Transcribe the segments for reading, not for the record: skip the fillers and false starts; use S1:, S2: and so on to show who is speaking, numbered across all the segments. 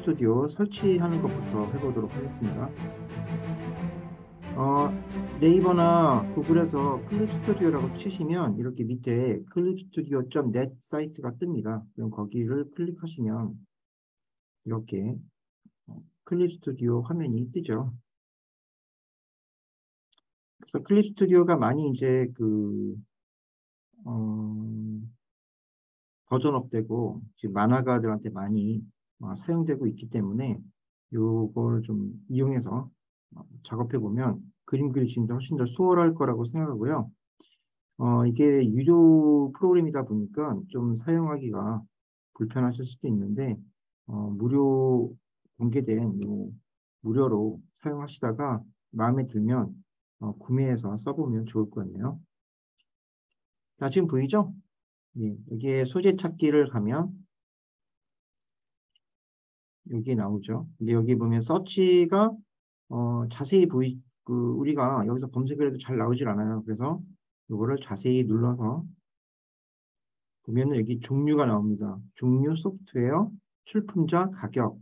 S1: 스튜디오 설치하는 것부터 해보도록 하겠습니다. 네이버나 구글에서 클립 스튜디오라고 치시면 이렇게 밑에 clipstudio.net 사이트가 뜹니다. 그럼 거기를 클릭하시면 이렇게 클립 스튜디오 화면이 뜨죠. 그래서 클립 스튜디오가 많이 이제 어, 버전업되고 지금 만화가들한테 많이 사용되고 있기 때문에 요걸 좀 이용해서 작업해 보면 그림 그리시는데 훨씬 더 수월할 거라고 생각하고요. 이게 유료 프로그램이다 보니까 좀 사용하기가 불편하실 수도 있는데 무료 공개된 요 무료로 사용하시다가 마음에 들면 구매해서 써보면 좋을 것 같네요. 자, 지금 보이죠? 예, 여기에 소재 찾기를 가면 여기 나오죠. 근데 여기 보면 서치가 자세히 우리가 여기서 검색을 해도 잘 나오질 않아요. 그래서 이거를 자세히 눌러서 보면은 여기 종류가 나옵니다. 종류, 소프트웨어, 출품자, 가격,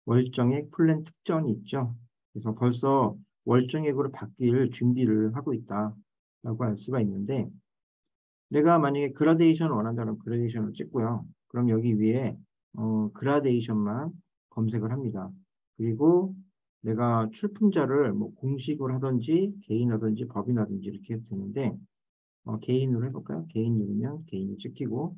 S1: 월정액, 플랜 특전이 있죠. 그래서 벌써 월정액으로 바뀔 준비를 하고 있다라고 할 수가 있는데, 내가 만약에 그라데이션을 원한다면 그라데이션을 찍고요. 그럼 여기 위에 그라데이션만 검색을 합니다. 그리고 내가 출품자를 뭐 공식으로 하든지 개인하든지 법인하든지 이렇게 해도 되는데 개인으로 해볼까요? 개인 누르면 개인이 찍히고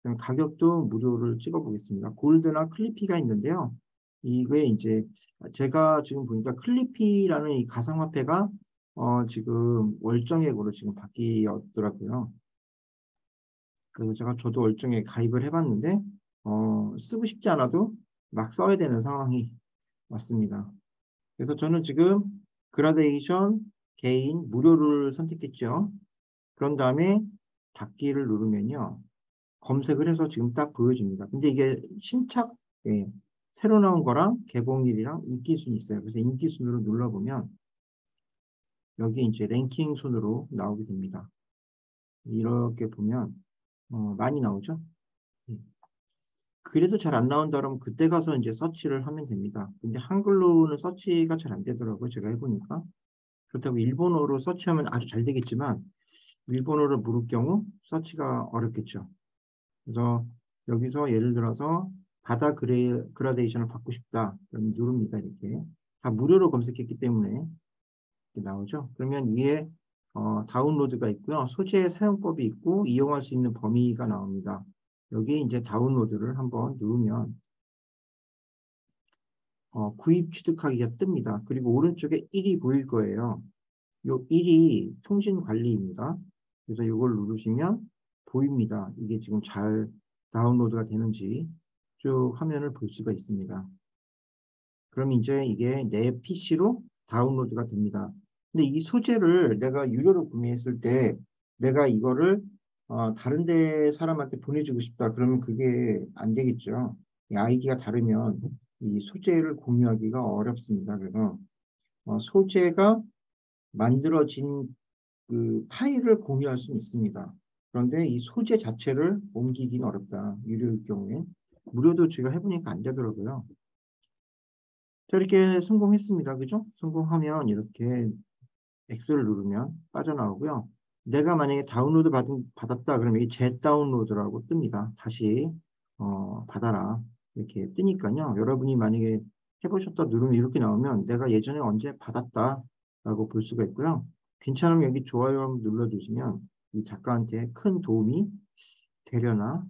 S1: 그럼 가격도 무료를 찍어 보겠습니다. 골드나 클리피가 있는데요. 이게 이제 제가 지금 보니까 클리피라는 이 가상화폐가 지금 월정액으로 지금 바뀌었더라고요. 그래서 저도 월정액 가입을 해봤는데 쓰고 싶지 않아도 막 써야 되는 상황이 왔습니다. 그래서 저는 지금 그라데이션 개인 무료를 선택했죠. 그런 다음에 닫기를 누르면요. 검색을 해서 지금 딱 보여줍니다. 근데 이게 신착, 예, 새로 나온 거랑 개봉일이랑 인기 순이 있어요. 그래서 인기 순으로 눌러보면 여기 이제 랭킹 순으로 나오게 됩니다. 이렇게 보면 많이 나오죠. 예. 그래서 잘 안 나온다 그러면 그때 가서 이제 서치를 하면 됩니다. 근데 한글로는 서치가 잘 안 되더라고요. 제가 해보니까. 그렇다고 일본어로 서치하면 아주 잘 되겠지만 일본어를 모를 경우 서치가 어렵겠죠. 그래서 여기서 예를 들어서 그라데이션을 받고 싶다. 그럼 누릅니다. 이렇게. 다 무료로 검색했기 때문에 이렇게 나오죠. 그러면 위에 다운로드가 있고요. 소재 사용법이 있고 이용할 수 있는 범위가 나옵니다. 여기 이제 다운로드를 한번 누르면 구입 취득하기가 뜹니다. 그리고 오른쪽에 1이 보일 거예요. 요 1이 통신 관리입니다. 그래서 이걸 누르시면 보입니다. 이게 지금 잘 다운로드가 되는지 쭉 화면을 볼 수가 있습니다. 그럼 이제 이게 내 PC로 다운로드가 됩니다. 근데 이 소재를 내가 유료로 구매했을 때 내가 이거를 다른 데 사람한테 보내주고 싶다. 그러면 그게 안 되겠죠. 이 아이디가 다르면 이 소재를 공유하기가 어렵습니다. 그래서 소재가 만들어진 그 파일을 공유할 수는 있습니다. 그런데 이 소재 자체를 옮기기는 어렵다. 유료일 경우에. 무료도 제가 해보니까 안 되더라고요. 자, 이렇게 성공했습니다. 그죠? 성공하면 이렇게 X를 누르면 빠져나오고요. 내가 만약에 받았다 그러면 이 재다운로드라고 뜹니다. 다시 받아라 이렇게 뜨니까요. 여러분이 만약에 해보셨다 누르면 이렇게 나오면 내가 예전에 언제 받았다라고 볼 수가 있고요. 괜찮으면 여기 좋아요 한번 눌러주시면 이 작가한테 큰 도움이 되려나?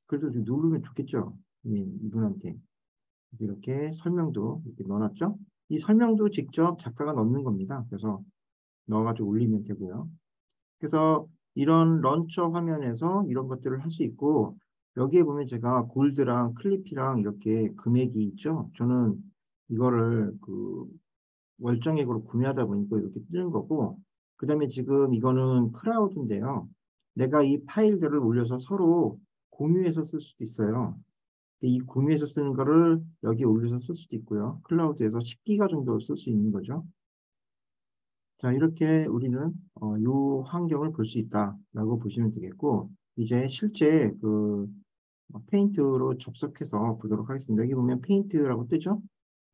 S1: 그래도 좀 누르면 좋겠죠. 이분한테. 이렇게 설명도 이렇게 넣어놨죠. 이 설명도 직접 작가가 넣는 겁니다. 그래서 넣어가지고 올리면 되고요. 그래서 이런 런처 화면에서 이런 것들을 할 수 있고 여기에 보면 제가 골드랑 클리피랑 이렇게 금액이 있죠. 저는 이거를 월정액으로 구매하다 보니까 이렇게 뜨는 거고 그 다음에 지금 이거는 클라우드인데요. 내가 이 파일들을 올려서 서로 공유해서 쓸 수도 있어요. 이 공유해서 쓰는 거를 여기에 올려서 쓸 수도 있고요. 클라우드에서 10기가 정도 쓸 수 있는 거죠. 자, 이렇게 우리는 이 환경을 볼 수 있다라고 보시면 되겠고, 이제 실제 페인트로 접속해서 보도록 하겠습니다. 여기 보면 페인트라고 뜨죠?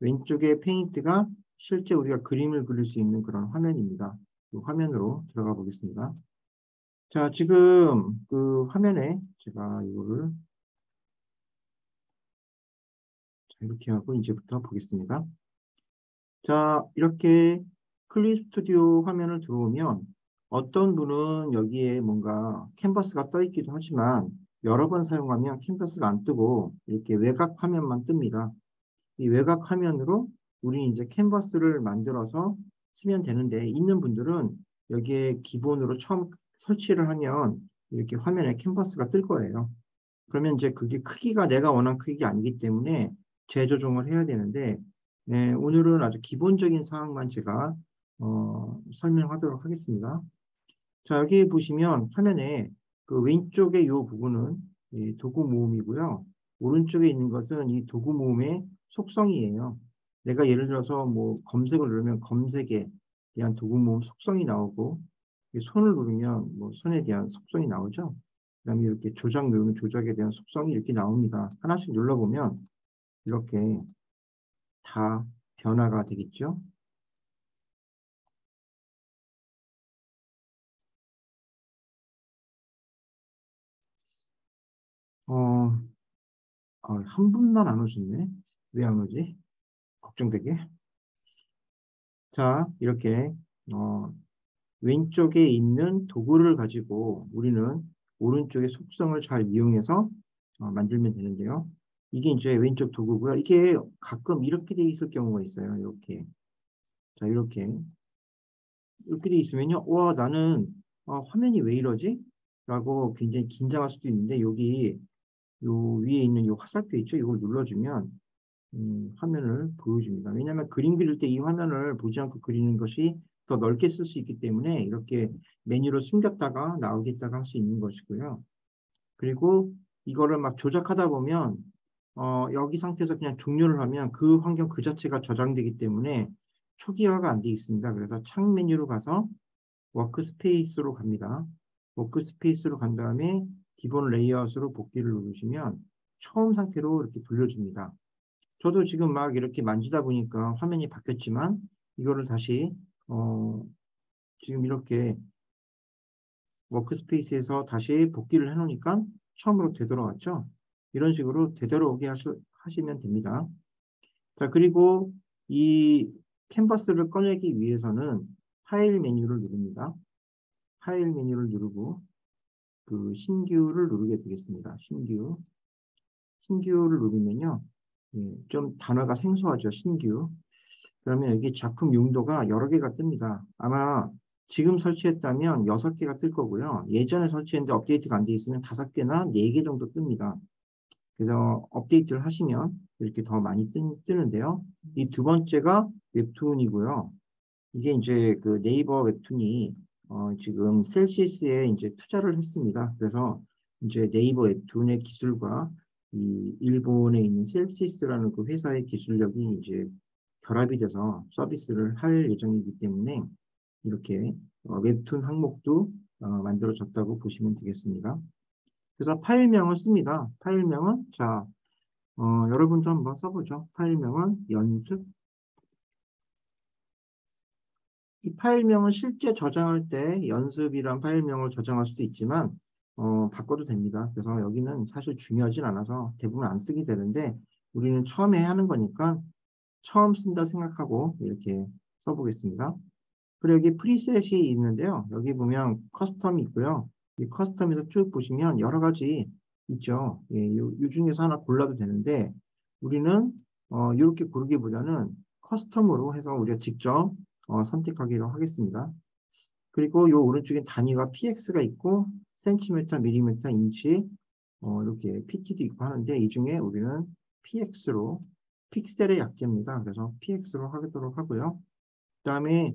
S1: 왼쪽에 페인트가 실제 우리가 그림을 그릴 수 있는 그런 화면입니다. 이 화면으로 들어가 보겠습니다. 자, 지금 그 화면에 제가 이거를 이렇게 하고 이제부터 보겠습니다. 자, 이렇게 클립 스튜디오 화면을 들어오면 어떤 분은 여기에 뭔가 캔버스가 떠 있기도 하지만 여러 번 사용하면 캔버스가 안 뜨고 이렇게 외곽 화면만 뜹니다. 이 외곽 화면으로 우리 이제 캔버스를 만들어서 쓰면 되는데 있는 분들은 여기에 기본으로 처음 설치를 하면 이렇게 화면에 캔버스가 뜰 거예요. 그러면 이제 그게 크기가 내가 원하는 크기가 아니기 때문에 재조정을 해야 되는데 네, 오늘은 아주 기본적인 사항만 제가 설명하도록 하겠습니다. 자, 여기 보시면 화면에 그 왼쪽에 이 부분은 이 도구 모음이고요. 오른쪽에 있는 것은 이 도구 모음의 속성이에요. 내가 예를 들어서 뭐 검색을 누르면 검색에 대한 도구 모음 속성이 나오고 손을 누르면 뭐 손에 대한 속성이 나오죠. 그다음에 이렇게 조작 누르면 조작에 대한 속성이 이렇게 나옵니다. 하나씩 눌러보면 이렇게 다 변화가 되겠죠. 어, 한 분만 안 오셨네. 왜 안 오지? 걱정되게. 자, 이렇게 어, 왼쪽에 있는 도구를 가지고 우리는 오른쪽의 속성을 잘 이용해서 만들면 되는데요. 이게 이제 왼쪽 도구고요. 이게 가끔 이렇게 돼 있을 경우가 있어요. 이렇게. 자, 이렇게 돼 있으면요. 와, 나는 화면이 왜 이러지? 라고 굉장히 긴장할 수도 있는데 여기 요 위에 있는 요 화살표 있죠? 이걸 눌러주면 화면을 보여줍니다. 왜냐하면 그림 그릴 때 이 화면을 보지 않고 그리는 것이 더 넓게 쓸 수 있기 때문에 이렇게 메뉴로 숨겼다가 나오겠다가 할 수 있는 것이고요. 그리고 이거를 막 조작하다 보면 여기 상태에서 그냥 종료를 하면 그 환경 그 자체가 저장되기 때문에 초기화가 안 돼 있습니다. 그래서 창 메뉴로 가서 워크스페이스로 갑니다. 워크스페이스로 간 다음에 기본 레이아웃으로 복귀를 누르시면 처음 상태로 이렇게 돌려줍니다. 저도 지금 막 이렇게 만지다 보니까 화면이 바뀌었지만 이거를 다시 어, 지금 이렇게 워크스페이스에서 다시 복귀를 해놓으니까 처음으로 되돌아왔죠. 이런 식으로 되돌아오게 하시면 됩니다. 자, 그리고 이 캔버스를 꺼내기 위해서는 파일 메뉴를 누릅니다. 파일 메뉴를 누르고 그 신규를 누르게 되겠습니다. 신규를 누르면요. 좀 단어가 생소하죠. 신규. 그러면 여기 작품 용도가 여러 개가 뜹니다. 아마 지금 설치했다면 6개가 뜰 거고요. 예전에 설치했는데 업데이트가 안 돼 있으면 5개나 4개 정도 뜹니다. 그래서 업데이트를 하시면 이렇게 더 많이 뜨는데요. 이 두 번째가 웹툰이고요. 이게 이제 그 네이버 웹툰이 지금 셀시스에 이제 투자를 했습니다. 그래서 이제 네이버 웹툰의 기술과 이 일본에 있는 셀시스라는 그 회사의 기술력이 이제 결합이 돼서 서비스를 할 예정이기 때문에 이렇게 웹툰 항목도 만들어졌다고 보시면 되겠습니다. 그래서 파일명을 씁니다. 파일명은 자 여러분도 한번 써보죠. 파일명은 연습. 이 파일명은 실제 저장할 때 연습이란 파일명을 저장할 수도 있지만 바꿔도 됩니다. 그래서 여기는 사실 중요하진 않아서 대부분 안 쓰게 되는데 우리는 처음에 하는 거니까 처음 쓴다 생각하고 이렇게 써보겠습니다. 그리고 여기 프리셋이 있는데요. 여기 보면 커스텀이 있고요. 이 커스텀에서 쭉 보시면 여러 가지 있죠. 예, 요 중에서 하나 골라도 되는데 우리는 이렇게 고르기보다는 커스텀으로 해서 우리가 직접 선택하기로 하겠습니다. 그리고 요 오른쪽에 단위가 px가 있고 센티미터, 밀리미터, 인치 이렇게 pt도 있고 하는데 이 중에 우리는 px로 픽셀의 약자입니다. 그래서 px로 하도록 하고요. 그다음에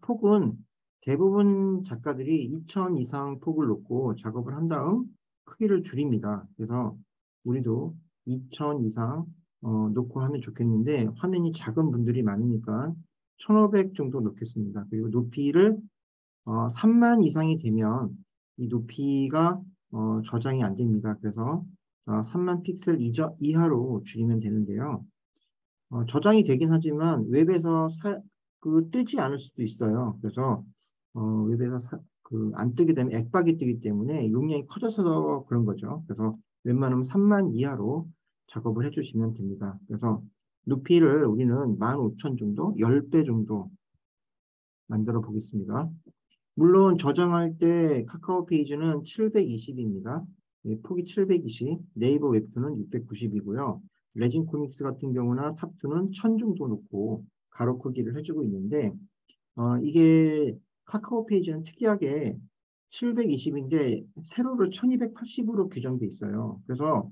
S1: 폭은 대부분 작가들이 2000 이상 폭을 놓고 작업을 한 다음 크기를 줄입니다. 그래서 우리도 2000 이상 놓고 하면 좋겠는데 화면이 작은 분들이 많으니까 1500 정도 놓겠습니다. 그리고 높이를 3만 이상이 되면 이 높이가 저장이 안 됩니다. 그래서 3만 픽셀 이하로 줄이면 되는데요. 저장이 되긴 하지만 웹에서 뜨지 않을 수도 있어요. 그래서 웹에서 안 뜨게 되면 액박이 뜨기 때문에 용량이 커져서 그런 거죠. 그래서 웬만하면 3만 이하로 작업을 해주시면 됩니다. 그래서 높이를 우리는 15,000 정도, 10배 정도 만들어 보겠습니다. 물론 저장할 때 카카오 페이지는 720입니다. 폭이 720, 네이버 웹툰은 690이고요. 레진 코믹스 같은 경우나 탑2는 1000 정도 놓고 가로 크기를 해주고 있는데 이게 카카오 페이지는 특이하게 720인데 세로를 1280으로 규정돼 있어요. 그래서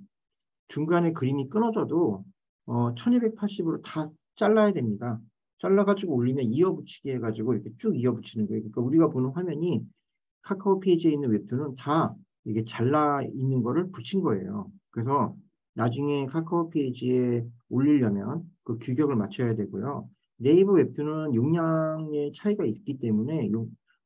S1: 중간에 그림이 끊어져도 1280으로 다 잘라야 됩니다. 잘라가지고 올리면 이어붙이기 해가지고 이렇게 쭉 이어붙이는 거예요. 그러니까 우리가 보는 화면이 카카오 페이지에 있는 웹툰은 다 이게 잘라 있는 거를 붙인 거예요. 그래서 나중에 카카오 페이지에 올리려면 그 규격을 맞춰야 되고요. 네이버 웹툰은 용량의 차이가 있기 때문에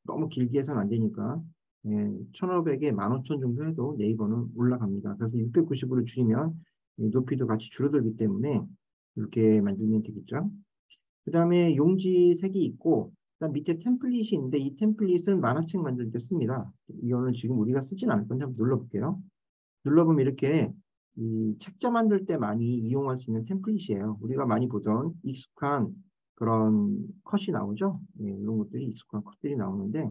S1: 너무 길게 해서는 안 되니까 1500에 15,000 정도 해도 네이버는 올라갑니다. 그래서 690으로 줄이면 높이도 같이 줄어들기 때문에 이렇게 만들면 되겠죠. 그 다음에 용지 색이 있고 그다음 밑에 템플릿이 있는데 이 템플릿은 만화책 만들 때 씁니다. 이거는 지금 우리가 쓰진 않을 건데 한번 눌러볼게요. 눌러보면 이렇게 이 책자 만들 때 많이 이용할 수 있는 템플릿이에요. 우리가 많이 보던 익숙한 그런 컷이 나오죠. 이런 것들이 익숙한 컷들이 나오는데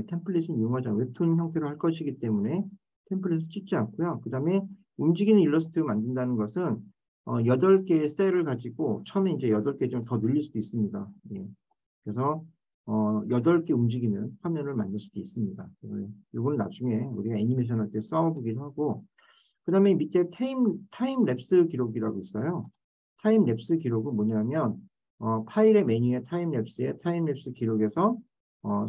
S1: 템플릿은 이용하지 않고 웹툰 형태로 할 것이기 때문에 템플릿을 찍지 않고요. 그 다음에 움직이는 일러스트 만든다는 것은 8개의 셀을 가지고 처음에 이제 8개 좀 더 늘릴 수도 있습니다. 그래서 8개 움직이는 화면을 만들 수도 있습니다. 이건 나중에 우리가 애니메이션 할 때 써보기도 하고 그 다음에 밑에 타임 랩스 기록이라고 있어요. 타임 랩스 기록은 뭐냐면 파일의 메뉴에 타임 랩스 기록에서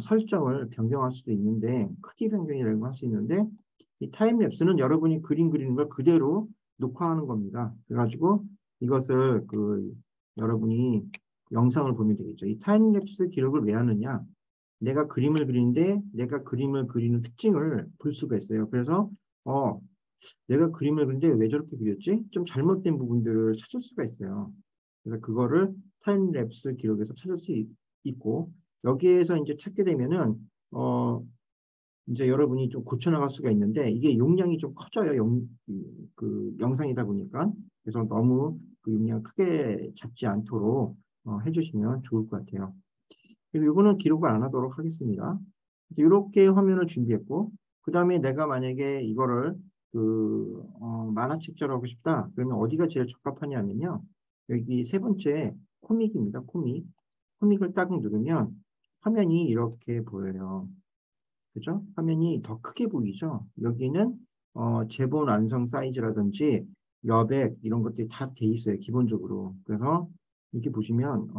S1: 설정을 변경할 수도 있는데 크기 변경이라고 할 수 있는데 이 타임 랩스는 여러분이 그림 그리는 걸 그대로 녹화하는 겁니다. 그래가지고 이것을 여러분이 영상을 보면 되겠죠. 이 타임 랩스 기록을 왜 하느냐? 내가 그림을 그리는데 내가 그림을 그리는 특징을 볼 수가 있어요. 그래서 내가 그림을 그리는데 왜 저렇게 그렸지? 좀 잘못된 부분들을 찾을 수가 있어요. 그래서 그거를 타임랩스 기록에서 찾을 수 있고 여기에서 이제 찾게 되면은 이제 여러분이 좀 고쳐나갈 수가 있는데 이게 용량이 좀 커져요. 그 영상이다 보니까. 그래서 너무 그 용량 크게 잡지 않도록 해주시면 좋을 것 같아요. 그리고 이거는 기록을 안 하도록 하겠습니다. 이렇게 화면을 준비했고 그 다음에 내가 만약에 이거를 만화책자로 하고 싶다. 그러면 어디가 제일 적합하냐면요. 여기 세 번째 코믹입니다. 코믹을 딱 누르면 화면이 이렇게 보여요. 그죠? 화면이 더 크게 보이죠? 여기는 제본 완성 사이즈라든지 여백 이런 것들이 다 돼 있어요. 기본적으로. 그래서 이렇게 보시면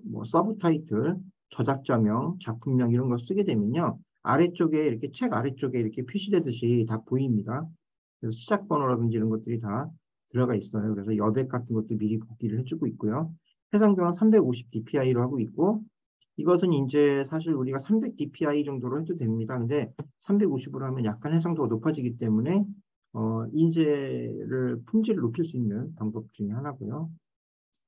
S1: 뭐 서브 타이틀, 저작자명, 작품명 이런 거 쓰게 되면요. 아래쪽에 이렇게 책 아래쪽에 이렇게 표시되듯이 다 보입니다. 그래서 시작 번호라든지 이런 것들이 다 들어가 있어요. 그래서 여백 같은 것도 미리 보기를 해주고 있고요. 해상도는 350 dpi로 하고 있고 이것은 이제 사실 우리가 300 dpi 정도로 해도 됩니다. 근데 350으로 하면 약간 해상도가 높아지기 때문에 인쇄를 품질을 높일 수 있는 방법 중에 하나고요.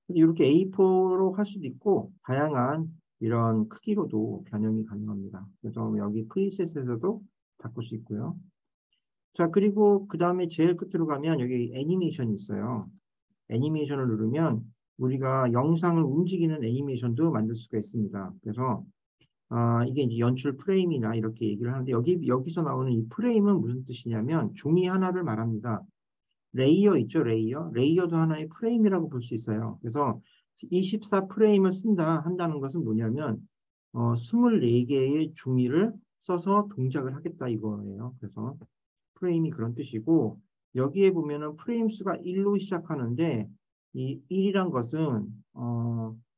S1: 이렇게 A4로 할 수도 있고 다양한 이런 크기로도 변형이 가능합니다. 그래서 여기 프리셋에서도 바꿀 수 있고요. 자, 그리고 그 다음에 제일 끝으로 가면 여기 애니메이션이 있어요. 애니메이션을 누르면 우리가 영상을 움직이는 애니메이션도 만들 수가 있습니다. 그래서 이게 이제 연출 프레임이나 이렇게 얘기를 하는데 여기서 나오는 이 프레임은 무슨 뜻이냐면 종이 하나를 말합니다. 레이어 있죠, 레이어. 레이어도 하나의 프레임이라고 볼 수 있어요. 그래서 24 프레임을 쓴다 한다는 것은 뭐냐면 24개의 종이를 써서 동작을 하겠다 이거예요. 그래서 프레임이 그런 뜻이고 여기에 보면은 프레임 수가 1로 시작하는데 이 1이란 것은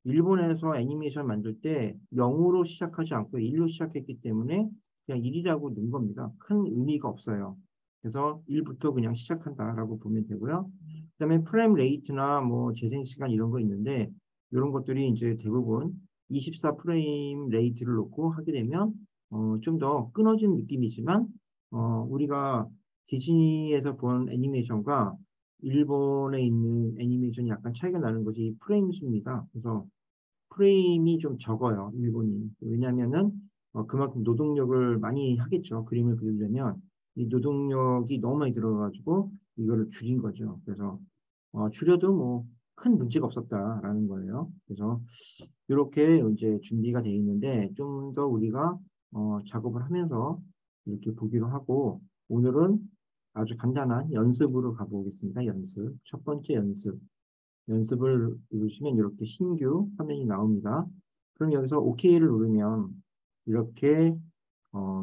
S1: 일본에서 애니메이션 만들 때 0으로 시작하지 않고 1로 시작했기 때문에 그냥 1이라고 넣은 겁니다. 큰 의미가 없어요. 그래서 1부터 그냥 시작한다라고 보면 되고요. 그다음에 프레임 레이트나 뭐 재생 시간 이런 거 있는데 이런 것들이 이제 대부분 24 프레임 레이트를 놓고 하게 되면 좀 더 끊어진 느낌이지만 우리가 디즈니에서 본 애니메이션과 일본에 있는 애니메이션이 약간 차이가 나는 것이 프레임 수입니다. 그래서 프레임이 좀 적어요, 일본이. 왜냐면은, 그만큼 노동력을 많이 하겠죠. 그림을 그리려면. 이 노동력이 너무 많이 들어가지고, 이거를 줄인 거죠. 그래서, 줄여도 뭐, 큰 문제가 없었다라는 거예요. 그래서, 이렇게 이제 준비가 되어 있는데, 좀 더 우리가, 작업을 하면서 이렇게 보기로 하고, 오늘은 아주 간단한 연습으로 가보겠습니다. 연습. 첫 번째 연습. 연습을 누르시면 이렇게 신규 화면이 나옵니다. 그럼 여기서 OK를 누르면 이렇게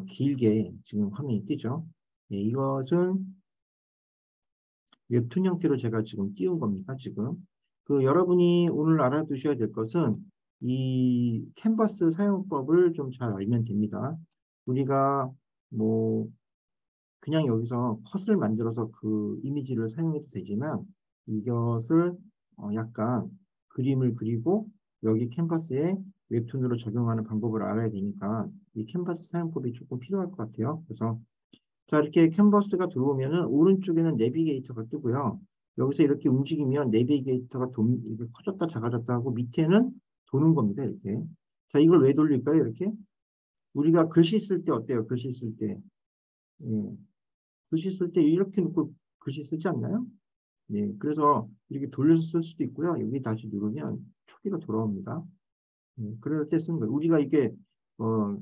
S1: 길게 지금 화면이 뜨죠. 예, 이것은 웹툰 형태로 제가 지금 띄운 겁니다. 지금 여러분이 오늘 알아두셔야 될 것은 이 캔버스 사용법을 좀 잘 알면 됩니다. 우리가 뭐 그냥 여기서 컷을 만들어서 그 이미지를 사용해도 되지만 이것을 약간 그림을 그리고 여기 캔버스에 웹툰으로 적용하는 방법을 알아야 되니까 이 캔버스 사용법이 조금 필요할 것 같아요. 그래서 자, 이렇게 캔버스가 들어오면은 오른쪽에는 내비게이터가 뜨고요. 여기서 이렇게 움직이면 내비게이터가 이렇게 커졌다 작아졌다 하고 밑에는 도는 겁니다. 이렇게. 자, 이걸 왜 돌릴까요? 이렇게. 우리가 글씨 쓸 때 어때요? 글씨 쓸 때. 예. 글씨 쓸 때 이렇게 놓고 글씨 쓰지 않나요? 네, 그래서 이렇게 돌려서 쓸 수도 있고요. 여기 다시 누르면 초기로 돌아옵니다. 그럴 때 쓰는 거예요. 우리가 이게 어,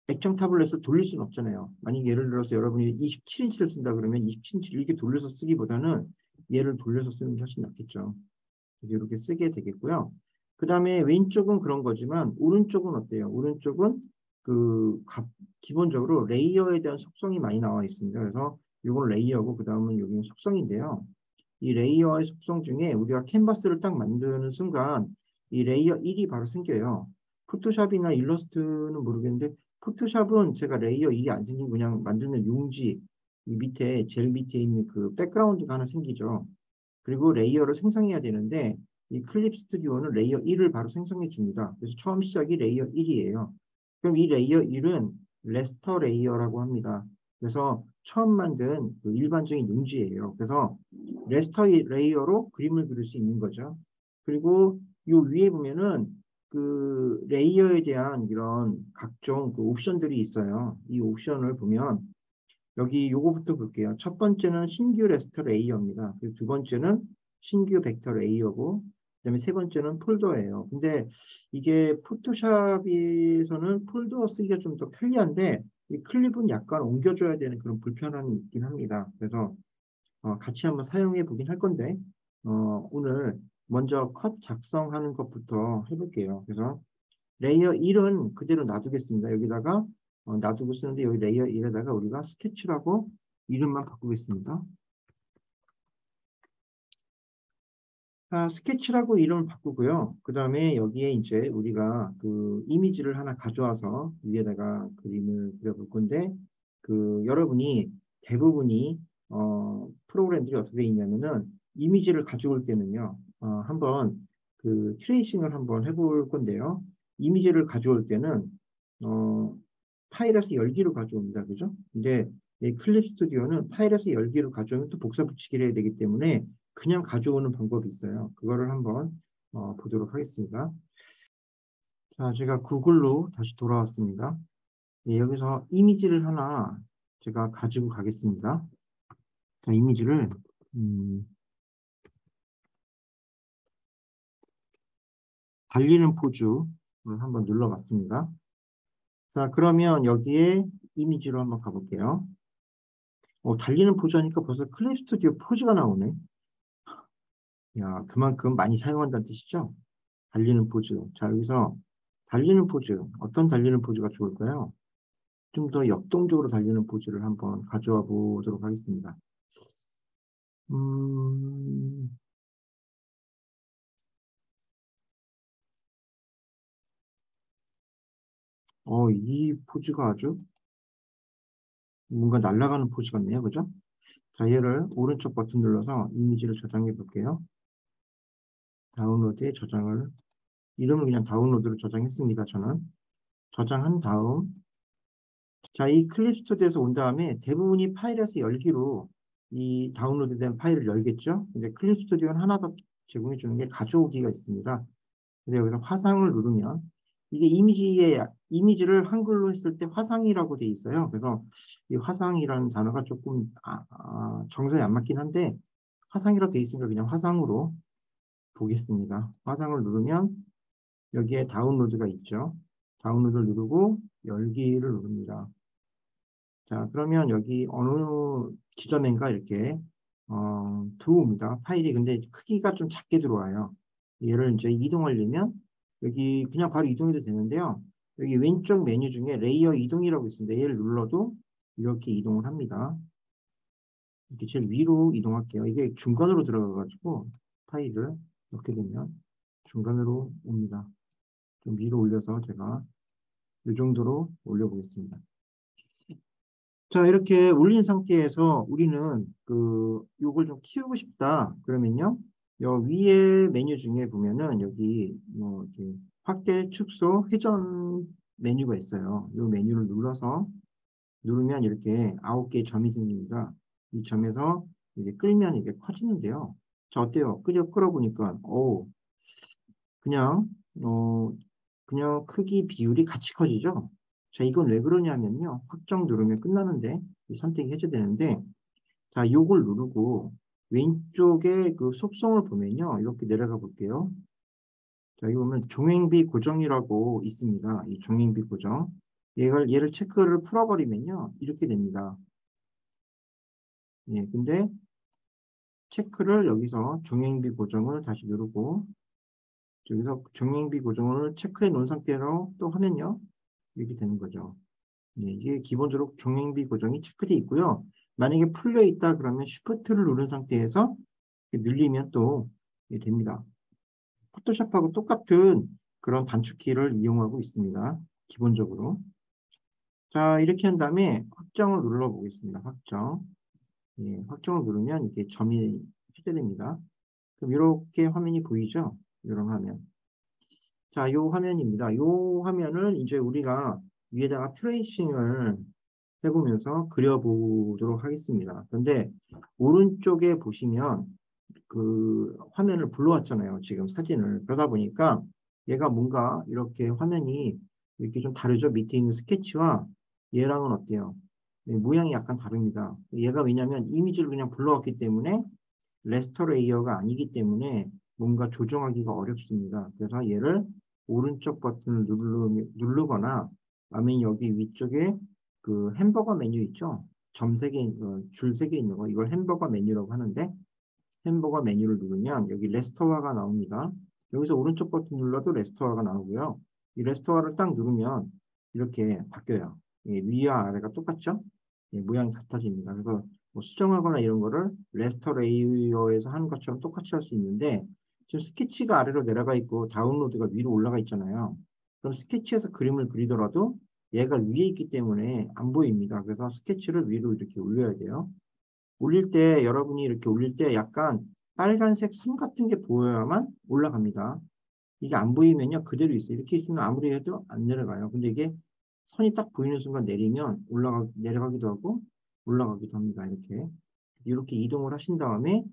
S1: 액정 타블렛을 돌릴 수는 없잖아요. 만약 예를 들어서 여러분이 27인치를 쓴다 그러면 27인치를 이렇게 돌려서 쓰기보다는 얘를 돌려서 쓰는 게 훨씬 낫겠죠. 그래서 이렇게 쓰게 되겠고요. 그 다음에 왼쪽은 그런 거지만 오른쪽은 어때요? 오른쪽은 그 기본적으로 레이어에 대한 속성이 많이 나와 있습니다. 그래서 이건 레이어고 그 다음은 여기는 속성인데요. 이 레이어의 속성 중에 우리가 캔버스를 딱 만드는 순간 이 레이어 1이 바로 생겨요. 포토샵이나 일러스트는 모르겠는데 포토샵은 제가 레이어 1이 안 생긴 그냥 만들면 용지 이 밑에 제일 밑에 있는 그 백그라운드가 하나 생기죠. 그리고 레이어를 생성해야 되는데 이 클립 스튜디오는 레이어 1을 바로 생성해 줍니다. 그래서 처음 시작이 레이어 1이에요. 그럼 이 레이어 1은 레스터 레이어라고 합니다. 그래서 처음 만든 그 일반적인 용지예요. 그래서 레스터 레이어로 그림을 그릴 수 있는 거죠. 그리고 이 위에 보면은 그 레이어에 대한 이런 각종 그 옵션들이 있어요. 이 옵션을 보면 여기 요거부터 볼게요. 첫 번째는 신규 레스터 레이어입니다. 그리고 두 번째는 신규 벡터 레이어고, 그다음에 세 번째는 폴더예요. 근데 이게 포토샵에서는 폴더 쓰기가 좀 더 편리한데 이 클립은 약간 옮겨줘야 되는 그런 불편함이 있긴 합니다. 그래서 같이 한번 사용해 보긴 할 건데 오늘 먼저 컷 작성하는 것부터 해볼게요. 그래서 레이어 1은 그대로 놔두겠습니다. 여기다가 놔두고 쓰는데 여기 레이어 1에다가 우리가 스케치라고 이름만 바꾸겠습니다. 스케치라고 이름을 바꾸고요. 그 다음에 여기에 이제 우리가 그 이미지를 하나 가져와서 위에다가 그림을 그려볼 건데 여러분이 대부분이 프로그램들이 어떻게 돼 있냐면은 이미지를 가져올 때는요. 한번 그 트레이싱을 한번 해볼 건데요. 이미지를 가져올 때는 어, 파일에서 열기로 가져옵니다. 그죠? 근데 이 클립 스튜디오는 파일에서 열기로 가져오면 또 복사 붙이기를 해야 되기 때문에 그냥 가져오는 방법이 있어요. 그거를 한번 보도록 하겠습니다. 자, 제가 구글로 다시 돌아왔습니다. 예, 여기서 이미지를 하나 제가 가지고 가겠습니다. 자, 이미지를 달리는 포즈를 한번 눌러봤습니다. 자, 그러면 여기에 이미지로 한번 가볼게요. 달리는 포즈 하니까 벌써 클립 스튜디오 포즈가 나오네. 야, 그만큼 많이 사용한다는 뜻이죠? 달리는 포즈. 자, 여기서 달리는 포즈. 어떤 달리는 포즈가 좋을까요? 좀 더 역동적으로 달리는 포즈를 한번 가져와 보도록 하겠습니다. 음, 이 포즈가 아주 뭔가 날아가는 포즈 같네요. 그죠? 자, 얘를 오른쪽 버튼 눌러서 이미지를 저장해 볼게요. 다운로드에 저장을, 이름을 그냥 다운로드로 저장했습니다. 저는. 저장한 다음, 자, 이 클립 스튜디오에서 온 다음에 대부분이 파일에서 열기로 이 다운로드된 파일을 열겠죠. 근데 클립 스튜디오는 하나 더 제공해 주는 게 가져오기가 있습니다. 그래서 여기서 화상을 누르면 이게 이미지를 한글로 했을 때 화상이라고 돼 있어요. 그래서 이 화상이라는 단어가 조금 정서에 안 맞긴 한데 화상이라고 돼 있으니까 그냥 화상으로 보겠습니다. 화상을 누르면 여기에 다운로드가 있죠. 다운로드를 누르고 열기를 누릅니다. 자, 그러면 여기 어느 지점인가 이렇게 들어옵니다. 파일이 근데 크기가 좀 작게 들어와요. 얘를 이제 이동하려면 여기 그냥 바로 이동해도 되는데요. 여기 왼쪽 메뉴 중에 레이어 이동이라고 있습니다. 얘를 눌러도 이렇게 이동을 합니다. 이렇게 제일 위로 이동할게요. 이게 중간으로 들어가가지고 파일을 넣게 되면 중간으로 옵니다. 좀 위로 올려서 제가 이 정도로 올려보겠습니다. 자, 이렇게 올린 상태에서 우리는 요걸 좀 키우고 싶다. 그러면요. 여 위에 메뉴 중에 보면은 여기 뭐 이렇게 확대, 축소, 회전 메뉴가 있어요. 이 메뉴를 누르면 이렇게 9개의 점이 생깁니다. 이 점에서 이게 끌면 이게 커지는데요. 자, 어때요? 끌어보니까, 그냥, 어, 그냥 크기 비율이 같이 커지죠? 자, 이건 왜 그러냐면요. 확정 누르면 끝나는데, 이 선택이 해제되는데, 자, 요걸 누르고, 왼쪽에 그 속성을 보면요. 이렇게 내려가 볼게요. 자, 여기 보면 종횡비 고정이라고 있습니다. 이 종횡비 고정. 얘를 체크를 풀어버리면요. 이렇게 됩니다. 예, 근데 체크를 여기서 종횡비 고정을 다시 누르고, 여기서 종횡비 고정을 체크해 놓은 상태로 또 하면요. 이렇게 되는 거죠. 예, 이게 기본적으로 종횡비 고정이 체크되어 있고요. 만약에 풀려 있다 그러면 Shift를 누른 상태에서 늘리면 또 됩니다. 포토샵하고 똑같은 그런 단축키를 이용하고 있습니다. 기본적으로. 자, 이렇게 한 다음에 확정을 눌러 보겠습니다. 확정. 예, 확정을 누르면 이게 점이 해제됩니다. 그럼 이렇게 화면이 보이죠? 이런 화면. 자, 요 화면입니다. 요 화면을 이제 우리가 위에다가 트레이싱을 해보면서 그려보도록 하겠습니다. 근데 오른쪽에 보시면 그 화면을 불러왔잖아요. 지금 사진을. 그러다 보니까 얘가 뭔가 이렇게 화면이 이렇게 좀 다르죠. 밑에 있는 스케치와 얘랑은 어때요? 네, 모양이 약간 다릅니다. 얘가 왜냐면 이미지를 그냥 불러왔기 때문에 레스터 레이어가 아니기 때문에 뭔가 조정하기가 어렵습니다. 그래서 얘를 오른쪽 버튼을 누르거나 아니면 여기 위쪽에 그 햄버거 메뉴 있죠? 줄 3개 있는 거. 이걸 햄버거 메뉴라고 하는데 햄버거 메뉴를 누르면 여기 레스토어가 나옵니다. 여기서 오른쪽 버튼 눌러도 레스토어가 나오고요. 이 레스토어를 딱 누르면 이렇게 바뀌어요. 예, 위와 아래가 똑같죠? 예, 모양이 같아집니다. 그래서 뭐 수정하거나 이런 거를 레스터 레이어에서 하는 것처럼 똑같이 할 수 있는데 지금 스케치가 아래로 내려가 있고 다운로드가 위로 올라가 있잖아요. 그럼 스케치에서 그림을 그리더라도 얘가 위에 있기 때문에 안 보입니다. 그래서 스케치를 위로 이렇게 올려야 돼요. 올릴 때 여러분이 이렇게 올릴 때 약간 빨간색 선 같은 게 보여야만 올라갑니다. 이게 안 보이면요 그대로 있어요. 이렇게 있으면 아무리 해도 안 내려가요. 근데 이게 선이 딱 보이는 순간 내리면 내려가기도 하고 올라가기도 합니다. 이렇게 이동을 하신 다음에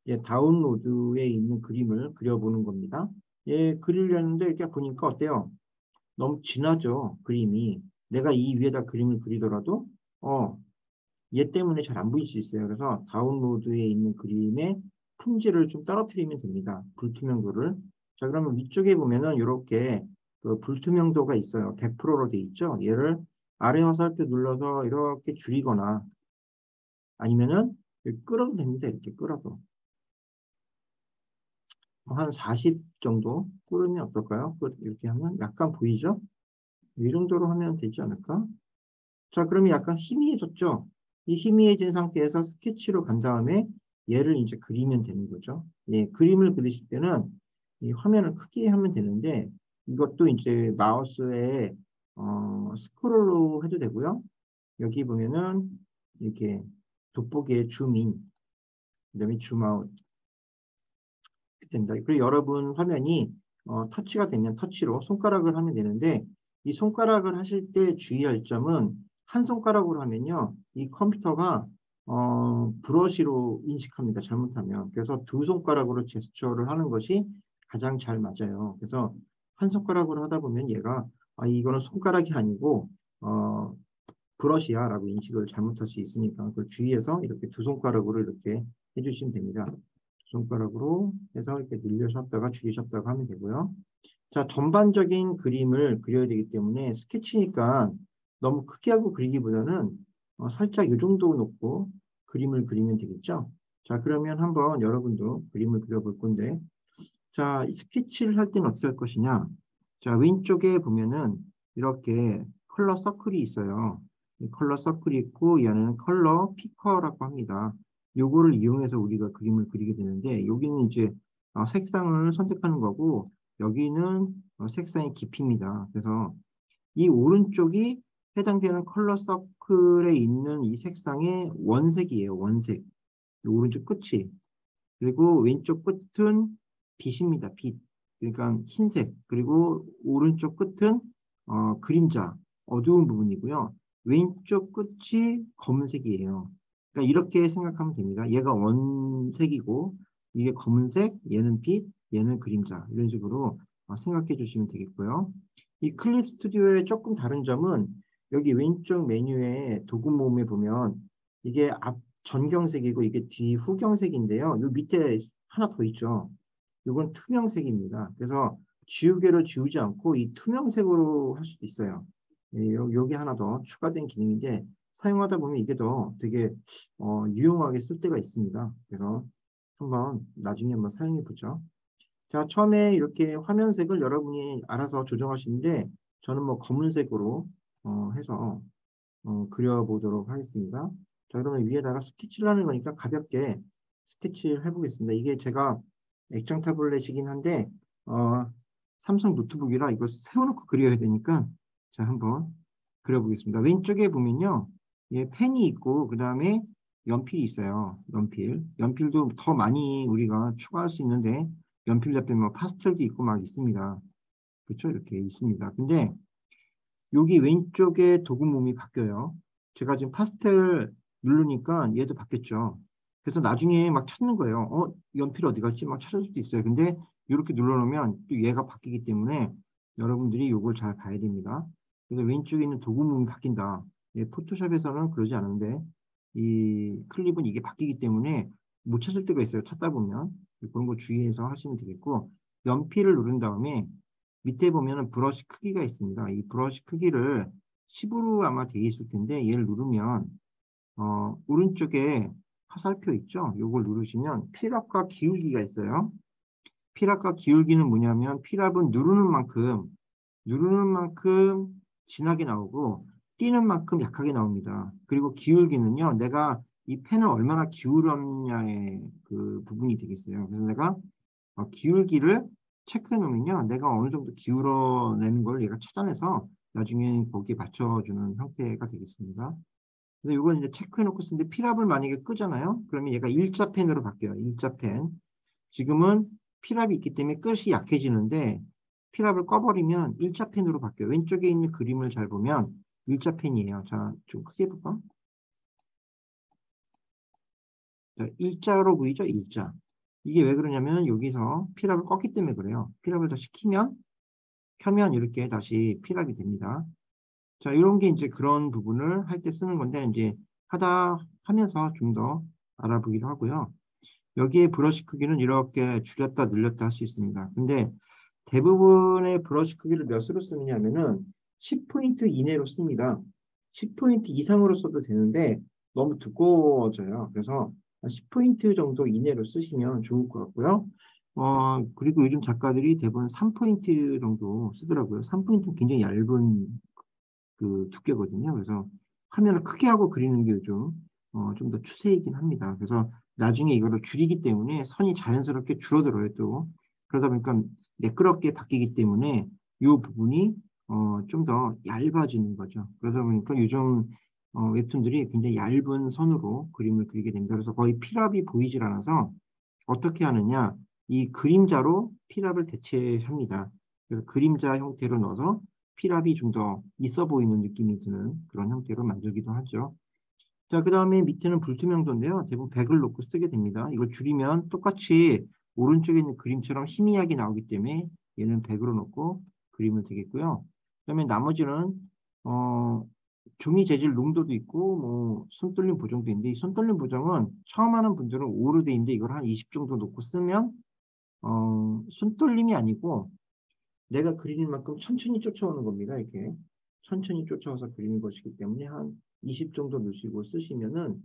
S1: 이제 다운로드에 있는 그림을 그려보는 겁니다. 예, 그리려는데 이렇게 보니까 어때요? 너무 진하죠, 그림이. 내가 이 위에다 그림을 그리더라도 얘 때문에 잘 안 보일 수 있어요. 그래서 다운로드에 있는 그림의 품질을 좀 떨어뜨리면 됩니다. 불투명도를. 자, 그러면 위쪽에 보면은 이렇게 그 불투명도가 있어요. 100%로 돼 있죠. 얘를 아래 화살표 눌러서 이렇게 줄이거나 아니면은 끌어도 됩니다. 이렇게 끌어도. 한 40 정도 끌으면 어떨까요? 이렇게 하면 약간 보이죠? 이 정도로 하면 되지 않을까? 자, 그러면 약간 희미해졌죠? 이 희미해진 상태에서 스케치로 간 다음에 얘를 이제 그리면 되는 거죠. 예, 그림을 그리실 때는 이 화면을 크게 하면 되는데 이것도 이제 마우스에 스크롤로 해도 되고요. 여기 보면은 이렇게 돋보기에 줌인, 그다음에 줌아웃 됩니다. 그리고 여러분 화면이 터치가 되면 터치로 손가락을 하면 되는데 이 손가락을 하실 때 주의할 점은 한 손가락으로 하면요, 이 컴퓨터가 브러쉬로 인식합니다, 잘못하면. 그래서 두 손가락으로 제스처를 하는 것이 가장 잘 맞아요. 그래서 한 손가락으로 하다 보면 얘가 이거는 손가락이 아니고 어, 브러쉬야라고 인식을 잘못할 수 있으니까 그걸 주의해서 이렇게 두 손가락으로 이렇게 해주시면 됩니다. 두 손가락으로 해서 이렇게 늘려셨다가 줄이셨다가 하면 되고요. 자, 전반적인 그림을 그려야 되기 때문에 스케치니까 너무 크게 하고 그리기보다는 살짝 이 정도 놓고 그림을 그리면 되겠죠. 자, 그러면 한번 여러분도 그림을 그려볼 건데, 자, 이 스케치를 할 때는 어떻게 할 것이냐. 자, 왼쪽에 보면은 이렇게 컬러 서클이 있어요. 이 컬러 서클이 있고, 이 안에는 컬러 피커라고 합니다. 요거를 이용해서 우리가 그림을 그리게 되는데, 여기는 이제 색상을 선택하는 거고, 여기는 색상의 깊이입니다. 그래서 이 오른쪽이 해당되는 컬러 서클에 있는 이 색상의 원색이에요. 원색. 이 오른쪽 끝이. 그리고 왼쪽 끝은 빛입니다. 빛. 그러니까 흰색. 그리고 오른쪽 끝은 그림자, 어두운 부분이고요. 왼쪽 끝이 검은색이에요. 그러니까 이렇게 생각하면 됩니다. 얘가 원색이고 이게 검은색, 얘는 빛, 얘는 그림자. 이런 식으로 생각해 주시면 되겠고요. 이 클립 스튜디오의 조금 다른 점은 여기 왼쪽 메뉴에 도구 모음에 보면 이게 앞 전경색이고 이게 뒤 후경색인데요. 요 밑에 하나 더 있죠. 이건 투명색입니다. 그래서 지우개로 지우지 않고 이 투명색으로 할 수도 있어요. 예, 여기 하나 더 추가된 기능인데 사용하다 보면 이게 더 되게 유용하게 쓸 때가 있습니다. 그래서 나중에 한번 사용해 보죠. 자, 처음에 이렇게 화면색을 여러분이 알아서 조정하시는데 저는 뭐 검은색으로 해서 그려보도록 하겠습니다. 자, 그러면 위에다가 스케치를 하는 거니까 가볍게 스케치를 해보겠습니다. 이게 제가 액정 타블렛이긴 한데, 삼성 노트북이라 이거 세워놓고 그려야 되니까, 자, 한번 그려보겠습니다. 왼쪽에 보면요, 예, 펜이 있고, 그 다음에 연필이 있어요. 연필. 연필도 더 많이 우리가 추가할 수 있는데, 연필 옆에 뭐 파스텔도 있고 막 있습니다. 그렇죠? 이렇게 있습니다. 근데 여기 왼쪽에 도구 몸이 바뀌어요. 제가 지금 파스텔 누르니까 얘도 바뀌었죠. 그래서 나중에 막 찾는 거예요. 연필 어디 갔지? 막 찾을 수도 있어요. 근데 이렇게 눌러놓으면 또 얘가 바뀌기 때문에 여러분들이 이걸 잘 봐야 됩니다. 그래서 왼쪽에 있는 도구 몸이 바뀐다. 예, 포토샵에서는 그러지 않은데 이 클립은 이게 바뀌기 때문에 못 찾을 때가 있어요. 찾다 보면. 그런 거 주의해서 하시면 되겠고 연필을 누른 다음에 밑에 보면은 브러쉬 크기가 있습니다. 이 브러쉬 크기를 10으로 아마 돼 있을 텐데 얘를 누르면 오른쪽에 화살표 있죠? 요걸 누르시면 필압과 기울기가 있어요. 필압과 기울기는 뭐냐면 필압은 누르는 만큼 진하게 나오고 뛰는 만큼 약하게 나옵니다. 그리고 기울기는요. 내가 이 펜을 얼마나 기울였냐의 그 부분이 되겠어요. 그래서 내가 기울기를 체크해 놓으면요. 내가 어느 정도 기울어내는 걸 얘가 찾아내서 나중에 거기에 맞춰주는 형태가 되겠습니다. 그래서 이걸 이제 체크해 놓고 쓰는데 필압을 만약에 끄잖아요. 그러면 얘가 일자 펜으로 바뀌어요. 일자 펜. 지금은 필압이 있기 때문에 끝이 약해지는데 필압을 꺼버리면 일자 펜으로 바뀌어요. 왼쪽에 있는 그림을 잘 보면 일자 펜이에요. 자, 좀 크게 해볼까? 자, 일자로 보이죠? 일자. 이게 왜 그러냐면 여기서 필압을 껐기 때문에 그래요. 필압을 더 켜면 이렇게 다시 필압이 됩니다. 자, 이런 게 이제 그런 부분을 할 때 쓰는 건데 이제 하면서 좀 더 알아보기로 하고요. 여기에 브러쉬 크기는 이렇게 줄였다 늘렸다 할 수 있습니다. 근데 대부분의 브러쉬 크기를 몇으로 쓰느냐면은 10포인트 이내로 씁니다. 10포인트 이상으로 써도 되는데 너무 두꺼워져요. 그래서 10포인트 정도 이내로 쓰시면 좋을 것 같고요. 그리고 요즘 작가들이 대부분 3포인트 정도 쓰더라고요. 3포인트는 굉장히 얇은 그 두께거든요. 그래서 화면을 크게 하고 그리는 게 요즘 좀 더 추세이긴 합니다. 그래서 나중에 이거를 줄이기 때문에 선이 자연스럽게 줄어들어요 또. 그러다 보니까 매끄럽게 바뀌기 때문에 이 부분이 좀 더 얇아지는 거죠. 그러다 보니까 요즘 웹툰들이 굉장히 얇은 선으로 그림을 그리게 됩니다. 그래서 거의 필압이 보이질 않아서 어떻게 하느냐, 이 그림자로 필압을 대체합니다. 그래서 그림자 형태로 넣어서 피랍이 좀 더 있어 보이는 느낌이 드는 그런 형태로 만들기도 하죠. 자, 그 다음에 밑에는 불투명도인데요. 대부분 100을 놓고 쓰게 됩니다. 이걸 줄이면 똑같이 오른쪽에 있는 그림처럼 희미하게 나오기 때문에 얘는 100으로 놓고 그리면 되겠고요. 그 다음에 나머지는 어, 종이 재질 농도도 있고 뭐 손떨림 보정도 있는데 이 손떨림 보정은 처음 하는 분들은 5로 돼 있는데 이걸 한 20 정도 놓고 쓰면 손떨림이 아니고 내가 그리는 만큼 천천히 쫓아오는 겁니다. 이렇게 천천히 쫓아와서 그리는 것이기 때문에 한 20 정도 넣으시고 쓰시면은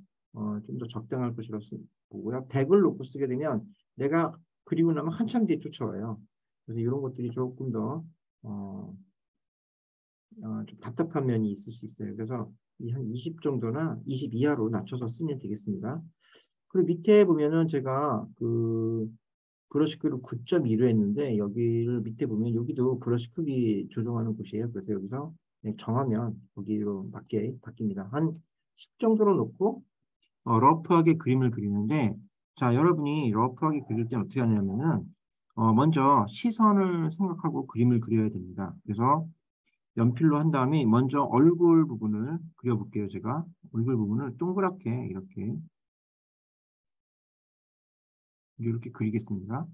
S1: 좀 더 적당할 것이라고 보고요. 100을 놓고 쓰게 되면 내가 그리고 나면 한참 뒤에 쫓아와요. 그래서 이런 것들이 조금 더 어, 좀 답답한 면이 있을 수 있어요. 그래서 이 한 20 정도나 20 이하로 낮춰서 쓰면 되겠습니다. 그리고 밑에 보면은 제가 그 브러쉬 크기를 9.2로 했는데 여기를 밑에 보면 여기도 브러쉬 크기 조정하는 곳이에요. 그래서 여기서 그냥 정하면 거기로 맞게 바뀝니다. 한 10 정도로 놓고 러프하게 그림을 그리는데 자 여러분이 러프하게 그릴 때는 어떻게 하냐면은 먼저 시선을 생각하고 그림을 그려야 됩니다. 그래서 연필로 한 다음에 먼저 얼굴 부분을 그려볼게요. 제가 얼굴 부분을 동그랗게 이렇게 그리겠습니다.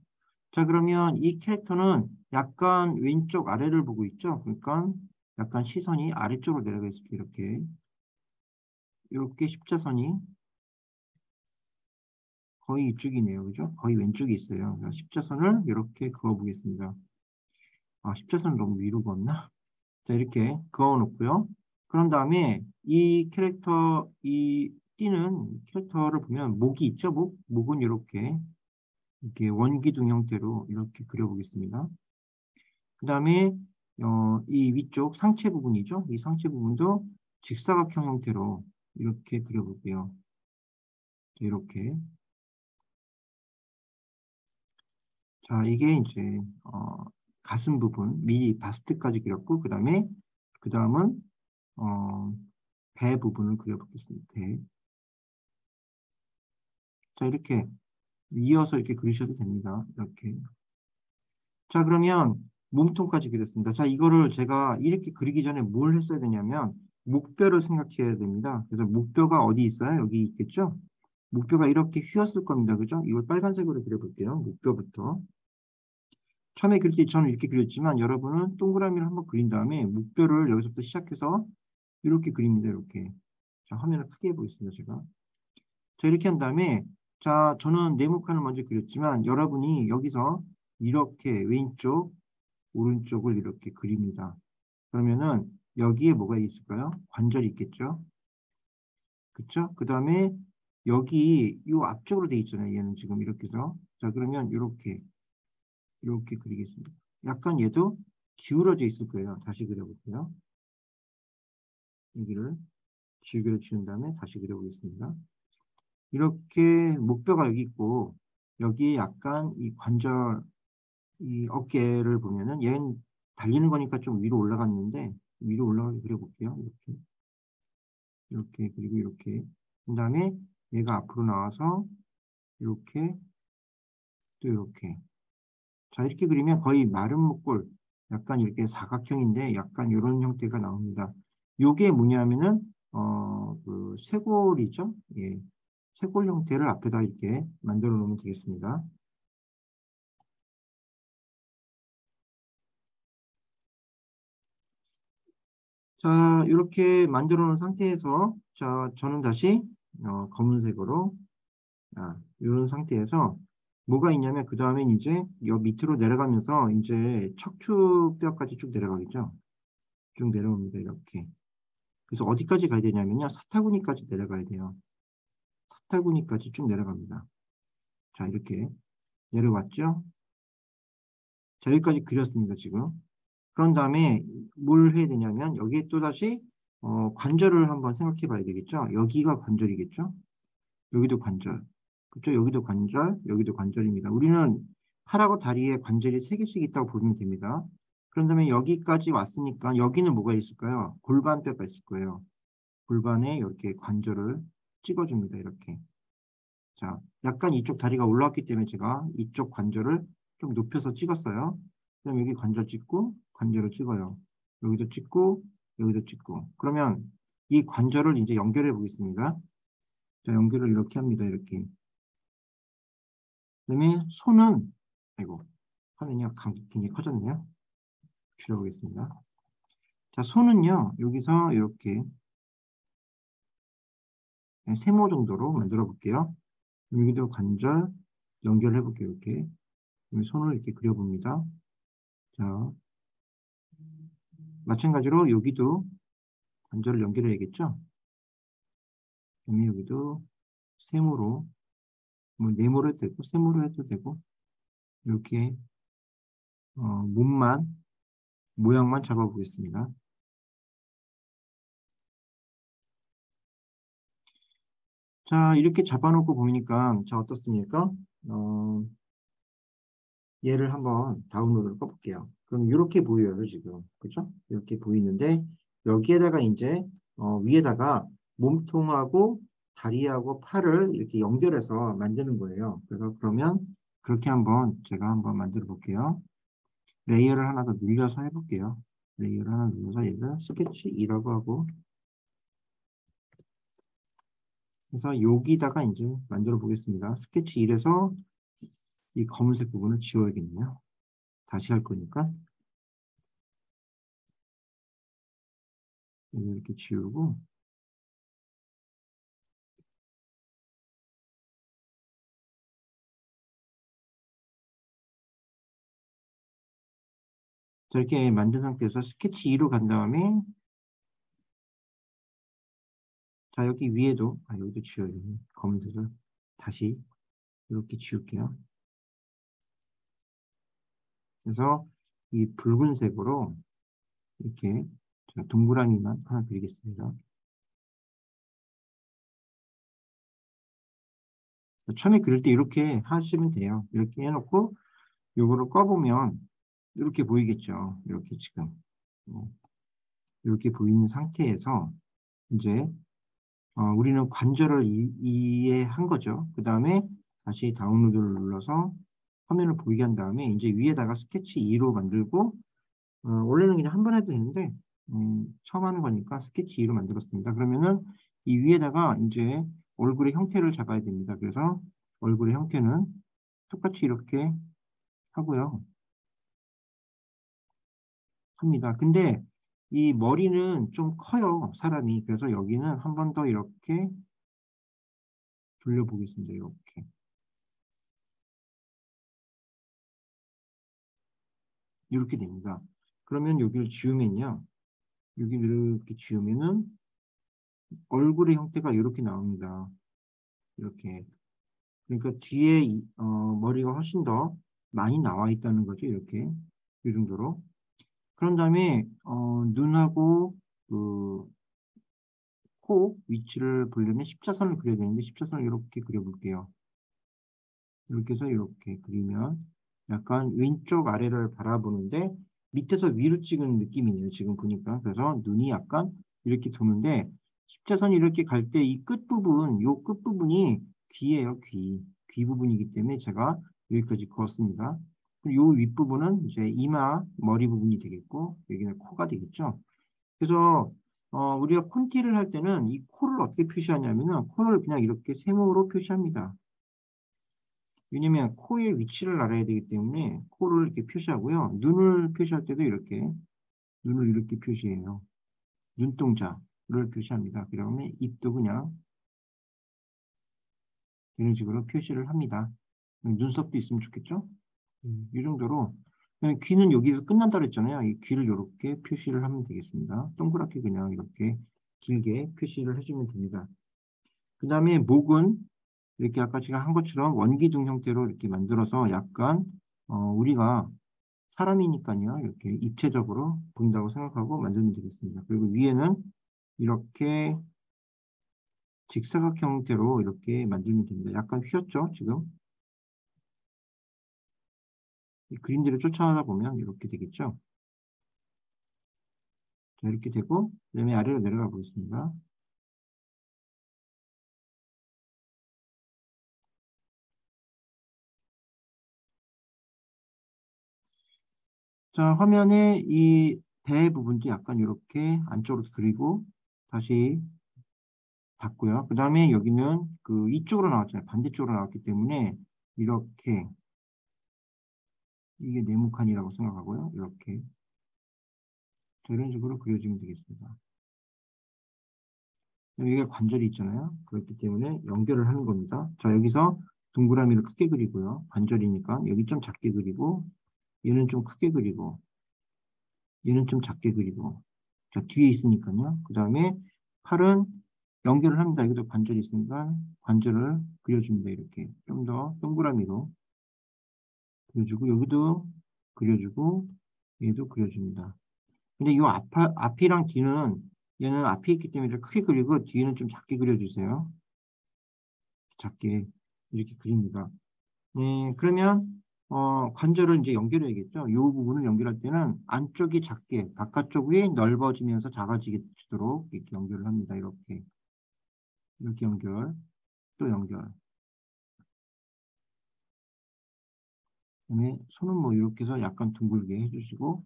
S1: 자, 그러면 이 캐릭터는 약간 왼쪽 아래를 보고 있죠? 그러니까 약간 시선이 아래쪽으로 내려가 있을 때 이렇게 십자선이 거의 이쪽이네요. 그죠? 거의 왼쪽에 있어요. 그래서 십자선을 이렇게 그어보겠습니다. 아, 십자선을 너무 위로 그었나? 자, 이렇게 그어 놓고요. 그런 다음에 이 캐릭터, 이 띠는 캐릭터를 보면 목이 있죠? 목은 이렇게 원기둥 형태로 이렇게 그려보겠습니다. 그 다음에 이 위쪽 상체 부분이죠. 이 상체 부분도 직사각형 형태로 이렇게 그려볼게요. 이렇게. 자, 이게 이제 가슴 부분, 위 바스트까지 그렸고, 그 다음은 어, 배 부분을 그려보겠습니다. 배. 자, 이렇게 이어서 이렇게 그리셔도 됩니다. 이렇게. 자, 그러면 몸통까지 그렸습니다. 자, 이거를 제가 이렇게 그리기 전에 뭘 했어야 되냐면, 목뼈를 생각해야 됩니다. 그래서 목뼈가 어디 있어요? 여기 있겠죠? 목뼈가 이렇게 휘었을 겁니다. 그죠? 이걸 빨간색으로 그려볼게요. 목뼈부터. 처음에 그릴 때 저는 이렇게 그렸지만, 여러분은 동그라미를 한번 그린 다음에 목뼈를 여기서부터 시작해서 이렇게 그립니다. 이렇게. 자, 화면을 크게 해보겠습니다. 제가. 자, 이렇게 한 다음에, 자, 저는 네모칸을 먼저 그렸지만, 여러분이 여기서 이렇게 왼쪽, 오른쪽을 이렇게 그립니다. 그러면은 여기에 뭐가 있을까요? 관절이 있겠죠? 그쵸? 그 다음에 여기 이 앞쪽으로 돼 있잖아요. 얘는 지금 이렇게 해서. 자, 그러면 이렇게 그리겠습니다. 약간 얘도 기울어져 있을 거예요. 다시 그려볼게요. 여기를 질그려 지운 다음에 다시 그려보겠습니다. 이렇게 목뼈가 여기 있고 여기에 약간 이 관절, 이 어깨를 보면은 얘는 달리는 거니까 좀 위로 올라갔는데 위로 올라가게 그려볼게요. 이렇게 그리고 이렇게 그 다음에 얘가 앞으로 나와서 이렇게 또 이렇게 자 이렇게 그리면 거의 마른 목골 약간 이렇게 사각형인데 약간 이런 형태가 나옵니다. 요게 뭐냐면은 그 쇄골이죠. 예. 쇄골 형태를 앞에다 이렇게 만들어 놓으면 되겠습니다. 자 이렇게 만들어 놓은 상태에서 자 저는 다시 검은색으로 이런 상태에서 뭐가 있냐면 그 다음에 이제 여 밑으로 내려가면서 이제 척추뼈까지 쭉 내려가겠죠. 쭉 내려옵니다. 이렇게. 그래서 어디까지 가야 되냐면요. 사타구니까지 내려가야 돼요. 사타구니까지 쭉 내려갑니다. 자, 이렇게 내려왔죠. 자, 여기까지 그렸습니다. 지금. 그런 다음에 뭘 해야 되냐면 여기에 또다시 관절을 한번 생각해 봐야 되겠죠. 여기가 관절이겠죠. 여기도 관절. 그렇죠? 여기도 관절, 여기도 관절입니다. 우리는 팔하고 다리에 관절이 3개씩 있다고 보면 됩니다. 그런 다음에 여기까지 왔으니까 여기는 뭐가 있을까요? 골반뼈가 있을 거예요. 골반에 이렇게 관절을 찍어줍니다. 이렇게. 자, 약간 이쪽 다리가 올라왔기 때문에 제가 이쪽 관절을 좀 높여서 찍었어요. 그다음에 여기 관절 찍고 관절을 찍어요. 여기도 찍고, 여기도 찍고. 그러면 이 관절을 이제 연결해 보겠습니다. 자, 연결을 이렇게 합니다. 이렇게. 그다음에 손은, 아이고, 화면이 굉장히 커졌네요. 줄여보겠습니다. 자, 손은요, 여기서 이렇게 세모 정도로 만들어 볼게요. 여기도 관절 연결해 볼게요. 이렇게. 손을 이렇게 그려봅니다. 자, 마찬가지로 여기도 관절을 연결해야겠죠? 그다음에 여기도 세모로, 뭐 네모로 해도 되고, 세모로 해도 되고, 이렇게, 몸만, 모양만 잡아보겠습니다. 자, 이렇게 잡아놓고 보니까, 자, 어떻습니까? 얘를 한번 다운로드를 꺼볼게요. 그럼 이렇게 보여요, 지금. 그죠? 이렇게 보이는데, 여기에다가 이제, 위에다가 몸통하고 다리하고 팔을 이렇게 연결해서 만드는 거예요. 그래서 그러면 그렇게 한번 제가 한번 만들어 볼게요. 레이어를 하나 더 늘려서 해볼게요. 레이어를 하나 눌러서 얘를 스케치 2라고 하고, 그래서 여기다가 이제 만들어 보겠습니다. 스케치 1에서 이 검은색 부분을 지워야겠네요. 다시 할 거니까. 이렇게 지우고, 자, 이렇게 만든 상태에서 스케치 2로 간 다음에, 자, 여기 위에도, 여기도 지워야겠네. 검은색을 다시 이렇게 지울게요. 그래서 이 붉은색으로 이렇게 제가 동그라미만 하나 그리겠습니다. 처음에 그릴 때 이렇게 하시면 돼요. 이렇게 해놓고 요거를 꺼보면 이렇게 보이겠죠. 이렇게 지금 이렇게 보이는 상태에서 이제 우리는 관절을 이해한 거죠. 그 다음에 다시 다운로드를 눌러서 화면을 보이게 한 다음에 이제 위에다가 스케치 2로 만들고 원래는 그냥 한 번 해도 되는데 처음 하는 거니까 스케치 2로 만들었습니다. 그러면은 이 위에다가 이제 얼굴의 형태를 잡아야 됩니다. 그래서 얼굴의 형태는 똑같이 이렇게 하고요. 합니다. 근데 이 머리는 좀 커요, 사람이. 그래서 여기는 한 번 더 이렇게 돌려보겠습니다. 이렇게. 이렇게 됩니다. 그러면 여기를 지우면요. 여기를 이렇게 지우면은 얼굴의 형태가 이렇게 나옵니다. 이렇게. 그러니까 뒤에 머리가 훨씬 더 많이 나와 있다는 거죠. 이렇게. 이 정도로. 그런 다음에 눈하고 그 코 위치를 보려면 십자선을 그려야 되는데 십자선을 이렇게 그려볼게요. 이렇게 해서 이렇게 그리면 약간 왼쪽 아래를 바라보는데 밑에서 위로 찍은 느낌이네요. 지금 보니까. 그래서 눈이 약간 이렇게 도는데 십자선이 이렇게 갈 때 이 끝부분, 요 끝부분이 귀예요. 귀. 귀 부분이기 때문에 제가 여기까지 그었습니다. 그리고 요 윗부분은 이제 이마, 머리 부분이 되겠고 여기는 코가 되겠죠. 그래서 우리가 콘티를 할 때는 이 코를 어떻게 표시하냐면은 코를 그냥 이렇게 세모로 표시합니다. 왜냐면 코의 위치를 알아야 되기 때문에 코를 이렇게 표시하고요. 눈을 표시할 때도 이렇게 눈을 이렇게 표시해요. 눈동자를 표시합니다. 그다음에 입도 그냥 이런 식으로 표시를 합니다. 눈썹도 있으면 좋겠죠? 이 정도로. 그다음에 귀는 여기서 끝난다 그랬잖아요. 이 귀를 이렇게 표시를 하면 되겠습니다. 동그랗게 그냥 이렇게 길게 표시를 해주면 됩니다. 그 다음에 목은 이렇게 아까 제가 한 것처럼 원기둥 형태로 이렇게 만들어서 약간 우리가 사람이니까요. 이렇게 입체적으로 보인다고 생각하고 만들면 되겠습니다. 그리고 위에는 이렇게 직사각 형태로 이렇게 만들면 됩니다. 약간 휘었죠, 지금? 이 그림들을 쫓아가다 보면 이렇게 되겠죠? 자, 이렇게 되고, 그 다음에 아래로 내려가 보겠습니다. 자, 화면에 이 배 부분도 약간 이렇게 안쪽으로 그리고 다시 닫고요. 그 다음에 여기는 그 이쪽으로 나왔잖아요. 반대쪽으로 나왔기 때문에 이렇게 이게 네모칸이라고 생각하고요. 이렇게 이런 식으로 그려주면 되겠습니다. 여기가 관절이 있잖아요. 그렇기 때문에 연결을 하는 겁니다. 자, 여기서 동그라미를 크게 그리고요. 관절이니까 여기 좀 작게 그리고 얘는 좀 크게 그리고 얘는 좀 작게 그리고 자, 뒤에 있으니까요. 그 다음에 팔은 연결을 합니다. 여기도 관절이 있으니까 관절을 그려줍니다. 이렇게 좀 더 동그라미로 그려주고 여기도 그려주고 얘도 그려줍니다. 근데 이 앞이랑 뒤는 얘는 앞에 있기 때문에 이렇게 크게 그리고 뒤에는 좀 작게 그려주세요. 작게 이렇게 그립니다. 그러면 관절을 이제 연결해야겠죠. 이 부분을 연결할 때는 안쪽이 작게 바깥쪽이 넓어지면서 작아지도록 이렇게 연결을 합니다. 이렇게 연결 또 연결. 그다음에 손은 뭐 이렇게 해서 약간 둥글게 해주시고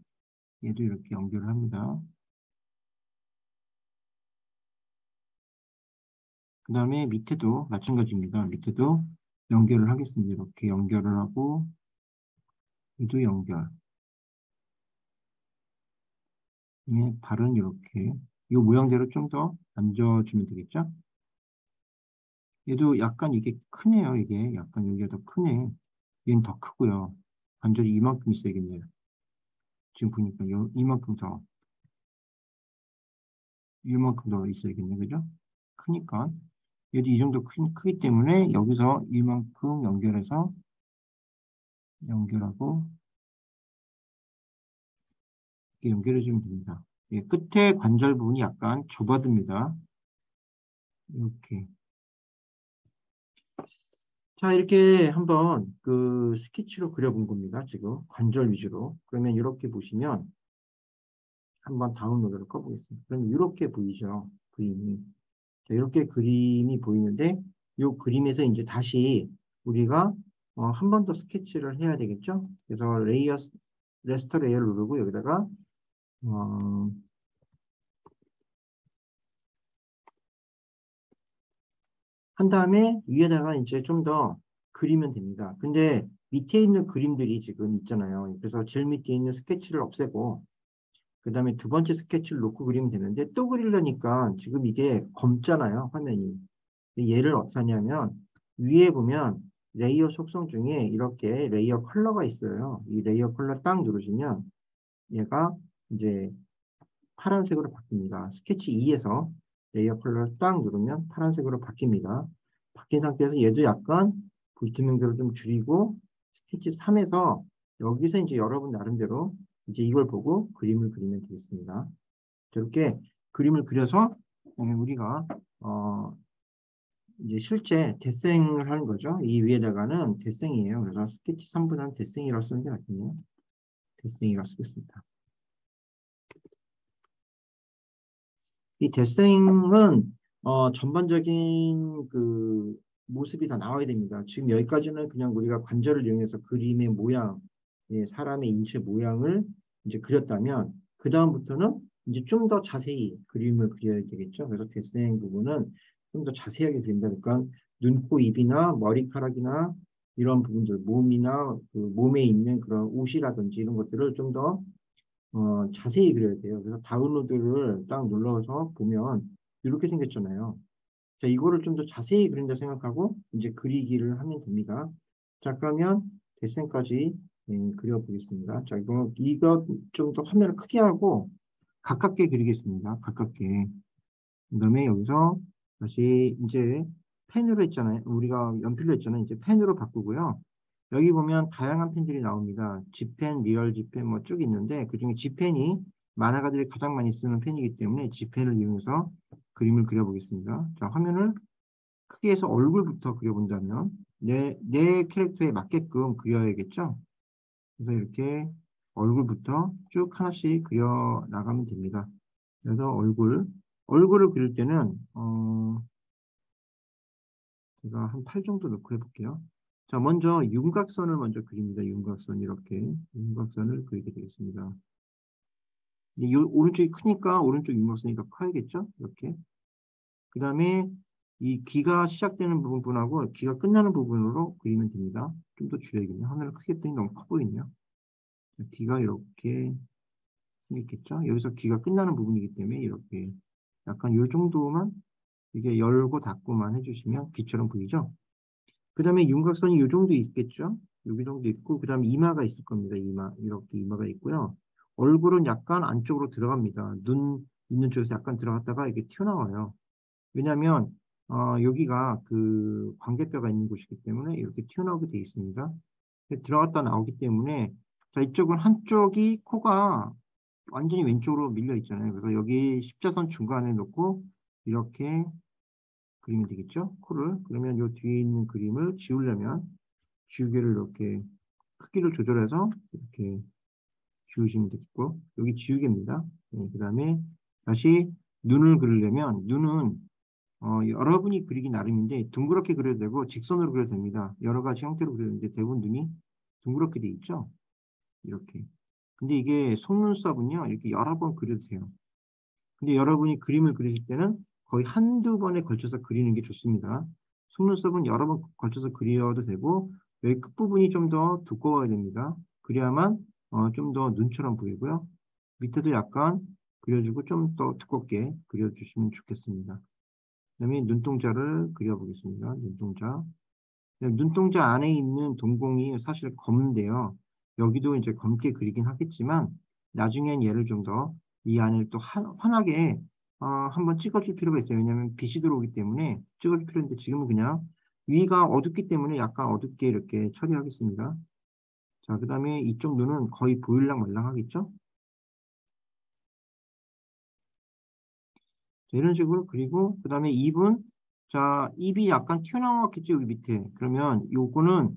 S1: 얘도 이렇게 연결을 합니다. 그 다음에 밑에도 마찬가지입니다. 밑에도 연결을 하겠습니다. 이렇게 연결을 하고 얘도 연결. 발은 이렇게 이 모양대로 좀 더 만져주면 되겠죠? 얘도 약간 이게 크네요. 이게 약간 여기가 더 크네. 얘는 더 크고요. 관절이 이만큼 있어야겠네요. 지금 보니까 이만큼 더 있어야겠네. 그죠? 크니까. 얘도 이 정도 크기 때문에 여기서 이만큼 연결하고 이렇게 연결해주면 됩니다. 예, 끝에 관절 부분이 약간 좁아듭니다. 이렇게. 자, 이렇게 한번 그 스케치로 그려본 겁니다. 지금 관절 위주로. 그러면 이렇게 보시면 한번 다운로드를 꺼보겠습니다. 그럼 이렇게 보이죠? 그림이. 자, 이렇게 그림이 보이는데 이 그림에서 이제 다시 우리가 한 번 더 스케치를 해야 되겠죠? 그래서 레스터 레이어 누르고 여기다가 어, 한 다음에 위에다가 이제 좀 더 그리면 됩니다. 근데 밑에 있는 그림들이 지금 있잖아요. 그래서 제일 밑에 있는 스케치를 없애고 그 다음에 두 번째 스케치를 놓고 그리면 되는데 또 그리려니까 지금 이게 검잖아요. 화면이. 얘를 어떻게 하냐면 위에 보면 레이어 속성 중에 이렇게 레이어 컬러가 있어요. 이 레이어 컬러 딱 누르시면 얘가 이제 파란색으로 바뀝니다. 스케치 2에서 레이어 컬러를 딱 누르면 파란색으로 바뀝니다. 바뀐 상태에서 얘도 약간 불투명도를 좀 줄이고 스케치 3에서 여기서 이제 여러분 나름대로 이제 이걸 보고 그림을 그리면 되겠습니다. 이렇게 그림을 그려서 우리가 이제 실제 데생을 하는 거죠. 이 위에다가는 데생이에요. 그래서 스케치 3보다는 데생이라고 쓰는 게 낫겠네요. 데생이라고 쓰겠습니다. 이 데생은 전반적인 그 모습이 다 나와야 됩니다. 지금 여기까지는 그냥 우리가 관절을 이용해서 그림의 모양, 예, 사람의 인체 모양을 이제 그렸다면 그 다음부터는 이제 좀 더 자세히 그림을 그려야 되겠죠. 그래서 데생 부분은 좀 더 자세하게 그린다. 그러니까 눈, 코, 입이나 머리카락이나 이런 부분들, 몸이나 그 몸에 있는 그런 옷이라든지 이런 것들을 좀더 자세히 그려야 돼요. 그래서 다운로드를 딱 눌러서 보면 이렇게 생겼잖아요. 자, 이거를 좀 더 자세히 그린다 생각하고 이제 그리기를 하면 됩니다. 자, 그러면 데센까지 그려보겠습니다. 자, 이거 좀 더 화면을 크게 하고 가깝게 그리겠습니다. 가깝게. 그다음에 여기서 다시 이제 펜으로 했잖아요. 우리가 연필로 했잖아요. 이제 펜으로 바꾸고요. 여기 보면 다양한 펜들이 나옵니다. G펜, 리얼 G펜 뭐 쭉 있는데 그중에 G펜이 만화가들이 가장 많이 쓰는 펜이기 때문에 G펜을 이용해서 그림을 그려보겠습니다. 자, 화면을 크게 해서 얼굴부터 그려본다면 내 캐릭터에 맞게끔 그려야겠죠? 그래서 이렇게 얼굴부터 쭉 하나씩 그려 나가면 됩니다. 그래서 얼굴을 그릴 때는 제가 한 8 정도 넣고 해볼게요. 자, 먼저 윤곽선을 먼저 그립니다. 윤곽선 이렇게 윤곽선을 그리게 되겠습니다. 근데 요 오른쪽이 크니까 오른쪽 윤곽선이 더 커야겠죠? 이렇게. 그다음에 이 귀가 시작되는 부분하고 귀가 끝나는 부분으로 그리면 됩니다. 좀 더 줄여야겠네요. 화면을 크게 했더니 너무 커 보이네요. 귀가 이렇게 생겼겠죠? 여기서 귀가 끝나는 부분이기 때문에 이렇게 약간 요 정도만 이게 열고 닫고만 해 주시면 귀처럼 보이죠? 그다음에 윤곽선이 요 정도 있겠죠? 여기 정도 있고 그다음에 이마가 있을 겁니다. 이마. 이렇게 이마가 있고요. 얼굴은 약간 안쪽으로 들어갑니다. 눈 있는 쪽에서 약간 들어갔다가 이게 튀어나와요. 왜냐하면 여기가 그 광대뼈가 있는 곳이기 때문에 이렇게 튀어나오게 돼 있습니다. 들어갔다 나오기 때문에 자 이쪽은 한쪽이 코가 완전히 왼쪽으로 밀려 있잖아요. 그래서 여기 십자선 중간에 놓고 이렇게 그리면 되겠죠? 코를. 그러면 요 뒤에 있는 그림을 지우려면 지우개를 이렇게 크기를 조절해서 이렇게 지우시면 되겠고 여기 지우개입니다. 그다음에 다시 눈을 그리려면 눈은 여러분이 그리기 나름인데 둥그렇게 그려도 되고 직선으로 그려도 됩니다. 여러 가지 형태로 그리는데 대부분 눈이 둥그렇게 돼 있죠? 이렇게. 근데 이게 속눈썹은요. 이렇게 여러 번 그려도 돼요. 근데 여러분이 그림을 그리실 때는 거의 한두 번에 걸쳐서 그리는 게 좋습니다. 속눈썹은 여러 번 걸쳐서 그려도 되고 여기 끝부분이 좀 더 두꺼워야 됩니다. 그래야만 좀 더 눈처럼 보이고요. 밑에도 약간 그려 주고 좀 더 두껍게 그려 주시면 좋겠습니다. 그다음에 눈동자를 그려 보겠습니다. 눈동자. 눈동자 안에 있는 동공이 사실 검은데요. 여기도 이제 검게 그리긴 하겠지만 나중엔 얘를 좀 더 이 안을 또 환하게 한번 찍어 줄 필요가 있어요. 왜냐하면 빛이 들어오기 때문에 찍어 줄 필요가 있는데 지금은 그냥 위가 어둡기 때문에 약간 어둡게 이렇게 처리하겠습니다. 자 그다음에 이쪽 눈은 거의 보일랑 말랑하겠죠? 자 이런 식으로 그리고 그다음에 입은 자 입이 약간 튀어나왔겠죠, 여기 밑에. 그러면 요거는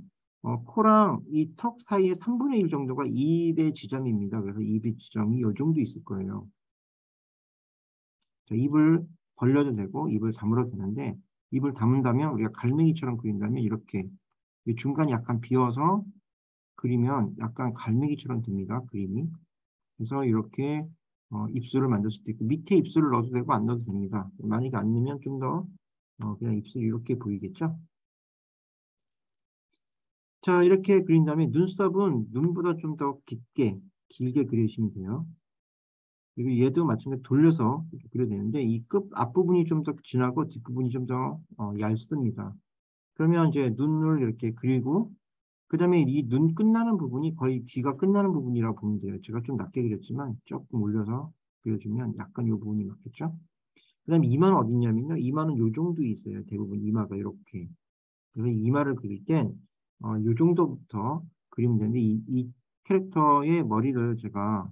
S1: 코랑 이 턱 사이에 3분의 1 정도가 입의 지점입니다. 그래서 입의 지점이 요 정도 있을 거예요. 자 입을 벌려도 되고 입을 다물어도 되는데 입을 다문다면 우리가 갈매기처럼 그린다면 이렇게 이 중간이 약간 비어서 그리면 약간 갈매기처럼 됩니다, 그림이. 그래서 이렇게 입술을 만들 수도 있고 밑에 입술을 넣어도 되고 안 넣어도 됩니다. 만약에 안 넣으면 좀 더 그냥 입술이 이렇게 보이겠죠? 자 이렇게 그린 다음에 눈썹은 눈보다 좀 더 깊게 길게 그리시면 돼요. 그리고 얘도 마찬가지로 돌려서 이렇게 그려야 되는데 이 끝 앞부분이 좀 더 진하고 뒷부분이 좀 더 얇습니다. 그러면 이제 눈을 이렇게 그리고 그다음에 이 눈 끝나는 부분이 거의 귀가 끝나는 부분이라고 보면 돼요. 제가 좀 낮게 그렸지만 쪼끔 올려서 그려주면 약간 요 부분이 맞겠죠? 그다음에 이마는 어디 있냐면요. 이마는 요 정도에 있어요. 대부분 이마가 요렇게. 그래서 이마를 그릴 땐 요 정도부터 그리면 되는데 이 캐릭터의 머리를 제가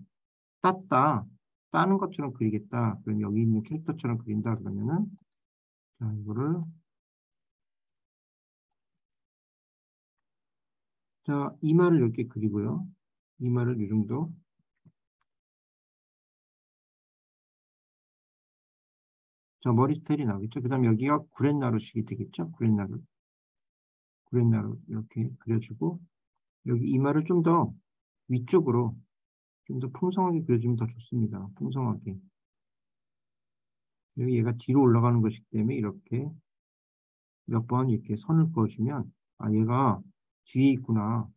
S1: 따는 것처럼 그리겠다. 그럼 여기 있는 캐릭터처럼 그린다 그러면은 자 이거를 자 이마를 이렇게 그리고요. 이마를 요 정도. 자 머리 스타일이 나오겠죠. 그다음에 여기가 구렛나루식이 되겠죠. 구렛나루 이렇게 그려 주고 여기 이마를 좀 더 위쪽으로 좀 더 풍성하게 그려주면 더 좋습니다. 풍성하게. 여기 얘가 뒤로 올라가는 것이기 때문에 이렇게 몇 번 이렇게 선을 그어 주면 '아 얘가 뒤에 있구나.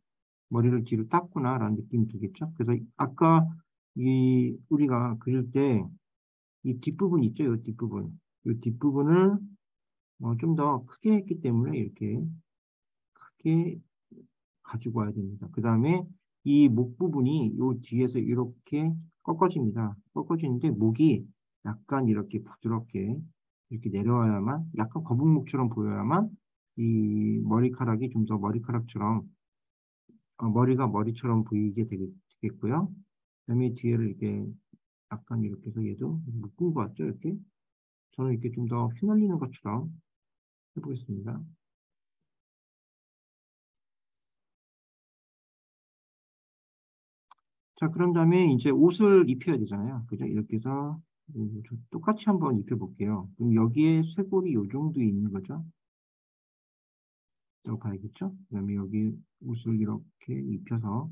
S1: 머리를 뒤로 땄구나.'라는 느낌이 들겠죠. 그래서 아까 이 우리가 그릴 때 이 뒷부분 있죠, 요 뒷부분. 요 뒷부분을 좀 더 크게 했기 때문에 이렇게 크게 가지고 와야 됩니다. 그다음에 이 목 부분이 요 뒤에서 이렇게 꺾어집니다. 꺾어지는데 목이 약간 이렇게 부드럽게 이렇게 내려와야만 약간 거북목처럼 보여야만 이 머리카락이 좀 더 머리카락처럼 머리가 머리처럼 보이게 되겠고요. 그다음에 뒤에를 이렇게 약간 이렇게 해서 얘도 묶은 것 같죠, 이렇게? 저는 이렇게 좀 더 휘날리는 것처럼 해 보겠습니다. 자 그런 다음에 인제 옷을 입혀야 되잖아요. 그죠? 이렇게 해서 똑같이 한번 입혀 볼게요. 그럼 여기에 쇄골이 요 정도에 있는 거죠. 라고 봐야겠죠? 그다음에 여기 옷을 이렇게 입혀서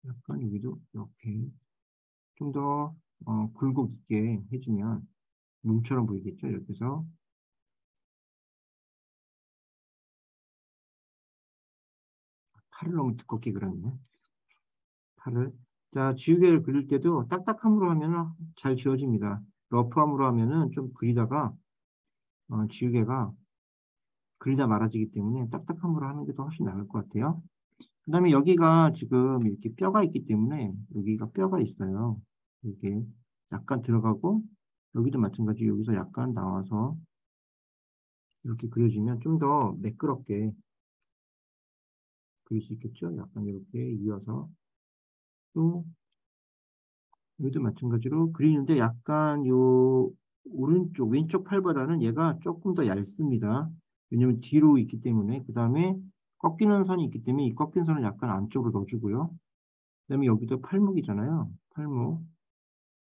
S1: 약간 여기도 이렇게 좀 더 굴곡 있게 해주면 몸처럼 보이겠죠? 이렇게 해서 팔을 너무 두껍게 그렸네. 팔을. 자, 지우개를 그릴 때도 딱딱함으로 하면은 잘 지워집니다. 러프함으로 하면은 좀 그리다가 지우개가 그리다 말아지기 때문에 딱딱함으로 하는 게 더 훨씬 나을 것 같아요. 그다음에 여기가 지금 이렇게 뼈가 있기 때문에 여기가 뼈가 있어요. 이게 약간 들어가고 여기도 마찬가지 여기서 약간 나와서 이렇게 그려지면 좀 더 매끄럽게 그릴 수 있겠죠? 약간 이렇게 이어서 또 여기도 마찬가지로 그리는데 약간 요 오른쪽 왼쪽 팔보다는 얘가 쪼끔 더 얇습니다. 왜냐면 뒤로 있기 때문에. 그다음에 꺾이는 선이 있기 때문에 이 꺾인 선을 약간 안쪽으로 넣어 주고요. 그다음에 여기도 팔목이잖아요. 팔목.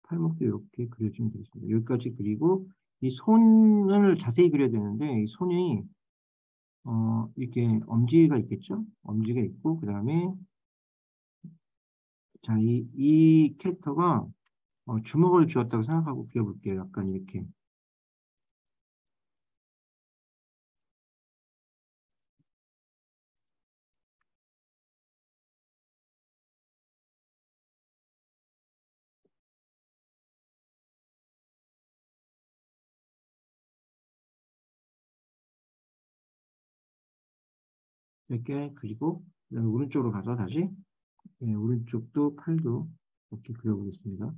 S1: 팔목도 요렇게 그려주면 되겠습니다. 여기까지 그리고 이 손을 자세히 그려야 되는데 이 손이 이렇게 엄지가 있겠죠? 엄지가 있고 그다음에 자 이 캐릭터가 주먹을 쥐었다고 생각하고 그려 볼게요. 약간 이렇게. 이렇게 그리고 그다음에 오른쪽으로 가서 다시 예 오른쪽도 팔도 이렇게 그려 보겠습니다.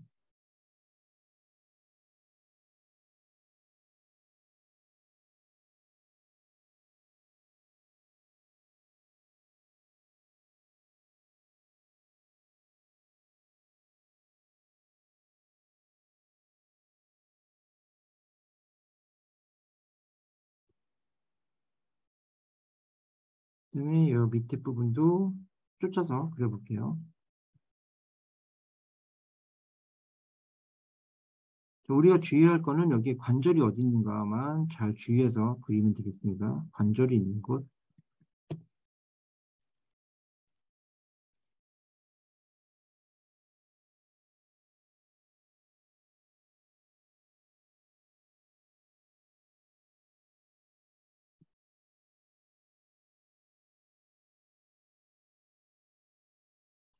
S1: 그다음에 요 밑에 부분도 쫓아서 그려 볼게요. 우리가 주의할 거는 여기에 관절이 어디 있는가만 잘 주의해서 그리면 되겠습니다. 관절이 있는 곳.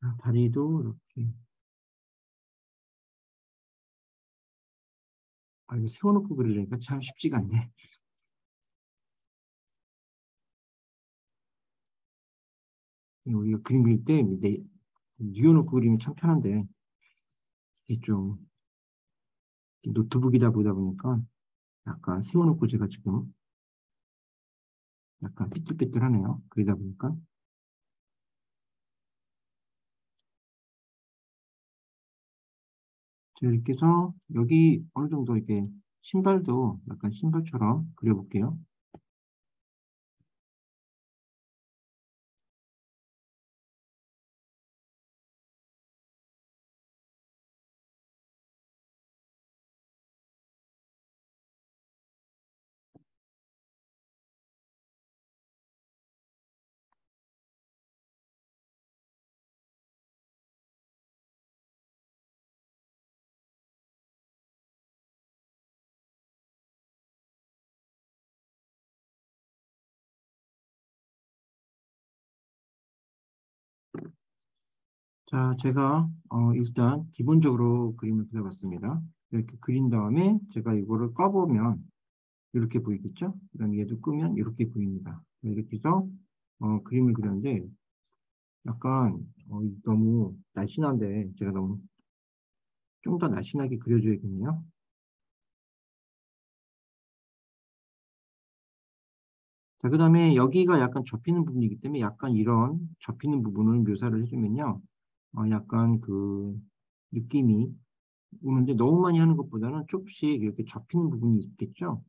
S1: 자, 다리도 이렇게. 아, 이거 세워놓고 그리려니까 참 쉽지가 않네. 우리가 그림 그릴 때 뉘어놓고 그리면 참 편한데 이게 좀 노트북이다 보다 보니까 약간 세워놓고 제가 지금 약간 삐뚤삐뚤하네요. 그러다 보니까. 자, 이렇게 해서 여기 어느 정도 이렇게 신발도 약간 신발처럼 그려볼게요. 자, 제가 일단 기본적으로 그림을 그려봤습니다. 이렇게 그린 다음에 제가 이거를 꺼보면 이렇게 보이겠죠? 그다음에 얘도 끄면 이렇게 보입니다. 이렇게 해서 그림을 그렸는데 약간 너무 날씬한데 제가 너무 좀 더 날씬하게 그려줘야겠네요. 자, 그다음에 여기가 약간 접히는 부분이기 때문에 약간 이런 접히는 부분을 묘사를 해주면요. 약간 그 느낌이 오는데 너무 많이 하는 것보다는 조금씩 이렇게 접히는 부분이 있겠죠?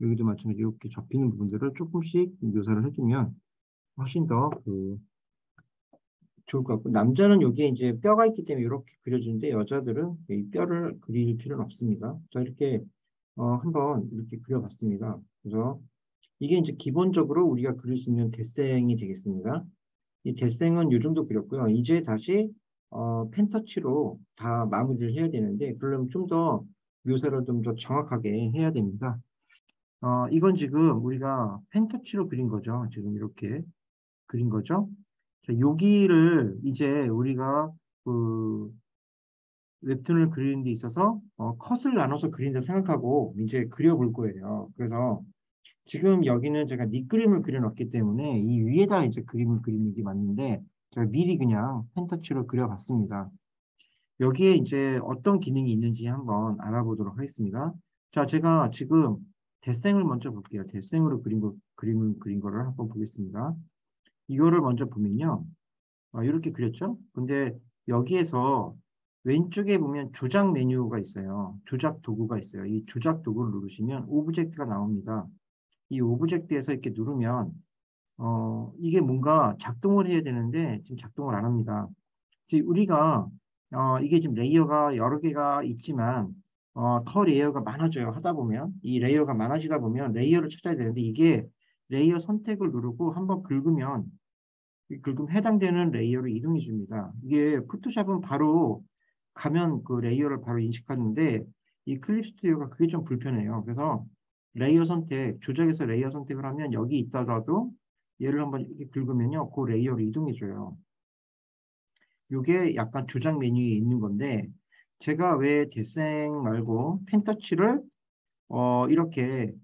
S1: 여기도 마찬가지로 이렇게 접히는 부분들을 조금씩 묘사를 해주면 훨씬 더 좋을 것 같고, 남자는 여기에 이제 뼈가 있기 때문에 이렇게 그려주는데 여자들은 이 뼈를 그릴 필요는 없습니다. 자, 이렇게 한번 이렇게 그려봤습니다. 그래서 이게 이제 기본적으로 우리가 그릴 수 있는 대생이 되겠습니다. 이 대생은 이 정도 그렸고요. 이제 다시 펜터치로 다 마무리를 해야 되는데, 그러려면 좀 더 묘사를 좀 더 정확하게 해야 됩니다. 이건 지금 우리가 펜터치로 그린 거죠. 지금 이렇게 그린 거죠. 자, 여기를 이제 우리가 그 웹툰을 그리는 데 있어서 컷을 나눠서 그린다 생각하고 이제 그려볼 거예요. 그래서 지금 여기는 제가 밑그림을 그려놨기 때문에 이 위에다 이제 그림을 그리는 게 맞는데, 제가 미리 그냥 펜터치로 그려봤습니다. 여기에 이제 어떤 기능이 있는지 한번 알아보도록 하겠습니다. 자, 제가 지금 데생을 먼저 볼게요. 데생으로 그림을 그린 거를 한번 보겠습니다. 이거를 먼저 보면요. 이렇게 그렸죠? 근데 여기에서 왼쪽에 보면 조작 메뉴가 있어요. 조작 도구가 있어요. 이 조작 도구를 누르시면 오브젝트가 나옵니다. 이 오브젝트에서 이렇게 누르면 이게 뭔가 작동을 해야 되는데 지금 작동을 안 합니다. 지금 우리가 이게 지금 레이어가 여러 개가 있지만 더 레이어가 많아져요. 하다 보면 이 레이어가 많아지다 보면 레이어를 찾아야 되는데, 이게 레이어 선택을 누르고 한번 긁으면 해당되는 레이어로 이동해 줍니다. 이게 포토샵은 바로 가면 그 레이어를 바로 인식하는데, 이 클립 스튜디오가 그게 좀 불편해요. 그래서 레이어 선택, 조작에서 레이어 선택을 하면 여기 있다가도 얘를 한번 이렇게 긁으면요, 그 레이어로 이동해 줘요. 이게 약간 조작 메뉴에 있는 건데, 제가 왜 데생 말고 펜터치를 이렇게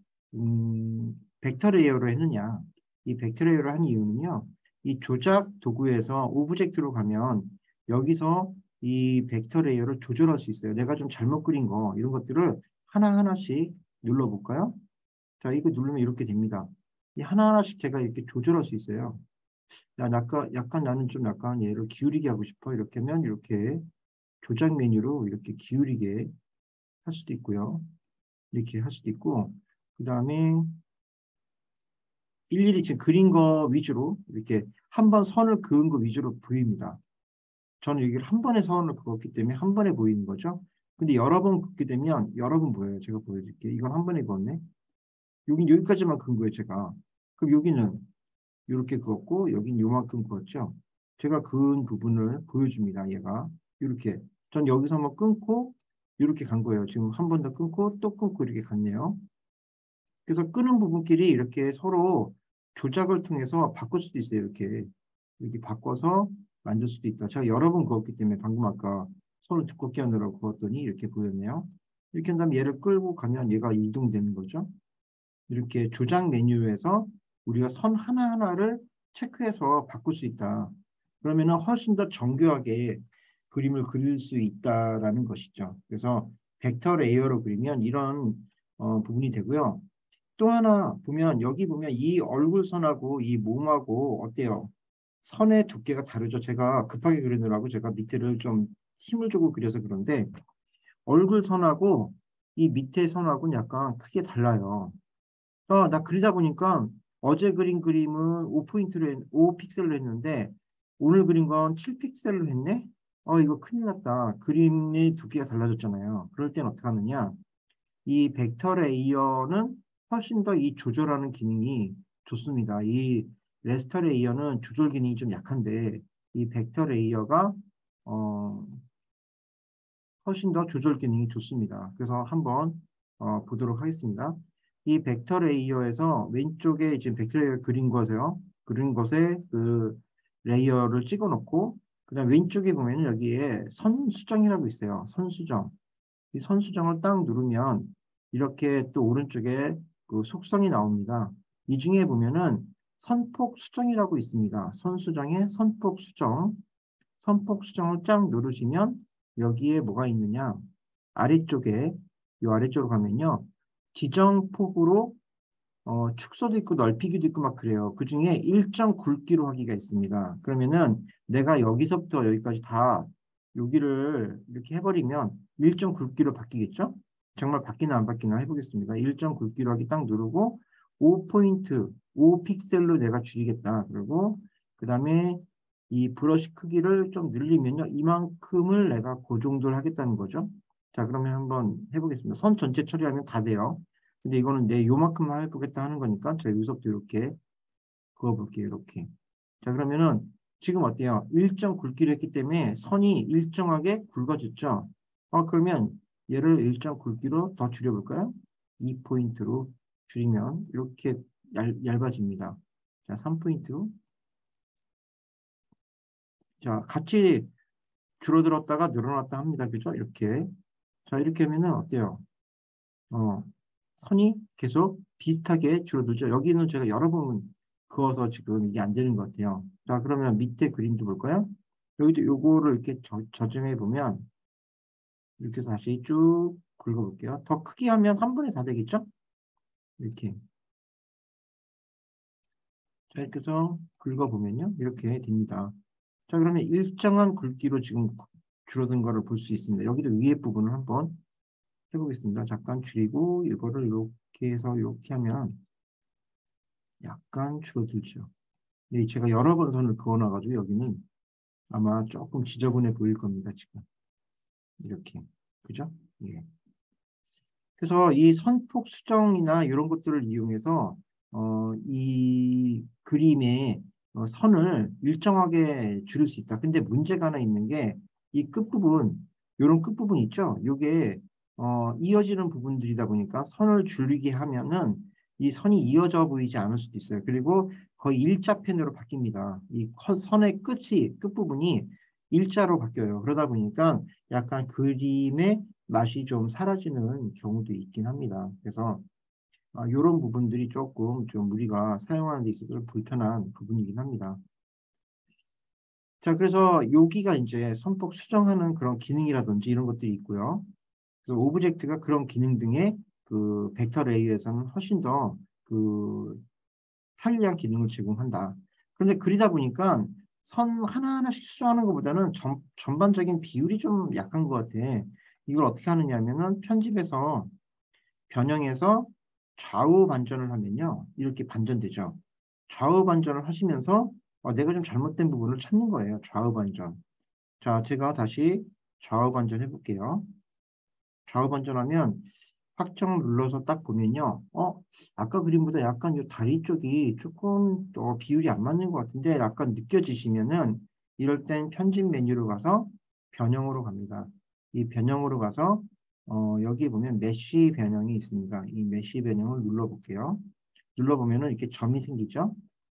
S1: 벡터 레이어로 했느냐. 이 벡터 레이어를 한 이유는요, 이 조작 도구에서 오브젝트로 가면 여기서 이 벡터 레이어를 조절할 수 있어요. 내가 좀 잘못 그린 거 이런 것들을 하나하나씩 눌러볼까요? 자, 이거 누르면 이렇게 됩니다. 이 하나하나씩 제가 이렇게 조절할 수 있어요. 약간 나는 좀 약간 얘를 기울이게 하고 싶어. 이렇게 하면 이렇게 조작 메뉴로 이렇게 기울이게 할 수도 있고요. 이렇게 할 수도 있고, 그 다음에 일일이 지금 그린 거 위주로 이렇게 한 번 선을 그은 거 위주로 보입니다. 저는 여기를 한 번에 선을 그었기 때문에 한 번에 보이는 거죠. 근데 여러 번 긋게 되면 여러 번 보여요. 제가 보여드릴게요. 이건 한 번에 그었네. 여긴 여기까지만 그은 거예요, 제가. 그럼 여기는 이렇게 그었고, 여긴 요만큼 그었죠. 제가 그은 부분을 보여줍니다, 얘가. 이렇게. 전 여기서 한번 끊고, 이렇게 간 거예요. 지금 한 번 더 끊고, 또 끊고 이렇게 갔네요. 그래서 끄는 부분끼리 이렇게 서로 조작을 통해서 바꿀 수도 있어요. 이렇게 바꿔서 만들 수도 있다. 제가 여러 번 그었기 때문에 방금 아까 손을 두껍게 하느라고 그었더니 이렇게 보였네요. 이렇게 한 다음에 얘를 끌고 가면 얘가 이동되는 거죠. 이렇게 조작 메뉴에서 우리가 선 하나하나를 체크해서 바꿀 수 있다. 그러면은 훨씬 더 정교하게 그림을 그릴 수 있다라는 것이죠. 그래서 벡터 레이어로 그리면 이런 부분이 되고요. 또 하나 보면 여기 보면 이 얼굴선하고 이 몸하고 어때요? 선의 두께가 다르죠. 제가 급하게 그리느라고 제가 밑에를 좀 힘을 주고 그려서 그런데, 얼굴선하고 이 밑에 선하고는 약간 크게 달라요. 나 그리다 보니까 어제 그린 그림은 5픽셀로 했는데 오늘 그린 건 7픽셀로 했네? 이거 큰일 났다. 그림의 두께가 달라졌잖아요. 그럴 땐 어떻게 하느냐? 이 벡터 레이어는 훨씬 더 이 조절하는 기능이 좋습니다. 이 레스터 레이어는 조절 기능이 좀 약한데, 이 벡터 레이어가 어, 훨씬 더 조절 기능이 좋습니다. 그래서 한번 보도록 하겠습니다. 이 벡터 레이어에서 왼쪽에 이제 벡터 레이어 그린 것에 그 레이어를 찍어 놓고, 그다음 왼쪽에 보면 여기에 선수정이라고 있어요. 선수정. 이 선수정을 딱 누르면 이렇게 또 오른쪽에 그 속성이 나옵니다. 이 중에 보면은 선폭 수정이라고 있습니다. 선수정의 선폭 수정. 선폭 수정을 쫙 누르시면 여기에 뭐가 있느냐? 아래쪽에, 이 아래쪽으로 가면요, 지정 폭으로 축소도 있고 넓히기도 있고 막 그래요. 그 중에 일정 굵기로 하기가 있습니다. 그러면은 내가 여기서부터 여기까지 다 여기를 이렇게 해버리면 일정 굵기로 바뀌겠죠? 정말 바뀌나 안 바뀌나 해보겠습니다. 일정 굵기로 하기 딱 누르고 5포인트, 5픽셀로 내가 줄이겠다. 그리고 그 다음에 이 브러쉬 크기를 좀 늘리면요, 이만큼을 내가 그 정도를 하겠다는 거죠. 자, 그러면 한번 해보겠습니다. 선 전체 처리하면 다 돼요. 근데 이거는 내 요만큼만 해보겠다 하는 거니까 제가 여기서부터 이렇게 그어볼게요. 이렇게. 자, 그러면은 지금 어때요? 일정 굵기로 했기 때문에 선이 일정하게 굵어졌죠? 그러면 얘를 일정 굵기로 더 줄여볼까요? 2포인트로 줄이면 이렇게 얇아집니다. 자, 3포인트로. 자, 같이 줄어들었다가 늘어났다 합니다. 그죠? 이렇게. 자, 이렇게 하면은 어때요? 어, 선이 계속 비슷하게 줄어들죠. 여기는 제가 여러 번 그어서 지금 이게 안 되는 것 같아요. 자, 그러면 밑에 그림도 볼까요? 여기도 요거를 이렇게 저장해 보면 이렇게 다시 쭉 긁어볼게요. 더 크게 하면 한 번에 다 되겠죠? 이렇게. 자, 이렇게 해서 긁어보면요. 이렇게 됩니다. 자, 그러면 일정한 굵기로 지금 줄어든 거를 볼 수 있습니다. 여기도 위에 부분을 한번 해보겠습니다. 잠깐 줄이고 이거를 이렇게 해서 이렇게 하면 약간 줄어들죠. 예, 제가 여러 번 선을 그어놔가지고 여기는 아마 조금 지저분해 보일 겁니다. 지금 이렇게. 그죠? 예. 그래서 이 선폭 수정이나 이런 것들을 이용해서 이 그림의 선을 일정하게 줄일 수 있다. 근데 문제가 하나 있는 게 이 끝부분, 요런 끝부분 있죠? 요게 이어지는 부분들이다 보니까 선을 줄이게 하면은 이 선이 이어져 보이지 않을 수도 있어요. 그리고 거의 일자편으로 바뀝니다. 이 선의 끝부분이 일자로 바뀌어요. 그러다 보니까 약간 그림의 맛이 좀 사라지는 경우도 있긴 합니다. 그래서 이런 부분들이 조금 좀 우리가 사용하는 데 있어서 불편한 부분이긴 합니다. 자, 그래서 여기가 이제 선폭 수정하는 그런 기능이라든지 이런 것들이 있고요. 그래서 오브젝트가 그런 기능 등의 그 벡터 레이에서는 훨씬 더 그 편리한 기능을 제공한다. 그런데 그리다 보니까 선 하나하나씩 수정하는 것보다는 전반적인 비율이 좀 약한 것 같아. 이걸 어떻게 하느냐 하면은 편집에서 변형해서 좌우 반전을 하면요. 이렇게 반전되죠. 좌우 반전을 하시면서 내가 좀 잘못된 부분을 찾는 거예요. 좌우 반전. 자, 제가 다시 좌우 반전 해볼게요. 좌우 반전하면 확정 눌러서 딱 보면요. 아까 그림보다 약간 이 다리 쪽이 조금 더 비율이 안 맞는 것 같은데 약간 느껴지시면은 이럴 땐 편집 메뉴로 가서 변형으로 갑니다. 이 변형으로 가서 여기 보면 메쉬 변형이 있습니다. 이 메쉬 변형을 눌러볼게요. 눌러보면은 이렇게 점이 생기죠.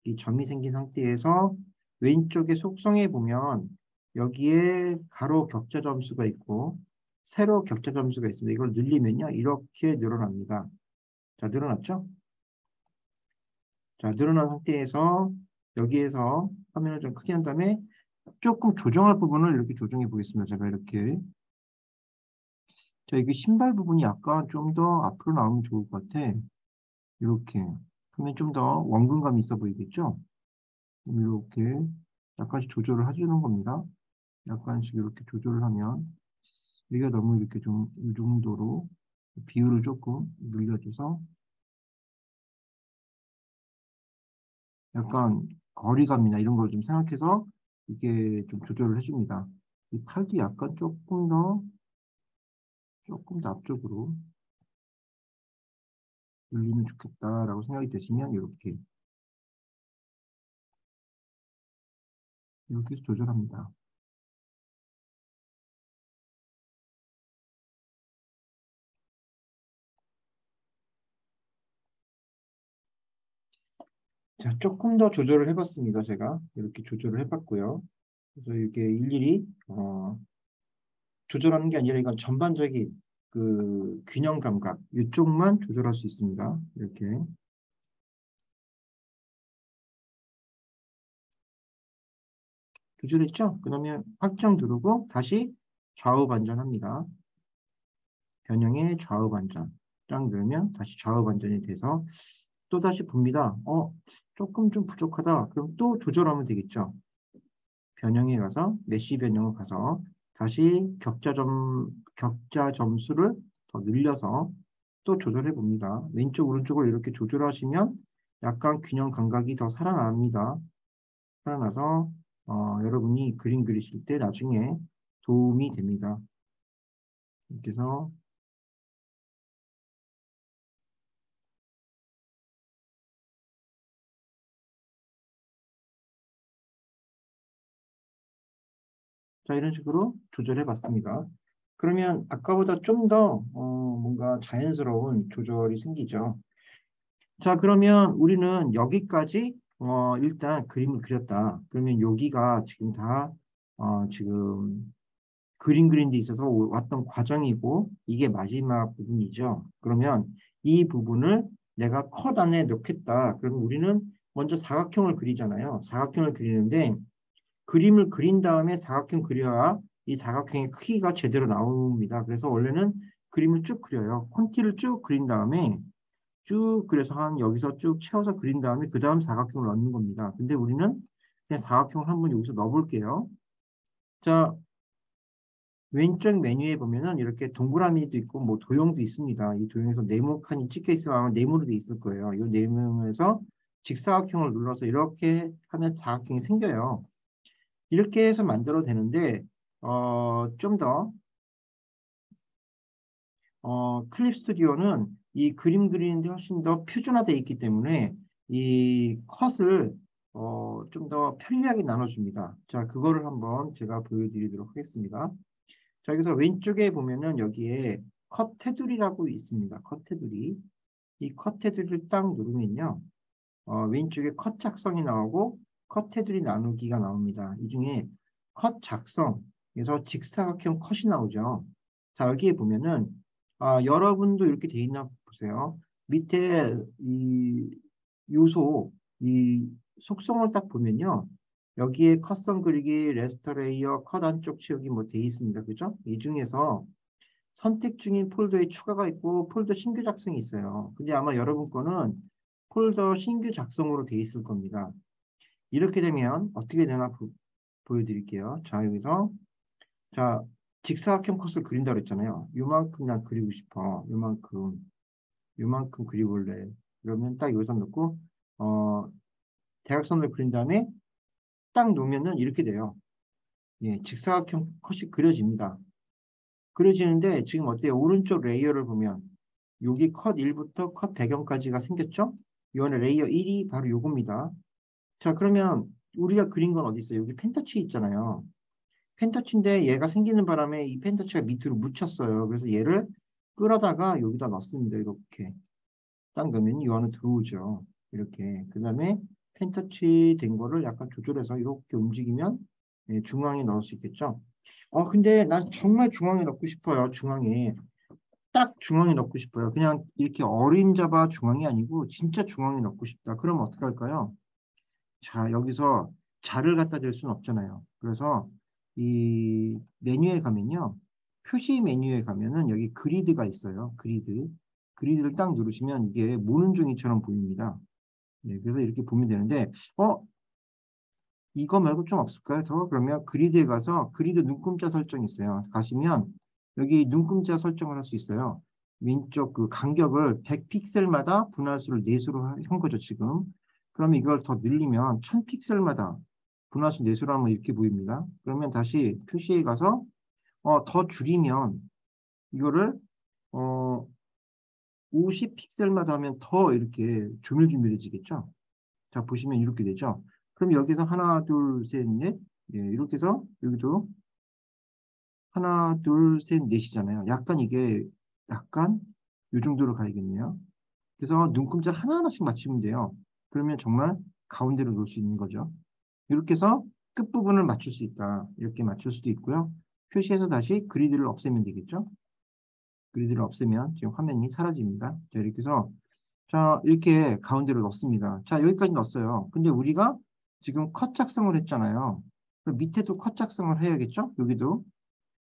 S1: 이 점이 생긴 상태에서 왼쪽에 속성에 보면 여기에 가로 격자 점수가 있고 세로 격자 점수가 있습니다. 이걸 늘리면요. 이렇게 늘어납니다. 자, 늘어났죠? 자, 늘어난 상태에서 여기에서 화면을 좀 크게 한 다음에 조금 조정할 부분을 이렇게 조정해 보겠습니다. 제가 이렇게. 자, 이게 신발 부분이 약간 좀 더 앞으로 나오면 좋을 것 같아. 이렇게. 그러면 좀 더 원근감이 있어 보이겠죠? 이렇게 약간씩 조절을 해주는 겁니다. 약간씩 이렇게 조절을 하면 이게 너무 이렇게 좀 이 정도로 비율을 조금 늘려줘서 약간 거리감이나 이런 걸 좀 생각해서 이게 좀 조절을 해줍니다. 이 팔도 약간 조금 더 앞쪽으로 늘리면 좋겠다라고 생각이 되시면 이렇게 해서 조절합니다. 자, 조금 더 조절을 해봤습니다. 제가 이렇게 조절을 해봤고요. 그래서 이게 일일이 조절하는 게 아니라 이건 전반적인 그 균형 감각 이쪽만 조절할 수 있습니다. 이렇게 조절했죠? 그러면 확정 누르고 다시 좌우 반전합니다. 변형의 좌우 반전 딱 누르면 다시 좌우 반전이 돼서 또 다시 봅니다. 조금 좀 부족하다. 그럼 또 조절하면 되겠죠? 변형에 가서 메쉬 변형을 가서 다시 격자 점수를 더 늘려서 또 조절해 봅니다. 왼쪽 오른쪽을 이렇게 조절하시면 약간 균형 감각이 더 살아납니다. 살아나서 여러분이 그림 그리실 때 나중에 도움이 됩니다. 이렇게 해서 자, 이런 식으로 조절해 봤습니다. 그러면 아까보다 좀 더 뭔가 자연스러운 조절이 생기죠. 자, 그러면 우리는 여기까지 일단 그림을 그렸다. 그러면 여기가 지금 다 지금 그림 그린 데 있어서 왔던 과정이고 이게 마지막 부분이죠. 그러면 이 부분을 내가 컷 안에 넣겠다. 그러면 우리는 먼저 사각형을 그리잖아요. 사각형을 그리는데 그림을 그린 다음에 사각형 그려야 이 사각형의 크기가 제대로 나옵니다. 그래서 원래는 그림을 쭉 그려요. 콘티를 쭉 그린 다음에 쭉 그려서 한 여기서 쭉 채워서 그린 다음에 그 다음 사각형을 넣는 겁니다. 근데 우리는 그냥 사각형을 한번 여기서 넣어볼게요. 자, 왼쪽 메뉴에 보면은 이렇게 동그라미도 있고 뭐 도형도 있습니다. 이 도형에서 네모칸이 찍혀 있으면 아마 네모로 돼 있을 거예요. 이 네모에서 직사각형을 눌러서 이렇게 하면 사각형이 생겨요. 이렇게 해서 만들어도 되는데 좀 더 클립 스튜디오는 이 그림 그리는데 훨씬 더 표준화되어 있기 때문에 이 컷을 좀 더 편리하게 나눠줍니다. 자, 그거를 한번 제가 보여드리도록 하겠습니다. 자, 여기서 왼쪽에 보면은 여기에 컷 테두리라고 있습니다. 컷 테두리. 이 컷 테두리를 딱 누르면요. 왼쪽에 컷 작성이 나오고 컷 테두리 나누기가 나옵니다. 이 중에 컷 작성에서 직사각형 컷이 나오죠. 자, 여기에 보면은 여러분도 이렇게 돼 있나 보세요. 밑에 이 요소, 이 속성을 딱 보면요. 여기에 컷선 그리기, 레스터 레이어, 컷 안쪽 치우기 뭐 돼 있습니다. 그죠? 이 중에서 선택 중인 폴더에 추가가 있고 폴더 신규 작성이 있어요. 근데 아마 여러분 거는 폴더 신규 작성으로 돼 있을 겁니다. 이렇게 되면 어떻게 되나 보여드릴게요. 자, 여기서 자, 직사각형 컷을 그린다 그랬잖아요. 요만큼 난 그리고 싶어. 요만큼 그리볼래. 그러면 딱 여기서 넣고 대각선을 그린 다음에 딱 놓으면은 이렇게 돼요. 예, 직사각형 컷이 그려집니다. 그려지는데 지금 어때요? 오른쪽 레이어를 보면 여기 컷 1부터 컷 배경까지가 생겼죠? 이거는 레이어 1이 바로 요겁니다. 자, 그러면 우리가 그린 건 어디 있어요? 여기 펜터치 있잖아요. 펜터치인데 얘가 생기는 바람에 이 펜터치가 밑으로 묻혔어요. 그래서 얘를 끌어다가 여기다 넣습니다. 이렇게. 딱 넣으면 이 안에 들어오죠. 이렇게. 그 다음에 펜터치 된 거를 약간 조절해서 이렇게 움직이면 중앙에 넣을 수 있겠죠. 근데 난 정말 중앙에 넣고 싶어요. 중앙에. 딱 중앙에 넣고 싶어요. 그냥 이렇게 어림잡아 중앙이 아니고 진짜 중앙에 넣고 싶다. 그럼 어떻게 할까요? 자, 여기서 자를 갖다 댈 수는 없잖아요. 그래서 이 메뉴에 가면요. 표시 메뉴에 가면은 여기 그리드가 있어요. 그리드. 그리드를 딱 누르시면 이게 모는 종이처럼 보입니다. 네, 그래서 이렇게 보면 되는데, 이거 말고 좀 없을까요? 더 그러면 그리드에 가서 그리드 눈금자 설정 있어요. 가시면 여기 눈금자 설정을 할 수 있어요. 왼쪽 그 간격을 100픽셀마다 분할수를 4수로 한 거죠, 지금. 그러면 이걸 더 늘리면 1000픽셀마다 분할수 4수로 하면 이렇게 보입니다. 그러면 다시 표시에 가서 더 줄이면 이거를 어, 50픽셀마다 하면 더 이렇게 조밀조밀해지겠죠. 자, 보시면 이렇게 되죠. 그럼 여기서 하나, 둘, 셋, 넷. 예, 이렇게 해서 여기도 하나, 둘, 셋, 넷이잖아요. 약간 이게 약간 이 정도로 가야겠네요. 그래서 눈금자 하나하나씩 맞추면 돼요. 그러면 정말 가운데로 놓을 수 있는 거죠. 이렇게 해서 끝부분을 맞출 수 있다. 이렇게 맞출 수도 있고요. 표시해서 다시 그리드를 없애면 되겠죠. 그리드를 없애면 지금 화면이 사라집니다. 자, 이렇게 해서 자, 이렇게 가운데로 넣습니다. 자, 여기까지 넣었어요. 근데 우리가 지금 컷 작성을 했잖아요. 그럼 밑에도 컷 작성을 해야겠죠? 여기도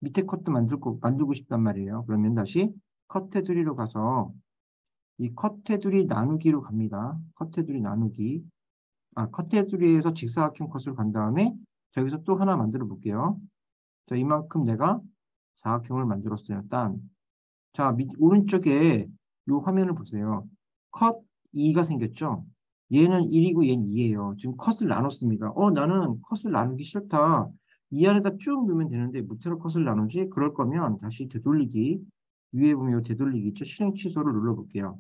S1: 밑에 컷도 만들고 싶단 말이에요. 그러면 다시 컷 테두리로 가서 이 컷 테두리 나누기로 갑니다. 컷 테두리 나누기. 컷 테두리에서 직사각형 컷으로 간 다음에 자, 여기서 또 하나 만들어 볼게요. 자, 이만큼 내가 사각형을 만들었어요. 딴. 자, 오른쪽에 이 화면을 보세요. 컷 2가 생겼죠? 얘는 1이고 얘는 2예요. 지금 컷을 나눴습니다. 나는 컷을 나누기 싫다. 이 안에다 쭉 넣으면 되는데 무태로 컷을 나누지? 그럴 거면 다시 되돌리기. 위에 보면 되돌리기 있죠? 실행 취소를 눌러볼게요.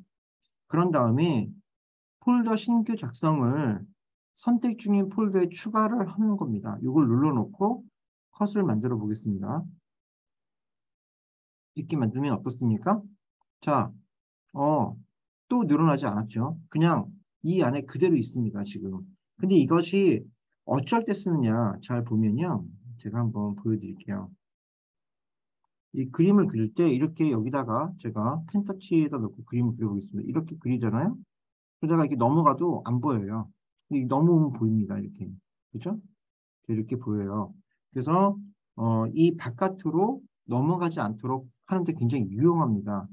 S1: 그런 다음에 폴더 신규 작성을 선택 중인 폴더에 추가를 하는 겁니다. 이걸 눌러놓고 컷을 만들어 보겠습니다. 이렇게 만들면 어떻습니까? 자, 또 늘어나지 않았죠. 그냥 이 안에 그대로 있습니다, 지금. 근데 이것이 어쩔 때 쓰느냐 잘 보면요. 제가 한번 보여드릴게요. 이 그림을 그릴 때 이렇게 여기다가 제가 펜터치에다 놓고 그림을 그려보겠습니다. 이렇게 그리잖아요. 그러다가 이렇게 넘어가도 안 보여요. 넘어오면 보입니다. 이렇게. 그죠? 이렇게 보여요. 그래서 이 바깥으로 넘어가지 않도록 하는데 굉장히 유용합니다.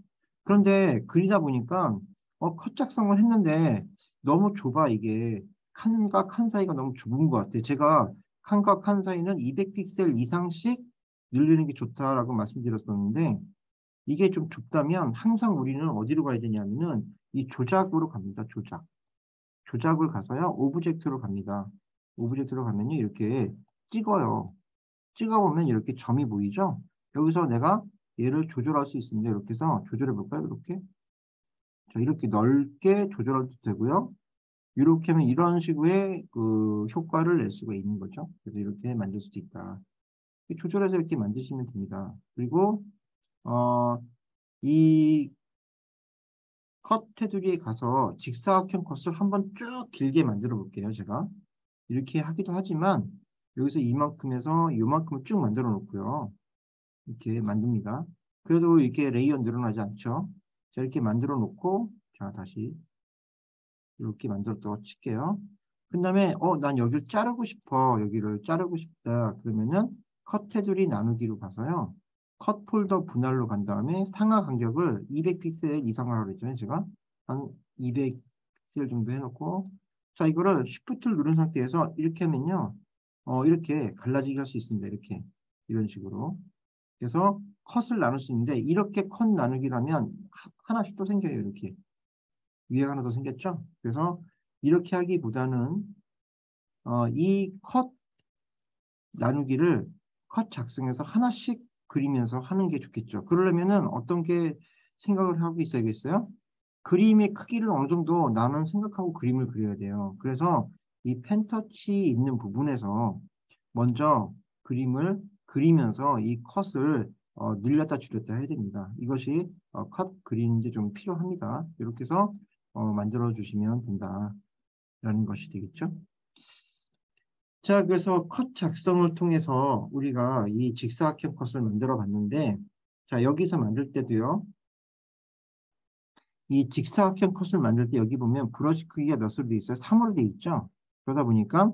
S1: 그런데 그리다 보니까 컷 작성을 했는데 너무 좁아 이게. 칸과 칸 사이가 너무 좁은 것 같아요. 제가 칸과 칸 사이는 200픽셀 이상씩 늘리는 게 좋다라고 말씀드렸었는데 이게 좀 좁다면 항상 우리는 어디로 가야 되냐면은 이 조작으로 갑니다. 조작. 조작을 가서요. 오브젝트로 갑니다. 오브젝트로 가면요. 이렇게 찍어요. 찍어보면 이렇게 점이 보이죠? 여기서 내가 얘를 조절할 수 있습니다. 이렇게 해서 조절해 볼까요? 이렇게. 자, 이렇게 넓게 조절해도 되고요. 이렇게 하면 이런 식의 그 효과를 낼 수가 있는 거죠. 그래서 이렇게 만들 수도 있다. 조절해서 이렇게 만드시면 됩니다. 그리고 어, 이 컷 테두리에 가서 직사각형 컷을 한번 쭉 길게 만들어 볼게요. 제가 이렇게 하기도 하지만 여기서 이만큼에서 이만큼을 쭉 만들어 놓고요. 이렇게 만듭니다. 그래도 이렇게 레이어 늘어나지 않죠. 자, 이렇게 만들어 놓고 자, 다시 이렇게 만들었다고 칠게요. 그 다음에 난 여기를 자르고 싶어. 여기를 자르고 싶다. 그러면은 컷 테두리 나누기로 가서요. 컷 폴더 분할로 간 다음에 상하 간격을 200픽셀 이상으로 하고 있잖아요. 제가 한 200픽셀 정도 해놓고 자, 이거를 Shift를 누른 상태에서 이렇게 하면요. 이렇게 갈라지게 할 수 있습니다. 이렇게 이런 식으로. 그래서 컷을 나눌 수 있는데 이렇게 컷 나누기라면 하나씩 또 생겨요. 이렇게. 위에가 하나 더 생겼죠? 그래서 이렇게 하기보다는 이 컷 나누기를 컷 작성해서 하나씩 그리면서 하는 게 좋겠죠. 그러려면은 어떤 게 생각을 하고 있어야겠어요? 그림의 크기를 어느 정도 나는 생각하고 그림을 그려야 돼요. 그래서 이 펜터치 있는 부분에서 먼저 그림을 그리면서 이 컷을 늘렸다 줄였다 해야 됩니다. 이것이 컷 그리는데 좀 필요합니다. 이렇게 해서 만들어 주시면 된다라는 것이 되겠죠. 자, 그래서 컷 작성을 통해서 우리가 이 직사각형 컷을 만들어 봤는데 자, 여기서 만들 때도요. 이 직사각형 컷을 만들 때 여기 보면 브러쉬 크기가 몇으로 돼 있어요? 3으로 돼 있죠? 그러다 보니까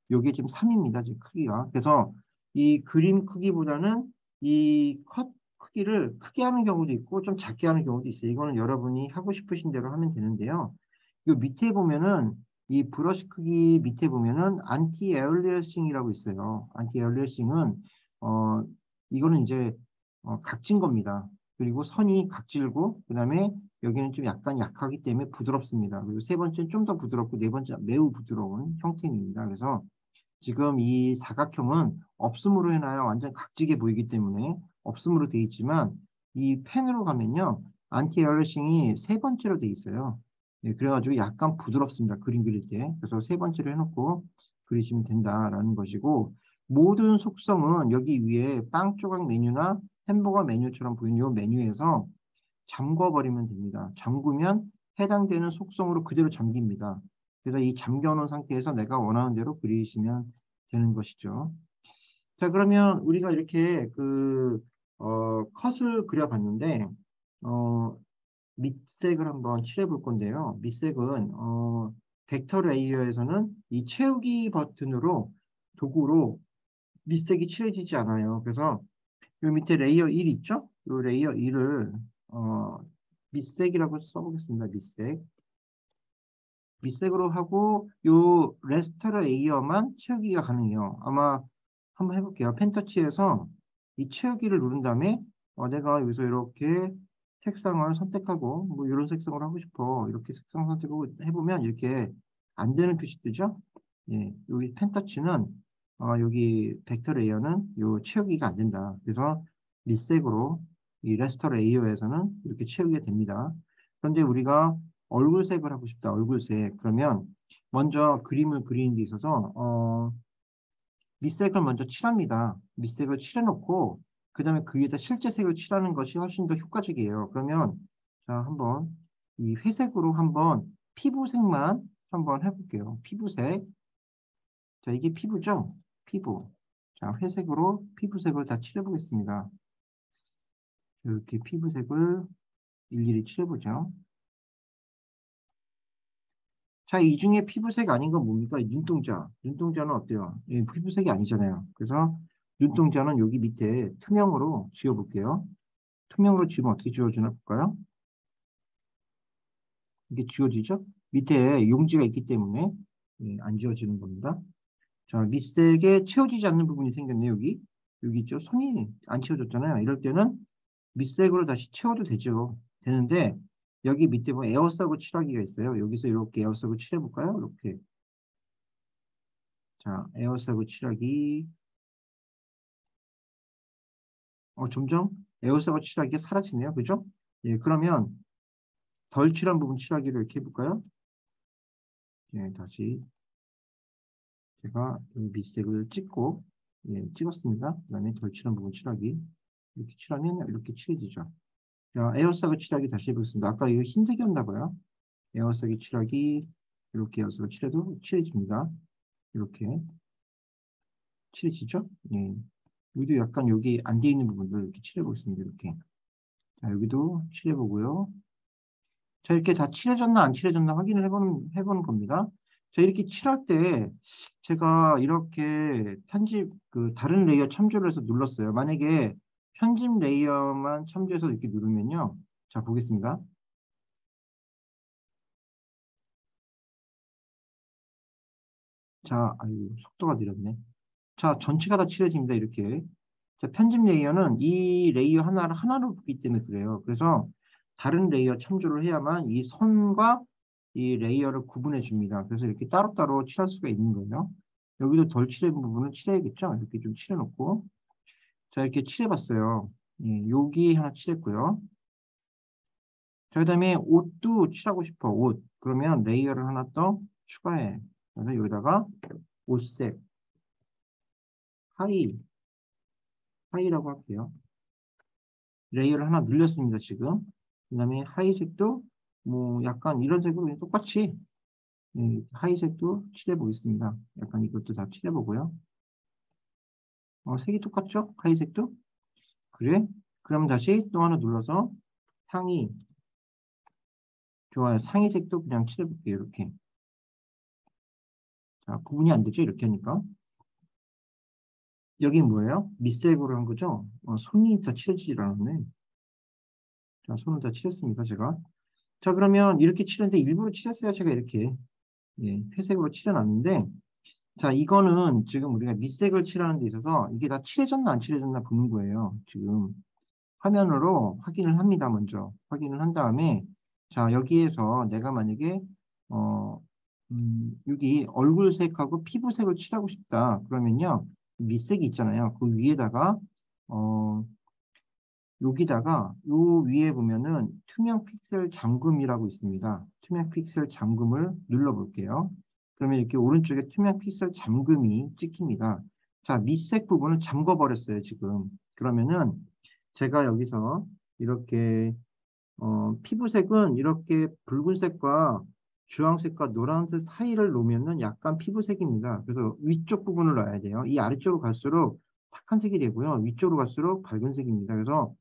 S1: 이게 지금 3입니다. 지금 크기가. 그래서 이 그림 크기보다는 이 컷 크기를 크게 하는 경우도 있고 좀 작게 하는 경우도 있어요. 이거는 여러분이 하고 싶으신 대로 하면 되는데요. 이 밑에 보면은 이 브러쉬 크기 밑에 보면은 안티 에얼리어싱이라고 있어요. 안티 에얼리어싱은 어 이거는 이제 각진 겁니다. 그리고 선이 각질고 그다음에 여기는 좀 약간 약하기 때문에 부드럽습니다. 그리고 세 번째는 좀 더 부드럽고 네 번째 매우 부드러운 형태입니다. 그래서 지금 이 사각형은 없음으로 해놔야 완전 각지게 보이기 때문에 없음으로 되어 있지만 이 펜으로 가면요. 안티 에어러싱이 세 번째로 되어 있어요. 네, 그래가지고 약간 부드럽습니다. 그림 그릴 때. 그래서 세 번째로 해놓고 그리시면 된다라는 것이고 모든 속성은 여기 위에 빵 조각 메뉴나 햄버거 메뉴처럼 보이는 이 메뉴에서 잠궈버리면 됩니다. 잠그면 해당되는 속성으로 그대로 잠깁니다. 그래서 이 잠겨놓은 상태에서 내가 원하는 대로 그리시면 되는 것이죠. 자, 그러면 우리가 이렇게 컷을 그려봤는데, 밑색을 한번 칠해볼 건데요. 밑색은, 벡터 레이어에서는 이 채우기 버튼으로 도구로 밑색이 칠해지지 않아요. 그래서 요 밑에 레이어 1 있죠? 요 레이어 1을 어, 밑색이라고 써보겠습니다. 밑색. 밑색으로 하고 요 레스터 레이어만 채우기가 가능해요. 아마 한번 해볼게요. 펜터치에서 이 채우기를 누른 다음에 내가 여기서 이렇게 색상을 선택하고 뭐 이런 색상을 하고 싶어. 이렇게 색상 선택하고 해보면 이렇게 안 되는 표시 뜨죠? 예, 여기 펜터치는 여기 벡터 레이어는 요 채우기가 안 된다. 그래서 밑색으로 이 레스터 레이어에서는 이렇게 채우게 됩니다. 그런데 우리가 얼굴색을 하고 싶다. 얼굴색. 그러면 먼저 그림을 그리는 데 있어서 밑색을 먼저 칠합니다. 밑색을 칠해놓고 그 다음에 그 위에다 실제 색을 칠하는 것이 훨씬 더 효과적이에요. 그러면 자 한번 이 회색으로 한번 피부색만 한번 해볼게요. 피부색. 자 이게 피부죠? 피부. 자 회색으로 피부색을 다 칠해보겠습니다. 이렇게 피부색을 일일이 칠해보죠. 자, 이 중에 피부색 아닌 건 뭡니까? 눈동자. 눈동자는 어때요? 예, 피부색이 아니잖아요. 그래서 눈동자는 여기 밑에 투명으로 지워볼게요. 투명으로 지우면 어떻게 지워지나 볼까요? 이게 지워지죠? 밑에 용지가 있기 때문에 예, 안 지워지는 겁니다. 자, 밑색에 채워지지 않는 부분이 생겼네요, 여기. 여기 있죠? 손이 안 채워졌잖아요. 이럴 때는 밑색으로 다시 채워도 되죠. 되는데 여기 밑에 보면 에어서그 칠하기가 있어요. 여기서 이렇게 에어서그 칠해볼까요? 이렇게. 자, 에어서그 칠하기. 점점 에어서그 칠하기가 사라지네요. 그죠? 예, 그러면 덜 칠한 부분 칠하기로 이렇게 해볼까요? 예, 다시 제가 이 밑색을 찍고, 예, 찍었습니다. 그 다음에 덜 칠한 부분 칠하기. 이렇게 칠하면 이렇게 칠해지죠. 자, 에어서그 칠하기 다시 해보겠습니다. 아까 이거 흰색이었나 봐요. 에어서그 칠하기, 이렇게 에어서그 칠해도 칠해집니다. 이렇게 칠해지죠? 예. 여기도 약간 여기 안 돼 있는 부분들 이렇게 칠해보겠습니다. 이렇게. 자, 여기도 칠해보고요. 자, 이렇게 다 칠해졌나 안 칠해졌나 확인을 해보는 겁니다. 자, 이렇게 칠할 때 제가 이렇게 편집, 다른 레이어 참조를 해서 눌렀어요. 만약에 편집 레이어만 참조해서 이렇게 누르면요. 자, 보겠습니다. 자, 아유, 속도가 느렸네. 자, 전체가 다 칠해집니다. 이렇게. 자, 편집 레이어는 이 레이어 하나를 하나로 보기 때문에 그래요. 그래서 다른 레이어 참조를 해야만 이 선과 이 레이어를 구분해 줍니다. 그래서 이렇게 따로따로 칠할 수가 있는 거예요. 여기도 덜 칠해본 부분은 칠해야겠죠? 이렇게 좀 칠해놓고. 자, 이렇게 칠해봤어요. 예, 여기 하나 칠했고요. 자, 그 다음에 옷도 칠하고 싶어, 옷. 그러면 레이어를 하나 더 추가해. 그래서 여기다가 옷색, 하이, 하이라고 할게요. 레이어를 하나 늘렸습니다, 지금. 그 다음에 하이색도 뭐 약간 이런 색으로 그냥 똑같이 하이색도 칠해보겠습니다. 약간 이것도 다 칠해보고요. 색이 똑같죠? 하이색도? 그래? 그럼 다시 또 하나 눌러서 상의. 좋아요. 상의색도 그냥 칠해볼게요. 이렇게. 자, 구분이 안 되죠? 이렇게 하니까. 여기 뭐예요? 밑색으로 한 거죠? 손이 다 칠해지질 않았네. 자, 손을 다 칠했습니다. 제가. 자, 그러면 이렇게 칠했는데 일부러 칠했어요. 제가 이렇게. 예, 회색으로 칠해놨는데 자, 이거는 지금 우리가 밑색을 칠하는 데 있어서 이게 다 칠해졌나 안 칠해졌나 보는 거예요. 지금 화면으로 확인을 합니다. 먼저 확인을 한 다음에 자, 여기에서 내가 만약에 어, 여기 얼굴색하고 피부색을 칠하고 싶다. 그러면요. 밑색이 있잖아요. 그 위에다가 어, 여기다가 요 위에 보면은 투명 픽셀 잠금이라고 있습니다. 투명 픽셀 잠금을 눌러볼게요. 그러면 이렇게 오른쪽에 투명 픽셀 잠금이 찍힙니다. 자, 밑색 부분을 잠궈 버렸어요, 지금. 그러면은 제가 여기서 이렇게 피부색은 이렇게 붉은색과 주황색과 노란색 사이를 놓으면은 약간 피부색입니다. 그래서 위쪽 부분을 놔야 돼요. 이 아래쪽으로 갈수록 탁한 색이 되고요. 위쪽으로 갈수록 밝은 색입니다. 그래서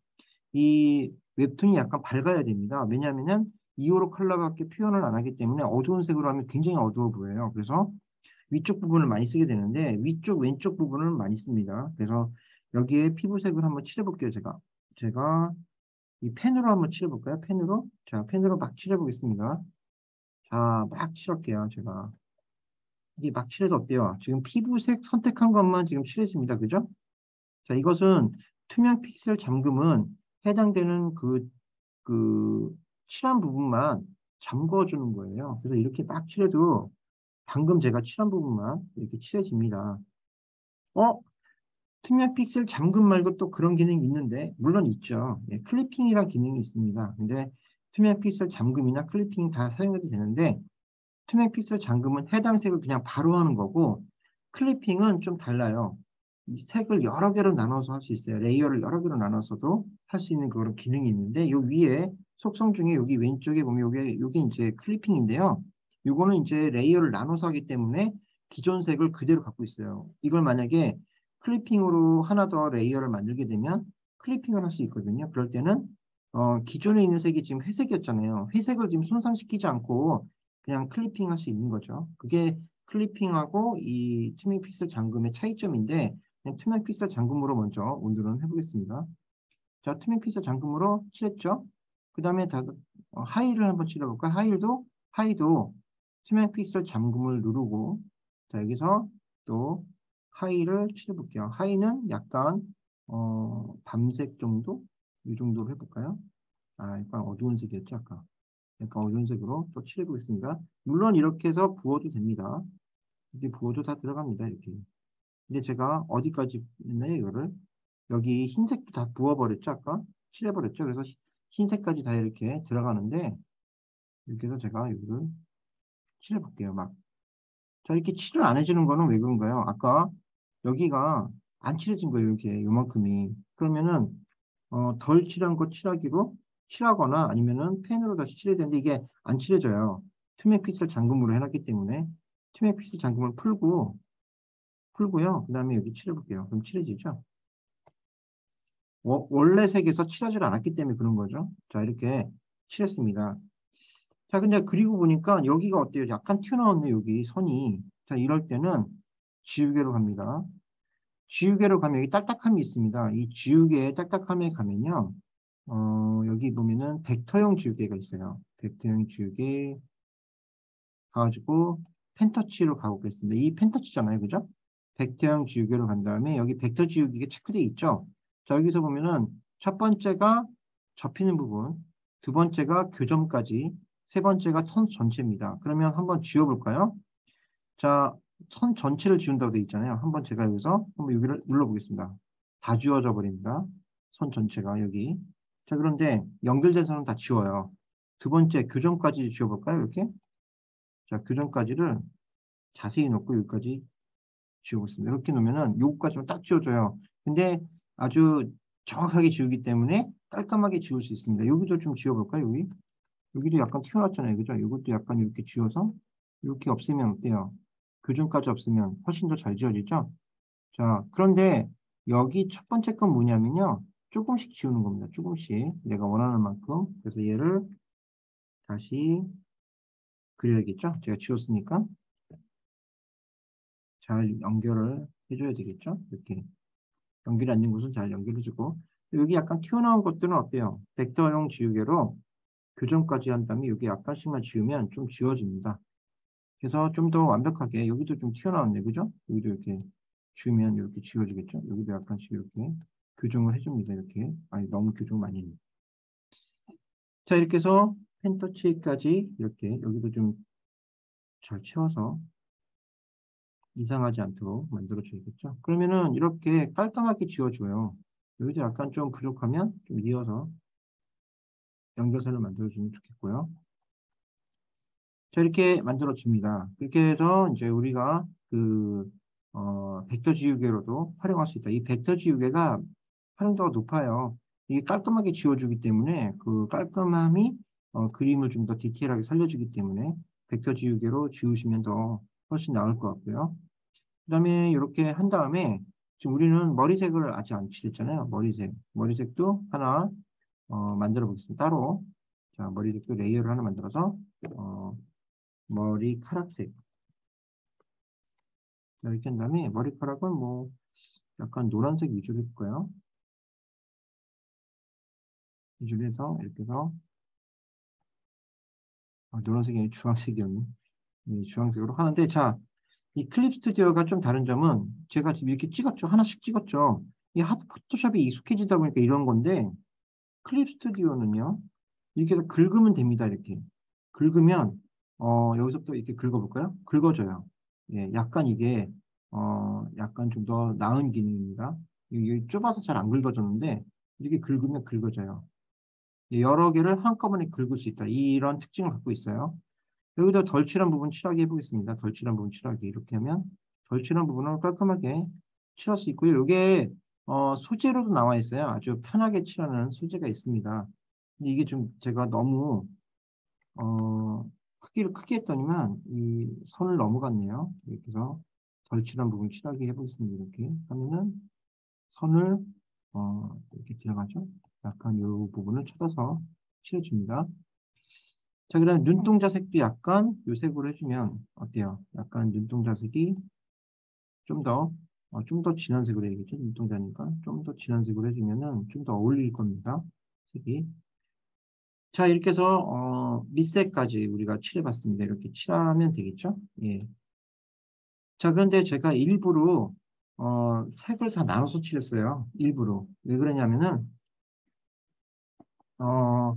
S1: 이 웹툰이 약간 밝아야 됩니다. 왜냐하면은 이오로 컬러밖에 표현을 안 하기 때문에 어두운 색으로 하면 굉장히 어두워 보여요. 그래서 위쪽 부분을 많이 쓰게 되는데 위쪽 왼쪽 부분을 많이 씁니다. 그래서 여기에 피부색을 한번 칠해볼게요. 제가 이 펜으로 한번 칠해볼까요? 펜으로? 자, 펜으로 막 칠해보겠습니다. 자, 막 칠할게요. 제가 이게 막 칠해도 어때요? 지금 피부색 선택한 것만 지금 칠해집니다. 그죠? 자, 이것은 투명 픽셀 잠금은 해당되는 칠한 부분만 잠궈주는 거예요. 그래서 이렇게 막 칠해도 방금 제가 칠한 부분만 이렇게 칠해집니다. 어? 투명 픽셀 잠금 말고 또 그런 기능이 있는데, 물론 있죠. 예, 클리핑이란 기능이 있습니다. 근데 투명 픽셀 잠금이나 클리핑 다 사용해도 되는데, 투명 픽셀 잠금은 해당 색을 그냥 바로 하는 거고, 클리핑은 좀 달라요. 이 색을 여러 개로 나눠서 할 수 있어요. 레이어를 여러 개로 나눠서도 할 수 있는 그런 기능이 있는데, 요 위에 속성 중에 여기 왼쪽에 보면 요게 이제 클리핑인데요. 요거는 이제 레이어를 나눠서 하기 때문에 기존 색을 그대로 갖고 있어요. 이걸 만약에 클리핑으로 하나 더 레이어를 만들게 되면 클리핑을 할 수 있거든요. 그럴 때는 기존에 있는 색이 지금 회색이었잖아요. 회색을 지금 손상시키지 않고 그냥 클리핑 할 수 있는 거죠. 그게 클리핑하고 이 투명 픽셀 잠금의 차이점인데, 그냥 투명 픽셀 잠금으로 먼저 오늘은 해보겠습니다. 자, 투명 픽셀 잠금으로 칠했죠. 그 다음에 하이를 한번 칠해볼까요? 하이도 투명 픽셀 잠금을 누르고, 자, 여기서 또 하이를 칠해볼게요. 하이는 약간 밤색 정도? 이 정도로 해볼까요? 아, 약간 어두운 색이었죠, 아까. 약간 어두운 색으로 또 칠해보겠습니다. 물론 이렇게 해서 부어도 됩니다. 이게 부어도 다 들어갑니다, 이렇게. 근데 제가 어디까지 했나요, 이거를? 여기 흰색도 다 부어버렸죠, 아까? 칠해버렸죠. 그래서 흰색까지 다 이렇게 들어가는데, 이렇게 해서 제가 이거를 칠해볼게요, 막. 자, 이렇게 칠을 안 해주는 거는 왜 그런가요? 아까 여기가 안 칠해진 거예요, 이렇게, 요만큼이. 그러면은, 덜 칠한 거 칠하기로 칠하거나 아니면은 펜으로 다시 칠해야 되는데, 이게 안 칠해져요. 투명 픽셀 잠금으로 해놨기 때문에, 투명 픽셀 잠금을 풀고요. 그 다음에 여기 칠해볼게요. 그럼 칠해지죠? 원래 색에서 칠하지 않았기 때문에 그런 거죠. 자, 이렇게 칠했습니다. 자, 근데 그리고 보니까 여기가 어때요? 약간 튀어나왔네, 여기 선이. 자, 이럴 때는 지우개로 갑니다. 지우개로 가면 여기 딱딱함이 있습니다. 이 지우개의 딱딱함에 가면요. 여기 보면은 벡터형 지우개가 있어요. 벡터형 지우개 가가지고 펜터치로 가보겠습니다. 이 펜터치잖아요, 그죠? 벡터형 지우개로 간 다음에 여기 벡터 지우개가 체크되어 있죠? 자, 여기서 보면은 첫 번째가 접히는 부분, 두 번째가 교점까지, 세 번째가 선 전체입니다. 그러면 한번 지워볼까요? 자, 선 전체를 지운다고 되어 있잖아요. 한번 제가 여기서 한번 여기를 눌러보겠습니다. 다 지워져 버립니다. 선 전체가 여기. 자, 그런데 연결된 선은 다 지워요. 두 번째 교점까지 지워볼까요? 이렇게. 자, 교점까지를 자세히 놓고 여기까지 지우겠습니다. 이렇게 놓으면은 요거까지만 딱 지워져요. 근데 아주 정확하게 지우기 때문에 깔끔하게 지울 수 있습니다. 여기도 좀 지워볼까요? 여기도 약간 튀어나왔잖아요. 그죠? 이것도 약간 이렇게 지워서 이렇게 없애면 어때요? 교정까지 없으면 훨씬 더 잘 지워지죠? 자, 그런데 여기 첫 번째 건 뭐냐면요. 조금씩 지우는 겁니다. 조금씩. 내가 원하는 만큼. 그래서 얘를 다시 그려야겠죠? 제가 지웠으니까. 잘 연결을 해줘야 되겠죠? 이렇게. 연결이 안 된 곳은 잘 연결해주고. 여기 약간 튀어나온 것들은 어때요? 벡터용 지우개로 교정까지 한 다음에 여기 약간씩만 지우면 좀 지워집니다. 그래서 좀 더 완벽하게, 여기도 좀 튀어나왔네, 그죠? 여기도 이렇게 지우면 이렇게 지워지겠죠? 여기도 약간씩 이렇게 교정을 해줍니다, 이렇게. 아니, 너무 교정 많이 했네. 자, 이렇게 해서 펜터치까지 이렇게, 여기도 좀 잘 채워서 이상하지 않도록 만들어줘야겠죠? 그러면은 이렇게 깔끔하게 지워줘요. 여기도 약간 좀 부족하면 좀 이어서 연결선을 만들어주면 좋겠고요. 자, 이렇게 만들어줍니다. 그렇게 해서 이제 우리가 벡터 지우개로도 활용할 수 있다. 이 벡터 지우개가 활용도가 높아요. 이게 깔끔하게 지워주기 때문에 그 깔끔함이 그림을 좀 더 디테일하게 살려주기 때문에 벡터 지우개로 지우시면 더 훨씬 나을 것 같고요. 그 다음에 이렇게 한 다음에 지금 우리는 머리색을 아직 안 칠했잖아요. 머리색도 하나 만들어 보겠습니다. 따로. 자, 머리색도 레이어를 하나 만들어서 머리카락색. 이렇게 한 다음에 머리카락은 뭐 약간 노란색 위주로 해볼까요? 위주로 해서 이렇게 해서 노란색이 아니라 주황색이었네. 네, 주황색으로 하는데, 자, 이 클립 스튜디오가 좀 다른 점은 제가 지금 이렇게 찍었죠. 하나씩 찍었죠. 이 하드 포토샵이 익숙해지다 보니까 이런 건데, 클립 스튜디오는요. 이렇게 해서 긁으면 됩니다. 이렇게. 긁으면 여기서부터 이렇게 긁어볼까요? 긁어져요. 예, 약간 이게 약간 좀 더 나은 기능입니다. 이게 좁아서 잘 안 긁어졌는데 이렇게 긁으면 긁어져요. 예, 여러 개를 한꺼번에 긁을 수 있다. 이런 특징을 갖고 있어요. 여기다 덜 칠한 부분 칠하기 해보겠습니다. 덜 칠한 부분 칠하기 이렇게 하면 덜 칠한 부분은 깔끔하게 칠할 수 있고요. 이게 소재로도 나와 있어요. 아주 편하게 칠하는 소재가 있습니다. 근데 이게 좀 제가 너무 크기를 크게 했더니만 이 선을 넘어갔네요. 이렇게 해서 덜 칠한 부분 칠하게 해보겠습니다. 이렇게 하면은 선을 이렇게 들어가죠. 약간 이 부분을 찾아서 칠해줍니다. 자, 그다음 눈동자 색도 약간 요 색으로 해주면 어때요? 약간 눈동자 색이 좀 더 진한 색으로 해야겠죠? 눈동자니까 좀 더 진한 색으로 해주면은 좀 더 어울릴 겁니다. 색이. 자, 이렇게 해서 밑색까지 우리가 칠해봤습니다. 이렇게 칠하면 되겠죠? 예. 자, 그런데 제가 일부러 색을 다 나눠서 칠했어요. 일부러. 왜 그러냐면은 어,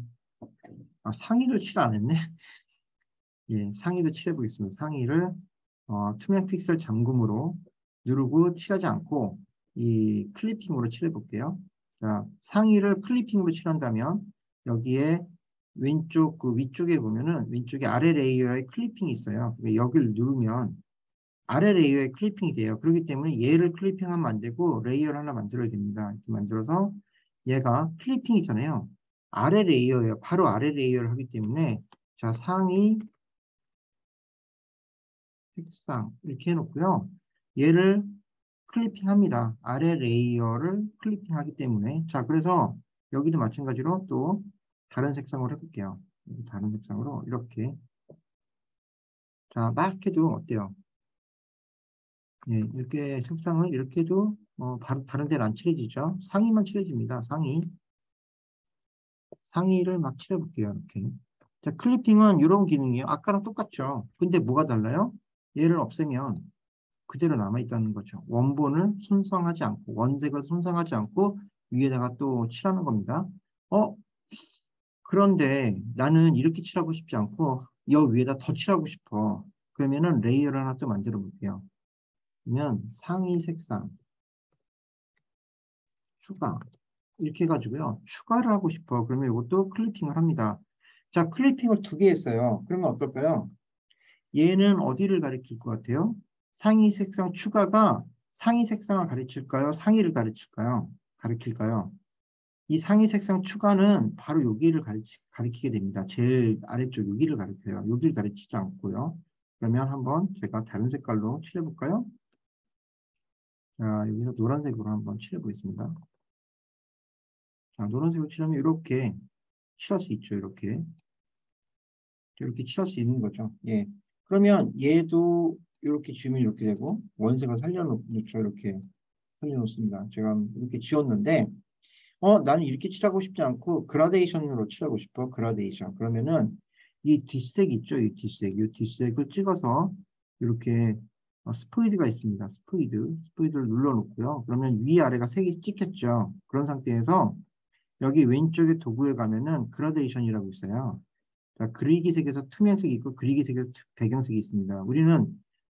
S1: 상의를 칠 안 했네. 예, 상의도 칠해 보겠습니다. 상의를 투명 픽셀 잠금으로 누르고 칠하지 않고 이 클리핑으로 칠해 볼게요. 자, 상의를 클리핑으로 칠한다면 여기에 왼쪽 그 위쪽에 보면은 왼쪽에 아래 레이어에 클리핑이 있어요. 여기를 누르면 아래 레이어에 클리핑이 돼요. 그렇기 때문에 얘를 클리핑하면 안 되고 레이어를 하나 만들어야 됩니다. 이렇게 만들어서 얘가 클리핑이잖아요. 아래 레이어예요. 바로 아래 레이어를 하기 때문에 자, 상의 색상 이렇게 해놓고요. 얘를 클리핑합니다. 아래 레이어를 클리핑하기 때문에 자, 그래서 여기도 마찬가지로 또 다른 색상으로 해볼게요. 다른 색상으로 이렇게 자, 막 해도 어때요? 예, 이렇게 색상을 이렇게 해도 바로 다른 데는 안 칠해지죠. 상의만 칠해집니다. 상의를 막 칠해볼게요. 이렇게. 자, 클리핑은 이런 기능이에요. 아까랑 똑같죠. 근데 뭐가 달라요? 얘를 없애면 그대로 남아있다는 거죠. 원본을 손상하지 않고, 원색을 손상하지 않고 위에다가 또 칠하는 겁니다. 어? 그런데 나는 이렇게 칠하고 싶지 않고 여 위에다 더 칠하고 싶어. 그러면은 레이어를 하나 또 만들어 볼게요. 그러면 상의 색상 추가 이렇게 해가지고요. 추가를 하고 싶어. 그러면 이것도 클리핑을 합니다. 자, 클리핑을 두 개 했어요. 그러면 어떨까요? 얘는 어디를 가리킬 것 같아요? 상의 색상 추가가 상의 색상을 가르칠까요? 상의를 가르칠까요? 가리킬까요? 이 상의 색상 추가는 바로 여기를 가리키게 됩니다. 제일 아래쪽 여기를 가리켜요. 여기를 가리치지 않고요. 그러면 한번 제가 다른 색깔로 칠해볼까요? 자, 여기서 노란색으로 한번 칠해보겠습니다. 자, 노란색으로 칠하면 이렇게 칠할 수 있죠. 이렇게 칠할 수 있는 거죠. 예. 그러면 얘도 이렇게 지우면 이렇게 되고 원색을 살려놓죠. 이렇게 살려놓습니다. 제가 이렇게 지웠는데 나는 이렇게 칠하고 싶지 않고 그라데이션으로 칠하고 싶어. 그라데이션. 그러면은 이 뒷색 있죠? 이 뒷색. 이 뒷색을 찍어서 이렇게 스포이드가 있습니다. 스포이드를 눌러놓고요. 그러면 위아래가 색이 찍혔죠. 그런 상태에서 여기 왼쪽에 도구에 가면은 그라데이션이라고 있어요. 자, 그리기색에서 투명색이 있고 그리기색에서 배경색이 있습니다. 우리는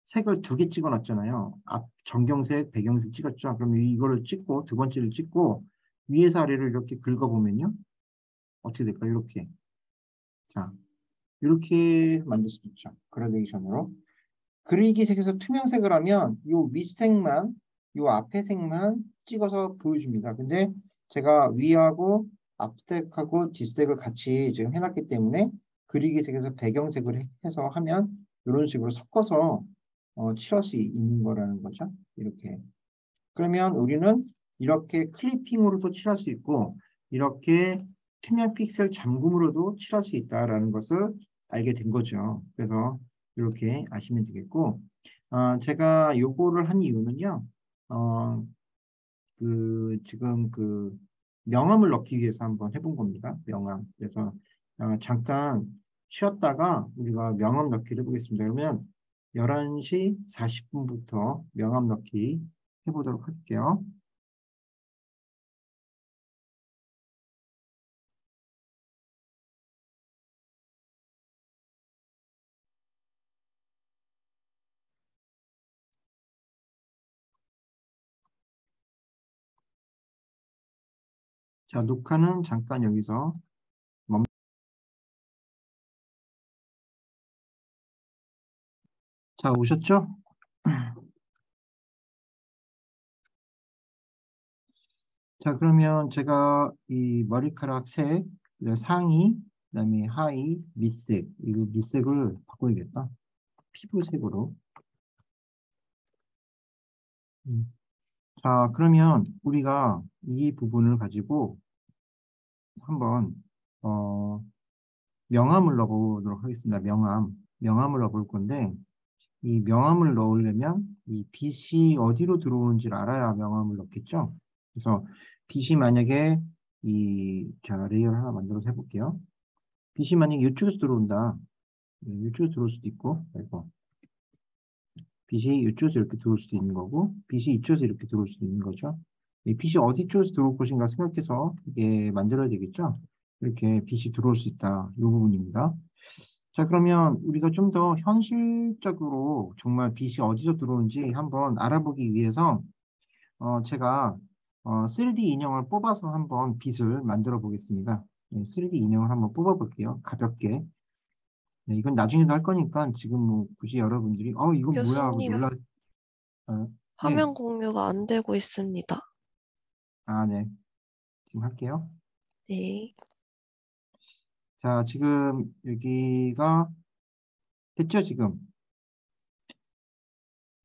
S1: 색을 두 개 찍어놨잖아요. 앞 정경색, 배경색 찍었죠. 그러면 이거를 찍고 두 번째를 찍고 위에서 아래를 이렇게 긁어보면요. 어떻게 될까요? 이렇게. 자, 이렇게 만들 수 있죠. 그라데이션으로. 그리기색에서 투명색을 하면 요 윗색만, 요 앞에 색만 찍어서 보여줍니다. 근데 제가 위하고 앞색하고 뒷색을 같이 지금 해놨기 때문에 그리기색에서 배경색을 해서 하면 이런 식으로 섞어서 칠할 수 있는 거라는 거죠. 이렇게. 그러면 우리는 이렇게 클리핑으로도 칠할 수 있고 이렇게 투명 픽셀 잠금으로도 칠할 수 있다라는 것을 알게 된 거죠. 그래서 이렇게 아시면 되겠고 제가 요거를 한 이유는요. 어, 지금 명암을 넣기 위해서 한번 해본 겁니다. 명암. 그래서 잠깐 쉬었다가 우리가 명암 넣기를 해보겠습니다. 그러면 11시 40분부터 명암 넣기 해보도록 할게요. 자, 녹화는 잠깐 여기서 멈. 자, 오셨죠? 자, 그러면 제가 이 머리카락 색, 그다음에 상의, 그다음에 하의, 밑색, 이거 밑색을 바꿔야겠다. 피부색으로. 음. 자, 그러면 우리가 이 부분을 가지고 한번 명암을 넣어보도록 하겠습니다. 명암을 넣어볼 건데 이 명암을 넣으려면 이 빛이 어디로 들어오는지를 알아야 명암을 넣겠죠. 그래서 빛이 만약에 자, 레이어를 하나 만들어서 해볼게요. 빛이 만약에 이쪽에서 들어온다. 이쪽에서 들어올 수도 있고, 이거. 빛이 이쪽에서 이렇게 들어올 수도 있는 거고, 빛이 이쪽에서 이렇게 들어올 수도 있는 거죠. 이 빛이 어디 쪽에서 들어올 것인가 생각해서 이게 만들어야 되겠죠. 이렇게 빛이 들어올 수 있다. 이 부분입니다. 자, 그러면 우리가 좀 더 현실적으로 정말 빛이 어디서 들어오는지 한번 알아보기 위해서 제가 3D 인형을 뽑아서 한번 빛을 만들어 보겠습니다. 3D 인형을 한번 뽑아 볼게요. 가볍게. 네, 이건 나중에도 할 거니까 지금 뭐 굳이 여러분들이 이건 뭐야 하고
S2: 교수님,
S1: 어, 네.
S2: 화면 공유가 안 되고 있습니다.
S1: 네. 지금 할게요.
S2: 네.
S1: 자, 지금 여기가 됐죠, 지금.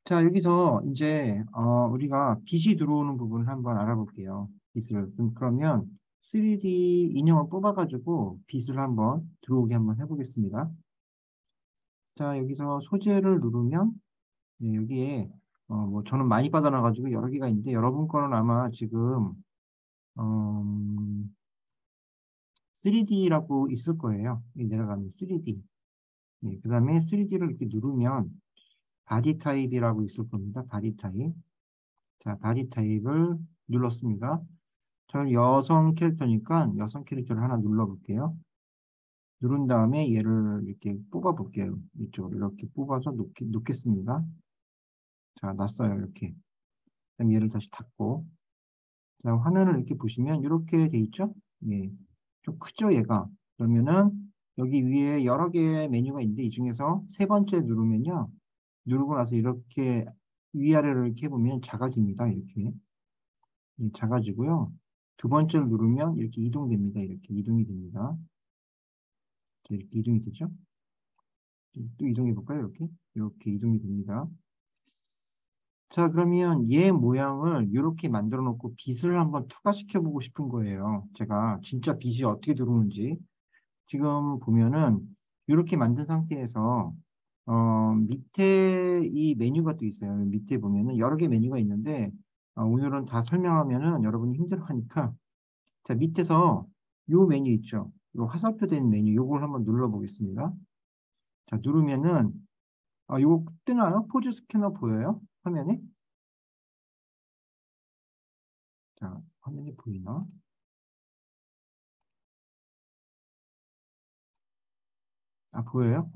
S1: 자, 여기서 이제 우리가 빛이 들어오는 부분을 한번 알아볼게요. 빛을. 그러면 3D 인형을 뽑아가지고 빛을 한번 들어오게 한번 해보겠습니다. 자, 여기서 소재를 누르면 여기에 뭐 저는 많이 받아놔가지고 여러 개가 있는데 여러분 거는 아마 지금 3D라고 있을 거예요. 내려가면 3D. 그 다음에 3D를 이렇게 누르면 바디 타입이라고 있을 겁니다. 바디 타입. 자, 바디 타입을 눌렀습니다. 저는 여성 캐릭터니까 여성 캐릭터를 하나 눌러볼게요. 누른 다음에 얘를 이렇게 뽑아볼게요. 이쪽으로 이렇게 뽑아서 놓겠습니다. 자, 놨어요. 이렇게. 그다음 얘를 다시 닫고. 자, 화면을 이렇게 보시면 이렇게 돼 있죠? 예. 좀 크죠, 얘가. 그러면은 여기 위에 여러 개의 메뉴가 있는데 이 중에서 세 번째 누르면요. 누르고 나서 이렇게 위아래로 이렇게 해보면 작아집니다. 이렇게. 작아지고요. 두 번째를 누르면 이렇게 이동됩니다. 이렇게 이동이 됩니다. 자, 이렇게 이동이 되죠? 또 이동해 볼까요? 이렇게. 이렇게 이동이 됩니다. 자, 그러면 얘 모양을 이렇게 만들어 놓고 빛을 한번 투과시켜 보고 싶은 거예요. 제가 진짜 빛이 어떻게 들어오는지. 지금 보면은 이렇게 만든 상태에서 밑에 이 메뉴가 또 있어요. 밑에 보면은 여러 개 메뉴가 있는데 오늘은 다 설명하면은 여러분이 힘들어하니까 자, 밑에서 요 메뉴 있죠. 요 화살표 된 메뉴 요걸 한번 눌러 보겠습니다. 자, 누르면은 요거 뜨나요? 포즈 스캐너 보여요? 화면에? 자, 화면에 보이나? 보여요?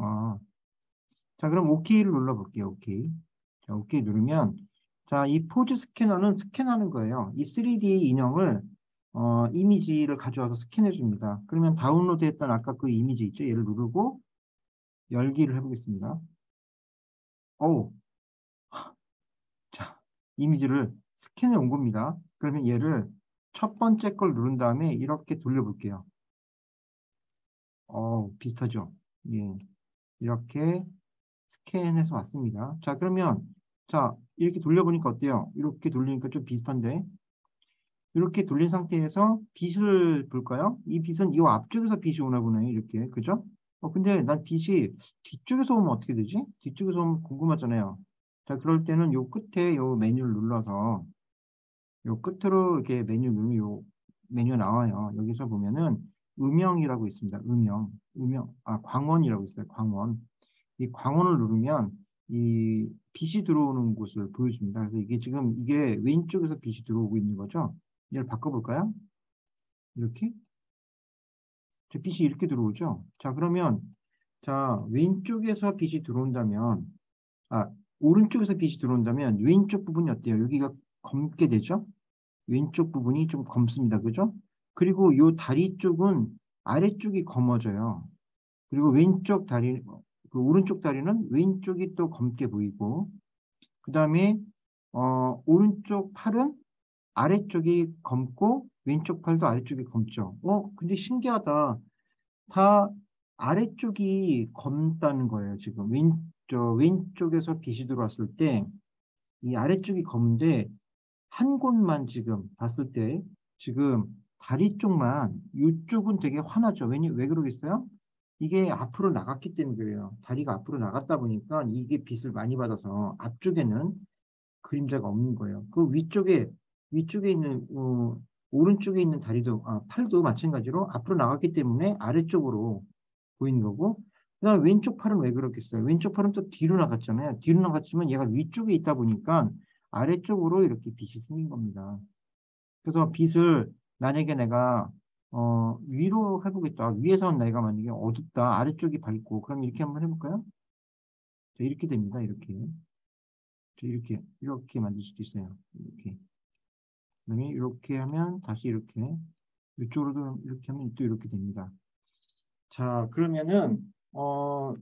S1: 자, 그럼 OK를 눌러볼게요. OK. 자, OK 누르면, 자, 이 포즈 스캐너는 스캔하는 거예요. 이 3D 인형을, 이미지를 가져와서 스캔해 줍니다. 그러면 다운로드 했던 아까 그 이미지 있죠? 얘를 누르고 열기를 해보겠습니다. 어우, 자, 이미지를 스캔해 온 겁니다. 그러면 얘를 첫 번째 걸 누른 다음에 이렇게 돌려볼게요. 비슷하죠? 예. 이렇게 스캔해서 왔습니다. 자, 그러면, 자, 이렇게 돌려보니까 어때요? 이렇게 돌리니까 좀 비슷한데, 이렇게 돌린 상태에서 빛을 볼까요? 이 빛은 이 앞쪽에서 빛이 오나 보네, 이렇게. 그죠? 근데 난 빛이 뒤쪽에서 오면 어떻게 되지? 뒤쪽에서 오면 궁금하잖아요. 자, 그럴 때는 요 끝에 요 메뉴를 눌러서, 요 끝으로 이렇게 메뉴 누르면 요 메뉴가 나와요. 여기서 보면은 음영이라고 있습니다. 광원이라고 있어요. 광원. 이 광원을 누르면 이 빛이 들어오는 곳을 보여줍니다. 그래서 이게 지금 이게 왼쪽에서 빛이 들어오고 있는 거죠. 얘를 바꿔볼까요? 이렇게? 저 빛이 이렇게 들어오죠. 자, 그러면 자, 왼쪽에서 빛이 들어온다면 아, 오른쪽에서 빛이 들어온다면 왼쪽 부분이 어때요? 여기가 검게 되죠? 왼쪽 부분이 좀 검습니다. 그죠? 그리고 요 다리 쪽은 아래쪽이 검어져요. 그리고 왼쪽 다리, 그 오른쪽 다리는 왼쪽이 또 검게 보이고, 그 다음에, 오른쪽 팔은 아래쪽이 검고 왼쪽 팔도 아래쪽이 검죠. 근데 신기하다. 다 아래쪽이 검다는 거예요. 지금 왼쪽에서 빛이 들어왔을 때 이 아래쪽이 검은데 한 곳만 지금 봤을 때 지금 다리 쪽만 이쪽은 되게 환하죠. 왜 그러겠어요? 이게 앞으로 나갔기 때문에 그래요. 다리가 앞으로 나갔다 보니까 이게 빛을 많이 받아서 앞쪽에는 그림자가 없는 거예요. 그 위쪽에 있는 오른쪽에 있는 다리도 팔도 마찬가지로 앞으로 나갔기 때문에 아래쪽으로 보이는 거고, 그다음에 왼쪽 팔은 왜 그렇겠어요? 왼쪽 팔은 또 뒤로 나갔잖아요. 뒤로 나갔지만 얘가 위쪽에 있다 보니까 아래쪽으로 이렇게 빛이 생긴 겁니다. 그래서 빛을 만약에 내가 위로 해보겠다. 위에서는 내가 만약에 어둡다. 아래쪽이 밝고. 그럼 이렇게 한번 해볼까요? 자, 이렇게 됩니다. 이렇게. 자, 이렇게 만들 수도 있어요. 이렇게. 그다음에 이렇게 하면 다시 이렇게. 이쪽으로도 이렇게 하면 또 이렇게 됩니다. 자, 그러면은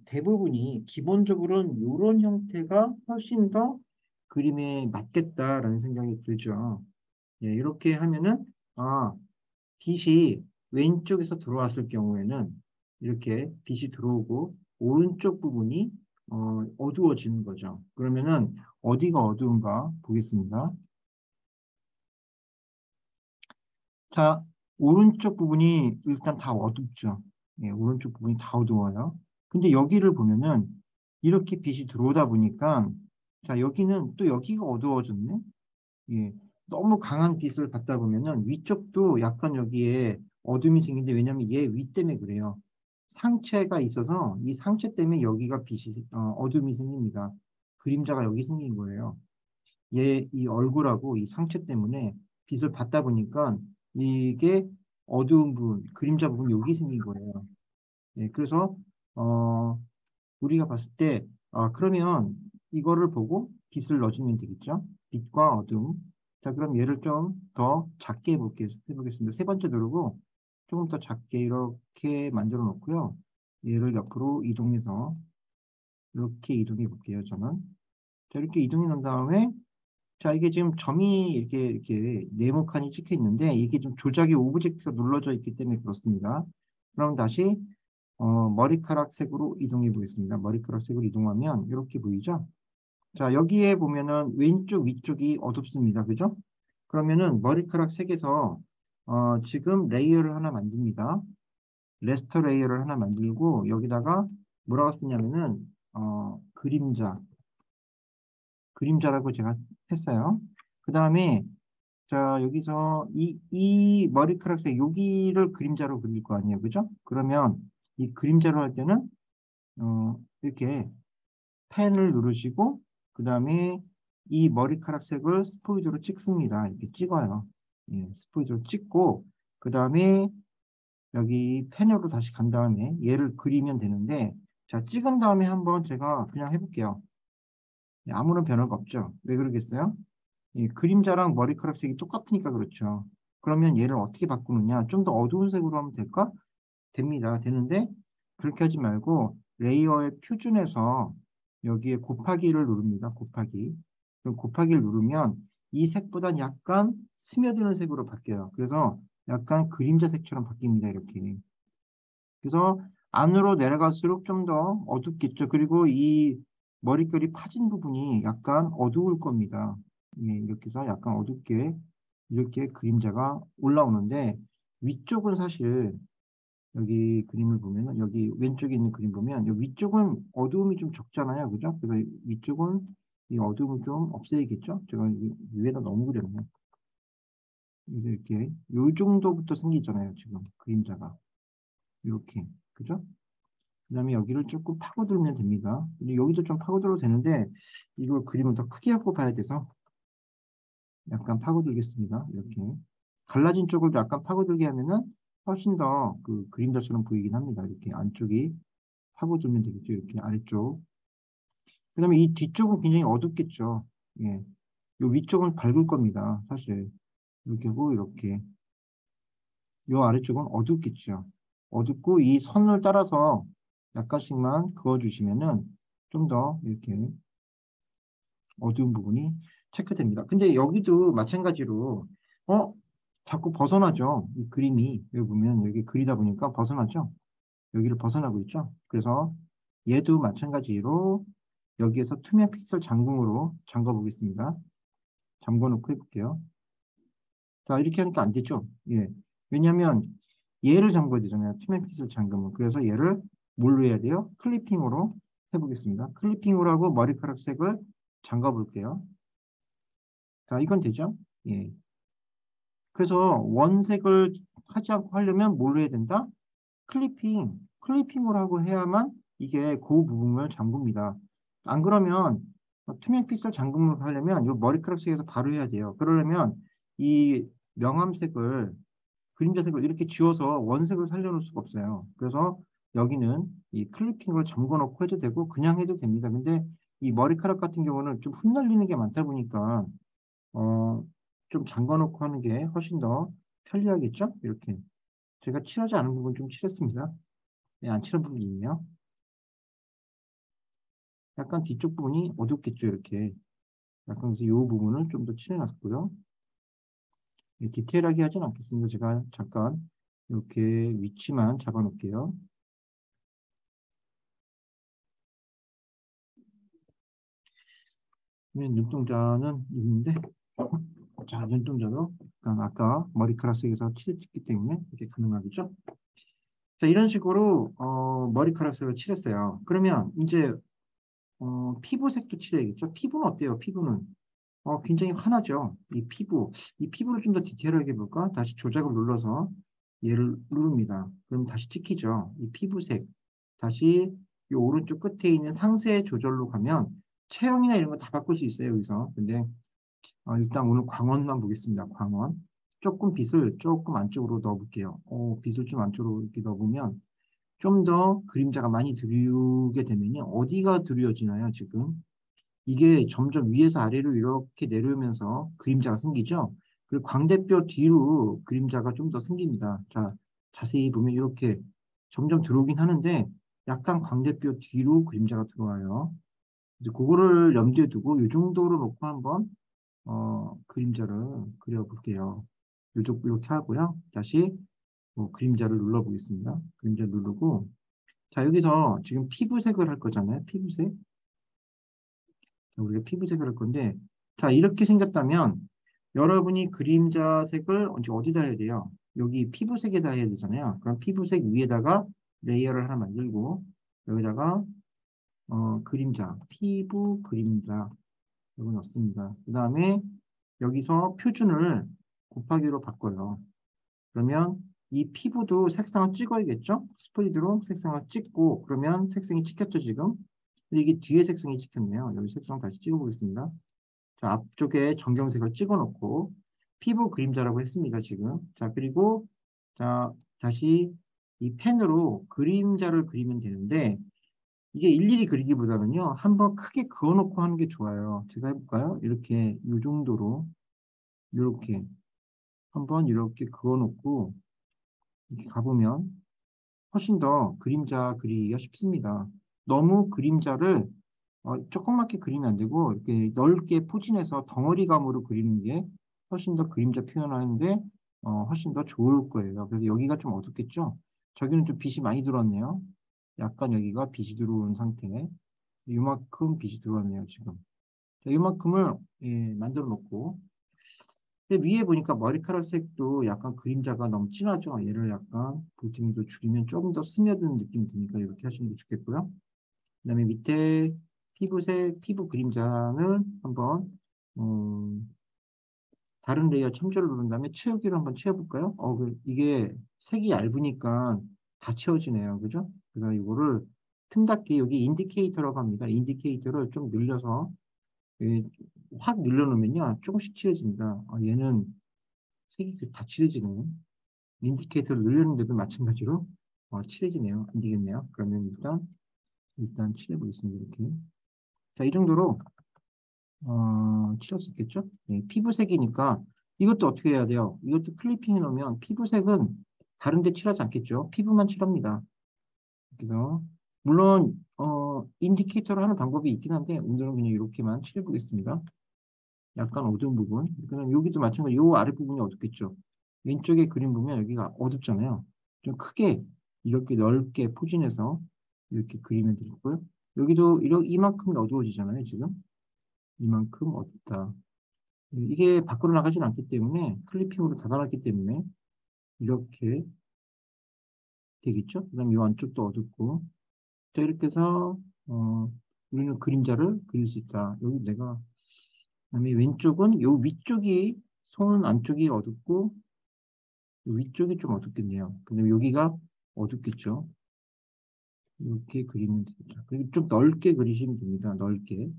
S1: 대부분이 기본적으로는 이런 형태가 훨씬 더 그림에 맞겠다라는 생각이 들죠. 예, 이렇게 하면은 빛이 왼쪽에서 들어왔을 경우에는 이렇게 빛이 들어오고 오른쪽 부분이 어두워지는 거죠. 그러면은 어디가 어두운가 보겠습니다. 자, 오른쪽 부분이 일단 다 어둡죠. 예, 오른쪽 부분이 다 어두워요. 근데 여기를 보면은 이렇게 빛이 들어오다 보니까 자, 여기는 또 여기가 어두워졌네. 예, 너무 강한 빛을 받다 보면은 위쪽도 약간 여기에 어둠이 생기는데 왜냐면 얘 위 때문에 그래요. 상체가 있어서 이 상체 때문에 여기가 어둠이 생깁니다. 그림자가 여기 생긴 거예요. 얘 이 얼굴하고 이 상체 때문에 빛을 받다 보니까 이게 어두운 부분, 그림자 부분이 여기 생긴 거예요. 예, 그래서 어, 우리가 봤을 때 그러면 이거를 보고 빛을 넣어주면 되겠죠? 빛과 어둠. 자, 그럼 얘를 좀 더 작게 해보겠습니다. 세 번째 누르고 조금 더 작게 이렇게 만들어 놓고요. 얘를 옆으로 이동해서 이렇게 이동해 볼게요, 저는. 자, 이렇게 이동해 놓은 다음에 자, 이게 지금 점이 이렇게 네모칸이 찍혀 있는데 이게 좀 조작이 오브젝트가 눌러져 있기 때문에 그렇습니다. 그럼 다시 머리카락 색으로 이동해 보겠습니다. 머리카락 색으로 이동하면 이렇게 보이죠? 자, 여기에 보면은 왼쪽 위쪽이 어둡습니다. 그죠? 그러면은 머리카락 색에서 지금 레이어를 하나 만듭니다. 레스터 레이어를 하나 만들고 여기다가 뭐라고 쓰냐면은 그림자라고 제가 했어요. 그 다음에 자, 여기서 이 머리카락색 여기를 그림자로 그릴 거 아니에요. 그죠? 그러면 이 그림자로 할 때는 이렇게 펜을 누르시고 그 다음에 이 머리카락 색을 스포이드로 찍습니다. 이렇게 찍어요. 예, 스포이드로 찍고 그 다음에 여기 펜으로 다시 간 다음에 얘를 그리면 되는데 자, 찍은 다음에 한번 제가 그냥 해볼게요. 예, 아무런 변화가 없죠. 왜 그러겠어요? 이 그림자랑 머리카락 색이 똑같으니까 그렇죠. 그러면 얘를 어떻게 바꾸느냐? 좀 더 어두운 색으로 하면 될까? 됩니다. 되는데 그렇게 하지 말고 레이어의 표준에서 여기에 곱하기를 누릅니다. 곱하기. 그럼 곱하기를 누르면 이 색보다 약간 스며드는 색으로 바뀌어요. 그래서 약간 그림자 색처럼 바뀝니다. 이렇게. 그래서 안으로 내려갈수록 좀 더 어둡겠죠. 그리고 이 머릿결이 파진 부분이 약간 어두울 겁니다. 예, 이렇게 해서 약간 어둡게 이렇게 그림자가 올라오는데 위쪽은 사실 여기 그림을 보면은 여기 왼쪽에 있는 그림 보면 여기 위쪽은 어두움이 좀 적잖아요. 그죠? 그래서 위쪽은 이 어두움을 좀 없애야겠죠? 제가 위에다 너무 그렸네. 이렇게 요 정도부터 생기잖아요. 지금 그림자가 이렇게 그죠? 그 다음에 여기를 조금 파고들면 됩니다. 근데 여기도 좀 파고들어도 되는데 이걸 그림을 더 크게 하고 봐야 돼서 약간 파고들겠습니다. 이렇게 갈라진 쪽을 약간 파고들게 하면은 훨씬 더 그 그림자처럼 보이긴 합니다. 이렇게 안쪽이 파고들면 되겠죠. 이렇게 아래쪽. 그 다음에 이 뒤쪽은 굉장히 어둡겠죠. 예. 요 위쪽은 밝을 겁니다. 사실. 이렇게 하고 이렇게. 요 아래쪽은 어둡겠죠. 어둡고 이 선을 따라서 약간씩만 그어주시면은 좀 더 이렇게 어두운 부분이 체크됩니다. 근데 여기도 마찬가지로 어? 자꾸 벗어나죠. 이 그림이. 여기 보면 여기 그리다 보니까 벗어나죠. 여기를 벗어나고 있죠. 그래서 얘도 마찬가지로 여기에서 투명 픽셀 잠금으로 잠가 보겠습니다. 잠궈 놓고 해볼게요. 자, 이렇게 하니까 안 되죠. 예. 왜냐면 얘를 잠궈야 되잖아요. 투명 픽셀 잠금은. 그래서 얘를 뭘로 해야 돼요? 클리핑으로 해보겠습니다. 클리핑으로 하고 머리카락 색을 잠가 볼게요. 자, 이건 되죠? 예. 그래서 원색을 하지 않고 하려면 뭘로 해야 된다? 클리핑으로 하고 해야만 이게 그 부분을 잠굽니다. 안 그러면 투명 픽셀 잠금을 하려면 이 머리카락 색에서 바로 해야 돼요. 그러려면 이 명암색을 그림자색을 이렇게 지워서 원색을 살려놓을 수가 없어요. 그래서 여기는 이 클리핑을 잠궈 놓고 해도 되고 그냥 해도 됩니다. 근데 이 머리카락 같은 경우는 좀 흩날리는 게 많다 보니까 어, 좀 잠궈 놓고 하는 게 훨씬 더 편리하겠죠? 이렇게. 제가 칠하지 않은 부분 좀 칠했습니다. 네, 안 칠한 부분이 있네요. 약간 뒤쪽 부분이 어둡겠죠, 이렇게. 약간 그래서 이 부분을 좀 더 칠해놨고요. 네, 디테일하게 하진 않겠습니다. 제가 잠깐 이렇게 위치만 잡아놓을게요. 네, 눈동자는 있는데, 자, 눈동자도 약간 아까 머리카락 색에서 칠했기 때문에 이렇게 가능하겠죠? 자, 이런 식으로 머리카락 색을 칠했어요. 그러면 이제 피부색도 칠해야겠죠? 피부는 어때요? 피부는 굉장히 환하죠. 이 피부를 좀 더 디테일하게 볼까? 다시 조작을 눌러서 얘를 누릅니다. 그럼 다시 찍히죠. 이 피부색. 다시 이 오른쪽 끝에 있는 상세 조절로 가면 체형이나 이런 거 다 바꿀 수 있어요, 여기서. 근데 일단 오늘 광원만 보겠습니다. 광원. 조금 빛을 조금 안쪽으로 넣어볼게요. 빛을 좀 안쪽으로 이렇게 넣어보면 좀 더 그림자가 많이 들어오게 되면요. 어디가 들어지나요, 지금? 이게 점점 위에서 아래로 이렇게 내려오면서 그림자가 생기죠. 그리고 광대뼈 뒤로 그림자가 좀 더 생깁니다. 자, 자세히 보면 이렇게 점점 들어오긴 하는데 약간 광대뼈 뒤로 그림자가 들어와요. 이제 그거를 염두에 두고 이 정도로 놓고 한번 그림자를 그려볼게요. 이렇게 하고요. 다시 그림자를 눌러보겠습니다. 그림자 누르고 자, 여기서 지금 피부색을 할 거잖아요. 피부색. 우리가 피부색을 할 건데, 자, 이렇게 생겼다면, 여러분이 그림자 색을 어디다 해야 돼요? 여기 피부색에다 해야 되잖아요. 그럼 피부색 위에다가 레이어를 하나 만들고, 여기다가, 그림자, 피부 그림자, 이거 넣습니다. 그 다음에 여기서 표준을 곱하기로 바꿔요. 그러면 이 피부도 색상을 찍어야겠죠? 스프리드로 색상을 찍고, 그러면 색상이 찍혔죠, 지금? 근데 이게 뒤에 색상이 찍혔네요. 여기 색상 다시 찍어보겠습니다. 자, 앞쪽에 정경색을 찍어놓고 피부 그림자라고 했습니다, 지금. 자, 그리고 자, 다시 이 펜으로 그림자를 그리면 되는데 이게 일일이 그리기보다는요, 한번 크게 그어놓고 하는 게 좋아요. 제가 해볼까요? 이렇게 이 정도로 이렇게 한번 이렇게 그어놓고 이렇게 가보면 훨씬 더 그림자 그리기가 쉽습니다. 너무 그림자를 조그맣게 그리면 안 되고 이렇게 넓게 포진해서 덩어리감으로 그리는 게 훨씬 더 그림자 표현하는데 훨씬 더 좋을 거예요. 그래서 여기가 좀 어둡겠죠? 저기는 좀 빛이 많이 들어왔네요. 약간 여기가 빛이 들어온 상태. 이만큼 빛이 들어왔네요, 지금. 자, 이만큼을 만들어 놓고 근데 위에 보니까 머리카락 색도 약간 그림자가 너무 진하죠. 얘를 약간 볼륨도 줄이면 조금 더 스며드는 느낌이 드니까 이렇게 하시는 게 좋겠고요. 그다음에 밑에 피부색, 피부 그림자는 한번 다른 레이어 첨절을 누른 다음에 채우기를 한번 채워볼까요? 이게 색이 얇으니까 다 채워지네요. 그죠? 그래서 이거를 틈닫기 여기 인디케이터라고 합니다. 인디케이터를 좀 늘려서 예, 확 늘려놓으면요. 조금씩 칠해집니다. 얘는 색이 다 칠해지네요. 인디케이터를 늘렸는데도 마찬가지로 칠해지네요. 안 되겠네요. 그러면 일단 칠해보겠습니다. 이렇게. 자, 이 정도로 칠할 수 있겠죠? 네, 피부색이니까 이것도 어떻게 해야 돼요? 이것도 클리핑 해놓으면 피부색은 다른 데 칠하지 않겠죠? 피부만 칠합니다. 그래서 물론 인디케이터로 하는 방법이 있긴 한데 오늘은 그냥 이렇게만 칠해보겠습니다. 약간 어두운 부분. 그럼 여기도 마찬가지로 요 아랫부분이 어둡겠죠. 왼쪽에 그림 보면 여기가 어둡잖아요. 좀 크게 이렇게 넓게 포진해서 이렇게 그리면 되겠고요. 여기도 이만큼 어두워지잖아요, 지금. 이만큼 어둡다. 이게 밖으로 나가진 않기 때문에 클리핑으로 닫아놨기 때문에 이렇게 되겠죠. 그다음 이 안쪽도 어둡고. 자, 이렇게 해서 우리는 그림자를 그릴 수 있다. 여기 내가 그다음에 왼쪽은 요 위쪽이 손 안쪽이 어둡고 요 위쪽이 좀 어둡겠네요. 근데 여기가 어둡겠죠. 이렇게 그리면 되겠죠. 그리고 좀 넓게 그리시면 됩니다. 넓게.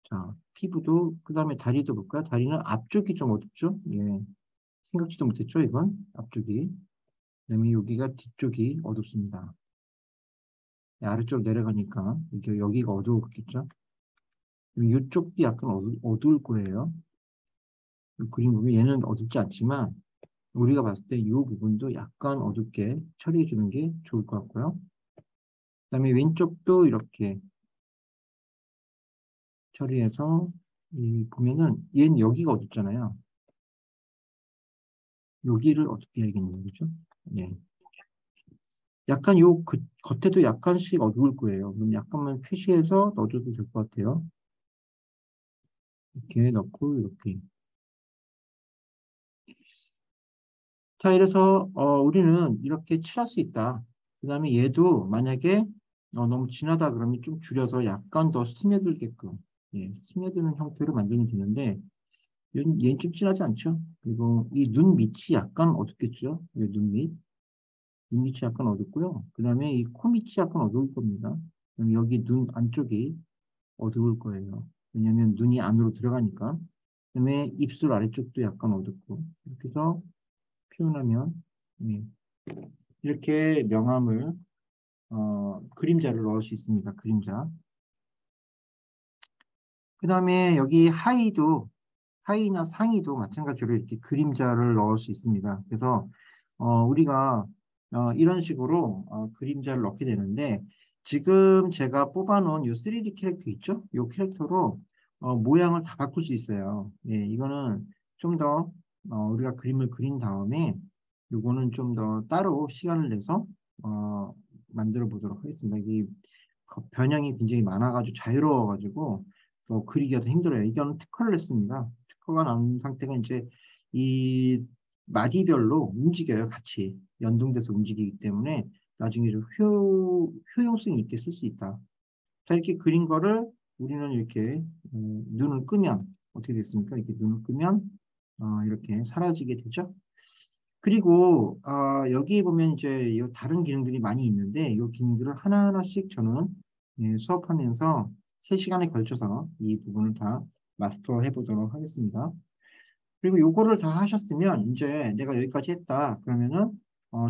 S1: 자, 피부도 그다음에 다리도 볼까요? 다리는 앞쪽이 좀 어둡죠. 예, 생각지도 못했죠. 이건 앞쪽이. 그다음에 여기가 뒤쪽이 어둡습니다. 예, 아래쪽 내려가니까 이게 여기가 어두웠겠죠. 이쪽도 약간 어두울 거예요. 이 그림 보면 얘는 어둡지 않지만 우리가 봤을 때 이 부분도 약간 어둡게 처리해 주는 게 좋을 것 같고요. 그다음에 왼쪽도 이렇게 처리해서 이 보면은 얘는 여기가 어둡잖아요. 여기를 어떻게 해야겠네요, 그죠? 예. 약간 요 겉에도 약간씩 어두울 거예요. 그럼 약간만 표시해서 넣어줘도 될 것 같아요. 이렇게 넣고 이렇게. 자, 이래서 우리는 이렇게 칠할 수 있다. 그 다음에 얘도 만약에 너무 진하다 그러면 좀 줄여서 약간 더 스며들게끔 스며드는 형태로 만들면 되는데 얘는 좀 진하지 않죠? 그리고 이 눈 밑이 약간 어둡겠죠? 이 눈 밑. 눈 밑이 약간 어둡고요. 그 다음에 이 코 밑이 약간 어두울 겁니다. 그럼 여기 눈 안쪽이 어두울 거예요. 왜냐하면 눈이 안으로 들어가니까. 그 다음에 입술 아래쪽도 약간 어둡고 이렇게 해서 표현하면 예, 이렇게 명암을 그림자를 넣을 수 있습니다. 그림자. 그 다음에 여기 하의나 상의도 마찬가지로 이렇게 그림자를 넣을 수 있습니다. 그래서 우리가 이런 식으로 그림자를 넣게 되는데 지금 제가 뽑아놓은 이 3D 캐릭터 있죠? 이 캐릭터로 모양을 다 바꿀 수 있어요. 예, 이거는 좀 더 우리가 그림을 그린 다음에 이거는 좀 더 따로 시간을 내서 만들어 보도록 하겠습니다. 이게 변형이 굉장히 많아가지고 자유로워가지고 또 그리기가 더 힘들어요. 이거는 특허를 냈습니다. 특허가 나온 상태가 이제 이 마디별로 움직여요. 같이 연동돼서 움직이기 때문에 나중에 좀 효용성이 있게 쓸 수 있다. 자, 이렇게 그린 거를 우리는 이렇게 눈을 끄면 어떻게 됐습니까? 이렇게 눈을 끄면 이렇게 사라지게 되죠. 그리고 여기 보면 이제 요 다른 기능들이 많이 있는데 이 기능들을 하나하나씩 저는 수업하면서 3시간에 걸쳐서 이 부분을 다 마스터해 보도록 하겠습니다. 그리고 요거를 다 하셨으면 이제 내가 여기까지 했다. 그러면은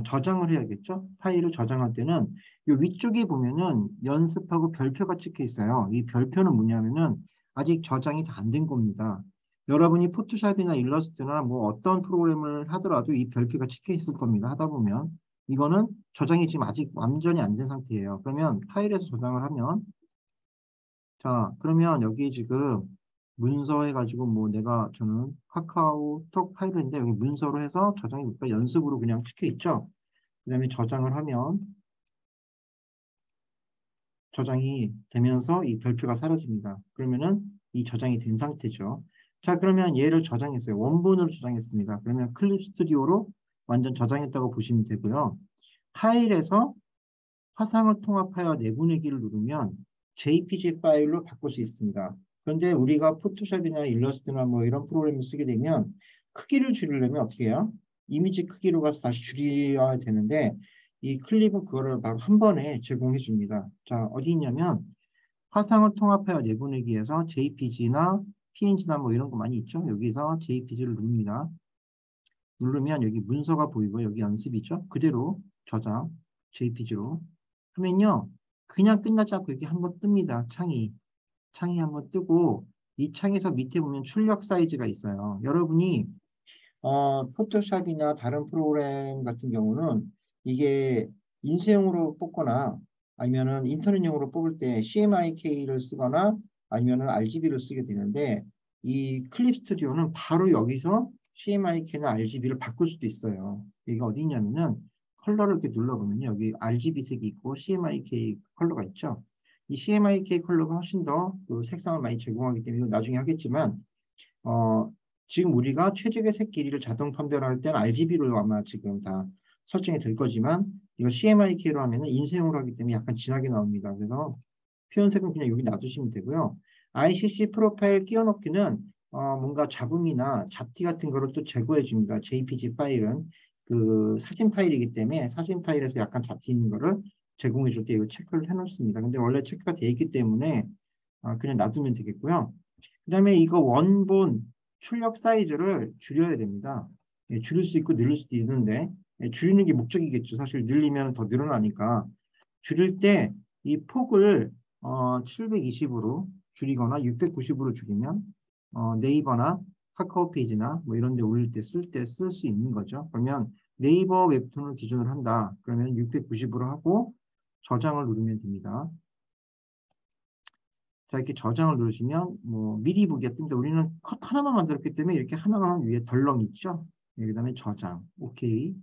S1: 저장을 해야겠죠. 파일을 저장할 때는 요 위쪽에 보면은 연습하고 별표가 찍혀 있어요. 이 별표는 뭐냐면은 아직 저장이 다 안 된 겁니다. 여러분이 포토샵이나 일러스트나 뭐 어떤 프로그램을 하더라도 이 별표가 찍혀 있을 겁니다. 하다 보면 이거는 저장이 지금 아직 완전히 안 된 상태예요. 그러면 파일에서 저장을 하면 자, 그러면 여기 지금 문서 해가지고 뭐 저는 카카오톡 파일인데 여기 문서로 해서 저장해 볼까? 연습으로 그냥 찍혀 있죠? 그 다음에 저장을 하면 저장이 되면서 이 별표가 사라집니다. 그러면은 이 저장이 된 상태죠. 자, 그러면 얘를 저장했어요. 원본으로 저장했습니다. 그러면 클립 스튜디오로 완전 저장했다고 보시면 되고요. 파일에서 화상을 통합하여 내보내기를 누르면 JPG 파일로 바꿀 수 있습니다. 그런데 우리가 포토샵이나 일러스트나 뭐 이런 프로그램을 쓰게 되면 크기를 줄이려면 어떻게 해요? 이미지 크기로 가서 다시 줄여야 되는데 이 클립은 그거를 바로 한 번에 제공해 줍니다. 자, 어디 있냐면 화상을 통합하여 내보내기에서 JPG나 PNG나 뭐 이런 거 많이 있죠? 여기서 JPG를 누릅니다. 누르면 여기 문서가 보이고 여기 연습이죠? 그대로 저장 JPG로 하면요. 그냥 끝나지 않고 이렇게 한번 뜹니다. 창이 한번 뜨고 이 창에서 밑에 보면 출력 사이즈가 있어요. 여러분이 포토샵이나 다른 프로그램 같은 경우는 이게 인쇄용으로 뽑거나 아니면은 인터넷용으로 뽑을 때 CMYK를 쓰거나 아니면은 RGB를 쓰게 되는데 이 클립 스튜디오는 바로 여기서 CMYK나 RGB를 바꿀 수도 있어요. 이게 어디 있냐면은 컬러를 이렇게 눌러보면요. 여기 RGB 색이 있고 CMYK 컬러가 있죠. 이 CMYK 컬러가 훨씬 더 그 색상을 많이 제공하기 때문에 나중에 하겠지만 어, 지금 우리가 최적의 색 길이를 자동 판별할 때는 RGB로 아마 지금 다 설정이 될 거지만 이거 CMYK로 하면은 인쇄용으로 하기 때문에 약간 진하게 나옵니다. 그래서 표현색은 그냥 여기 놔두시면 되고요. ICC 프로파일 끼워넣기는 뭔가 잡음이나 잡티 같은 거를 또 제거해 줍니다. JPG 파일은 그 사진 파일이기 때문에 사진 파일에서 약간 잡티 있는 거를 제공해 줄 때 이거 체크를 해 놓습니다. 근데 원래 체크가 돼 있기 때문에 그냥 놔두면 되겠고요. 그 다음에 이거 원본 출력 사이즈를 줄여야 됩니다. 예, 줄일 수 있고 늘릴 수도 있는데 줄이는 게 목적이겠죠. 사실 늘리면 더 늘어나니까 줄일 때 이 폭을 720으로 줄이거나 690으로 줄이면 네이버나 카카오 페이지나 뭐 이런 데 올릴 때 쓸 수 있는 거죠. 그러면 네이버 웹툰을 기준으로 한다. 그러면 690으로 하고 저장을 누르면 됩니다. 자, 이렇게 저장을 누르시면 뭐 미리 보기가 뜹니다. 우리는 컷 하나만 만들었기 때문에 이렇게 하나만 위에 덜렁 있죠. 네, 그다음에 저장. 오케이.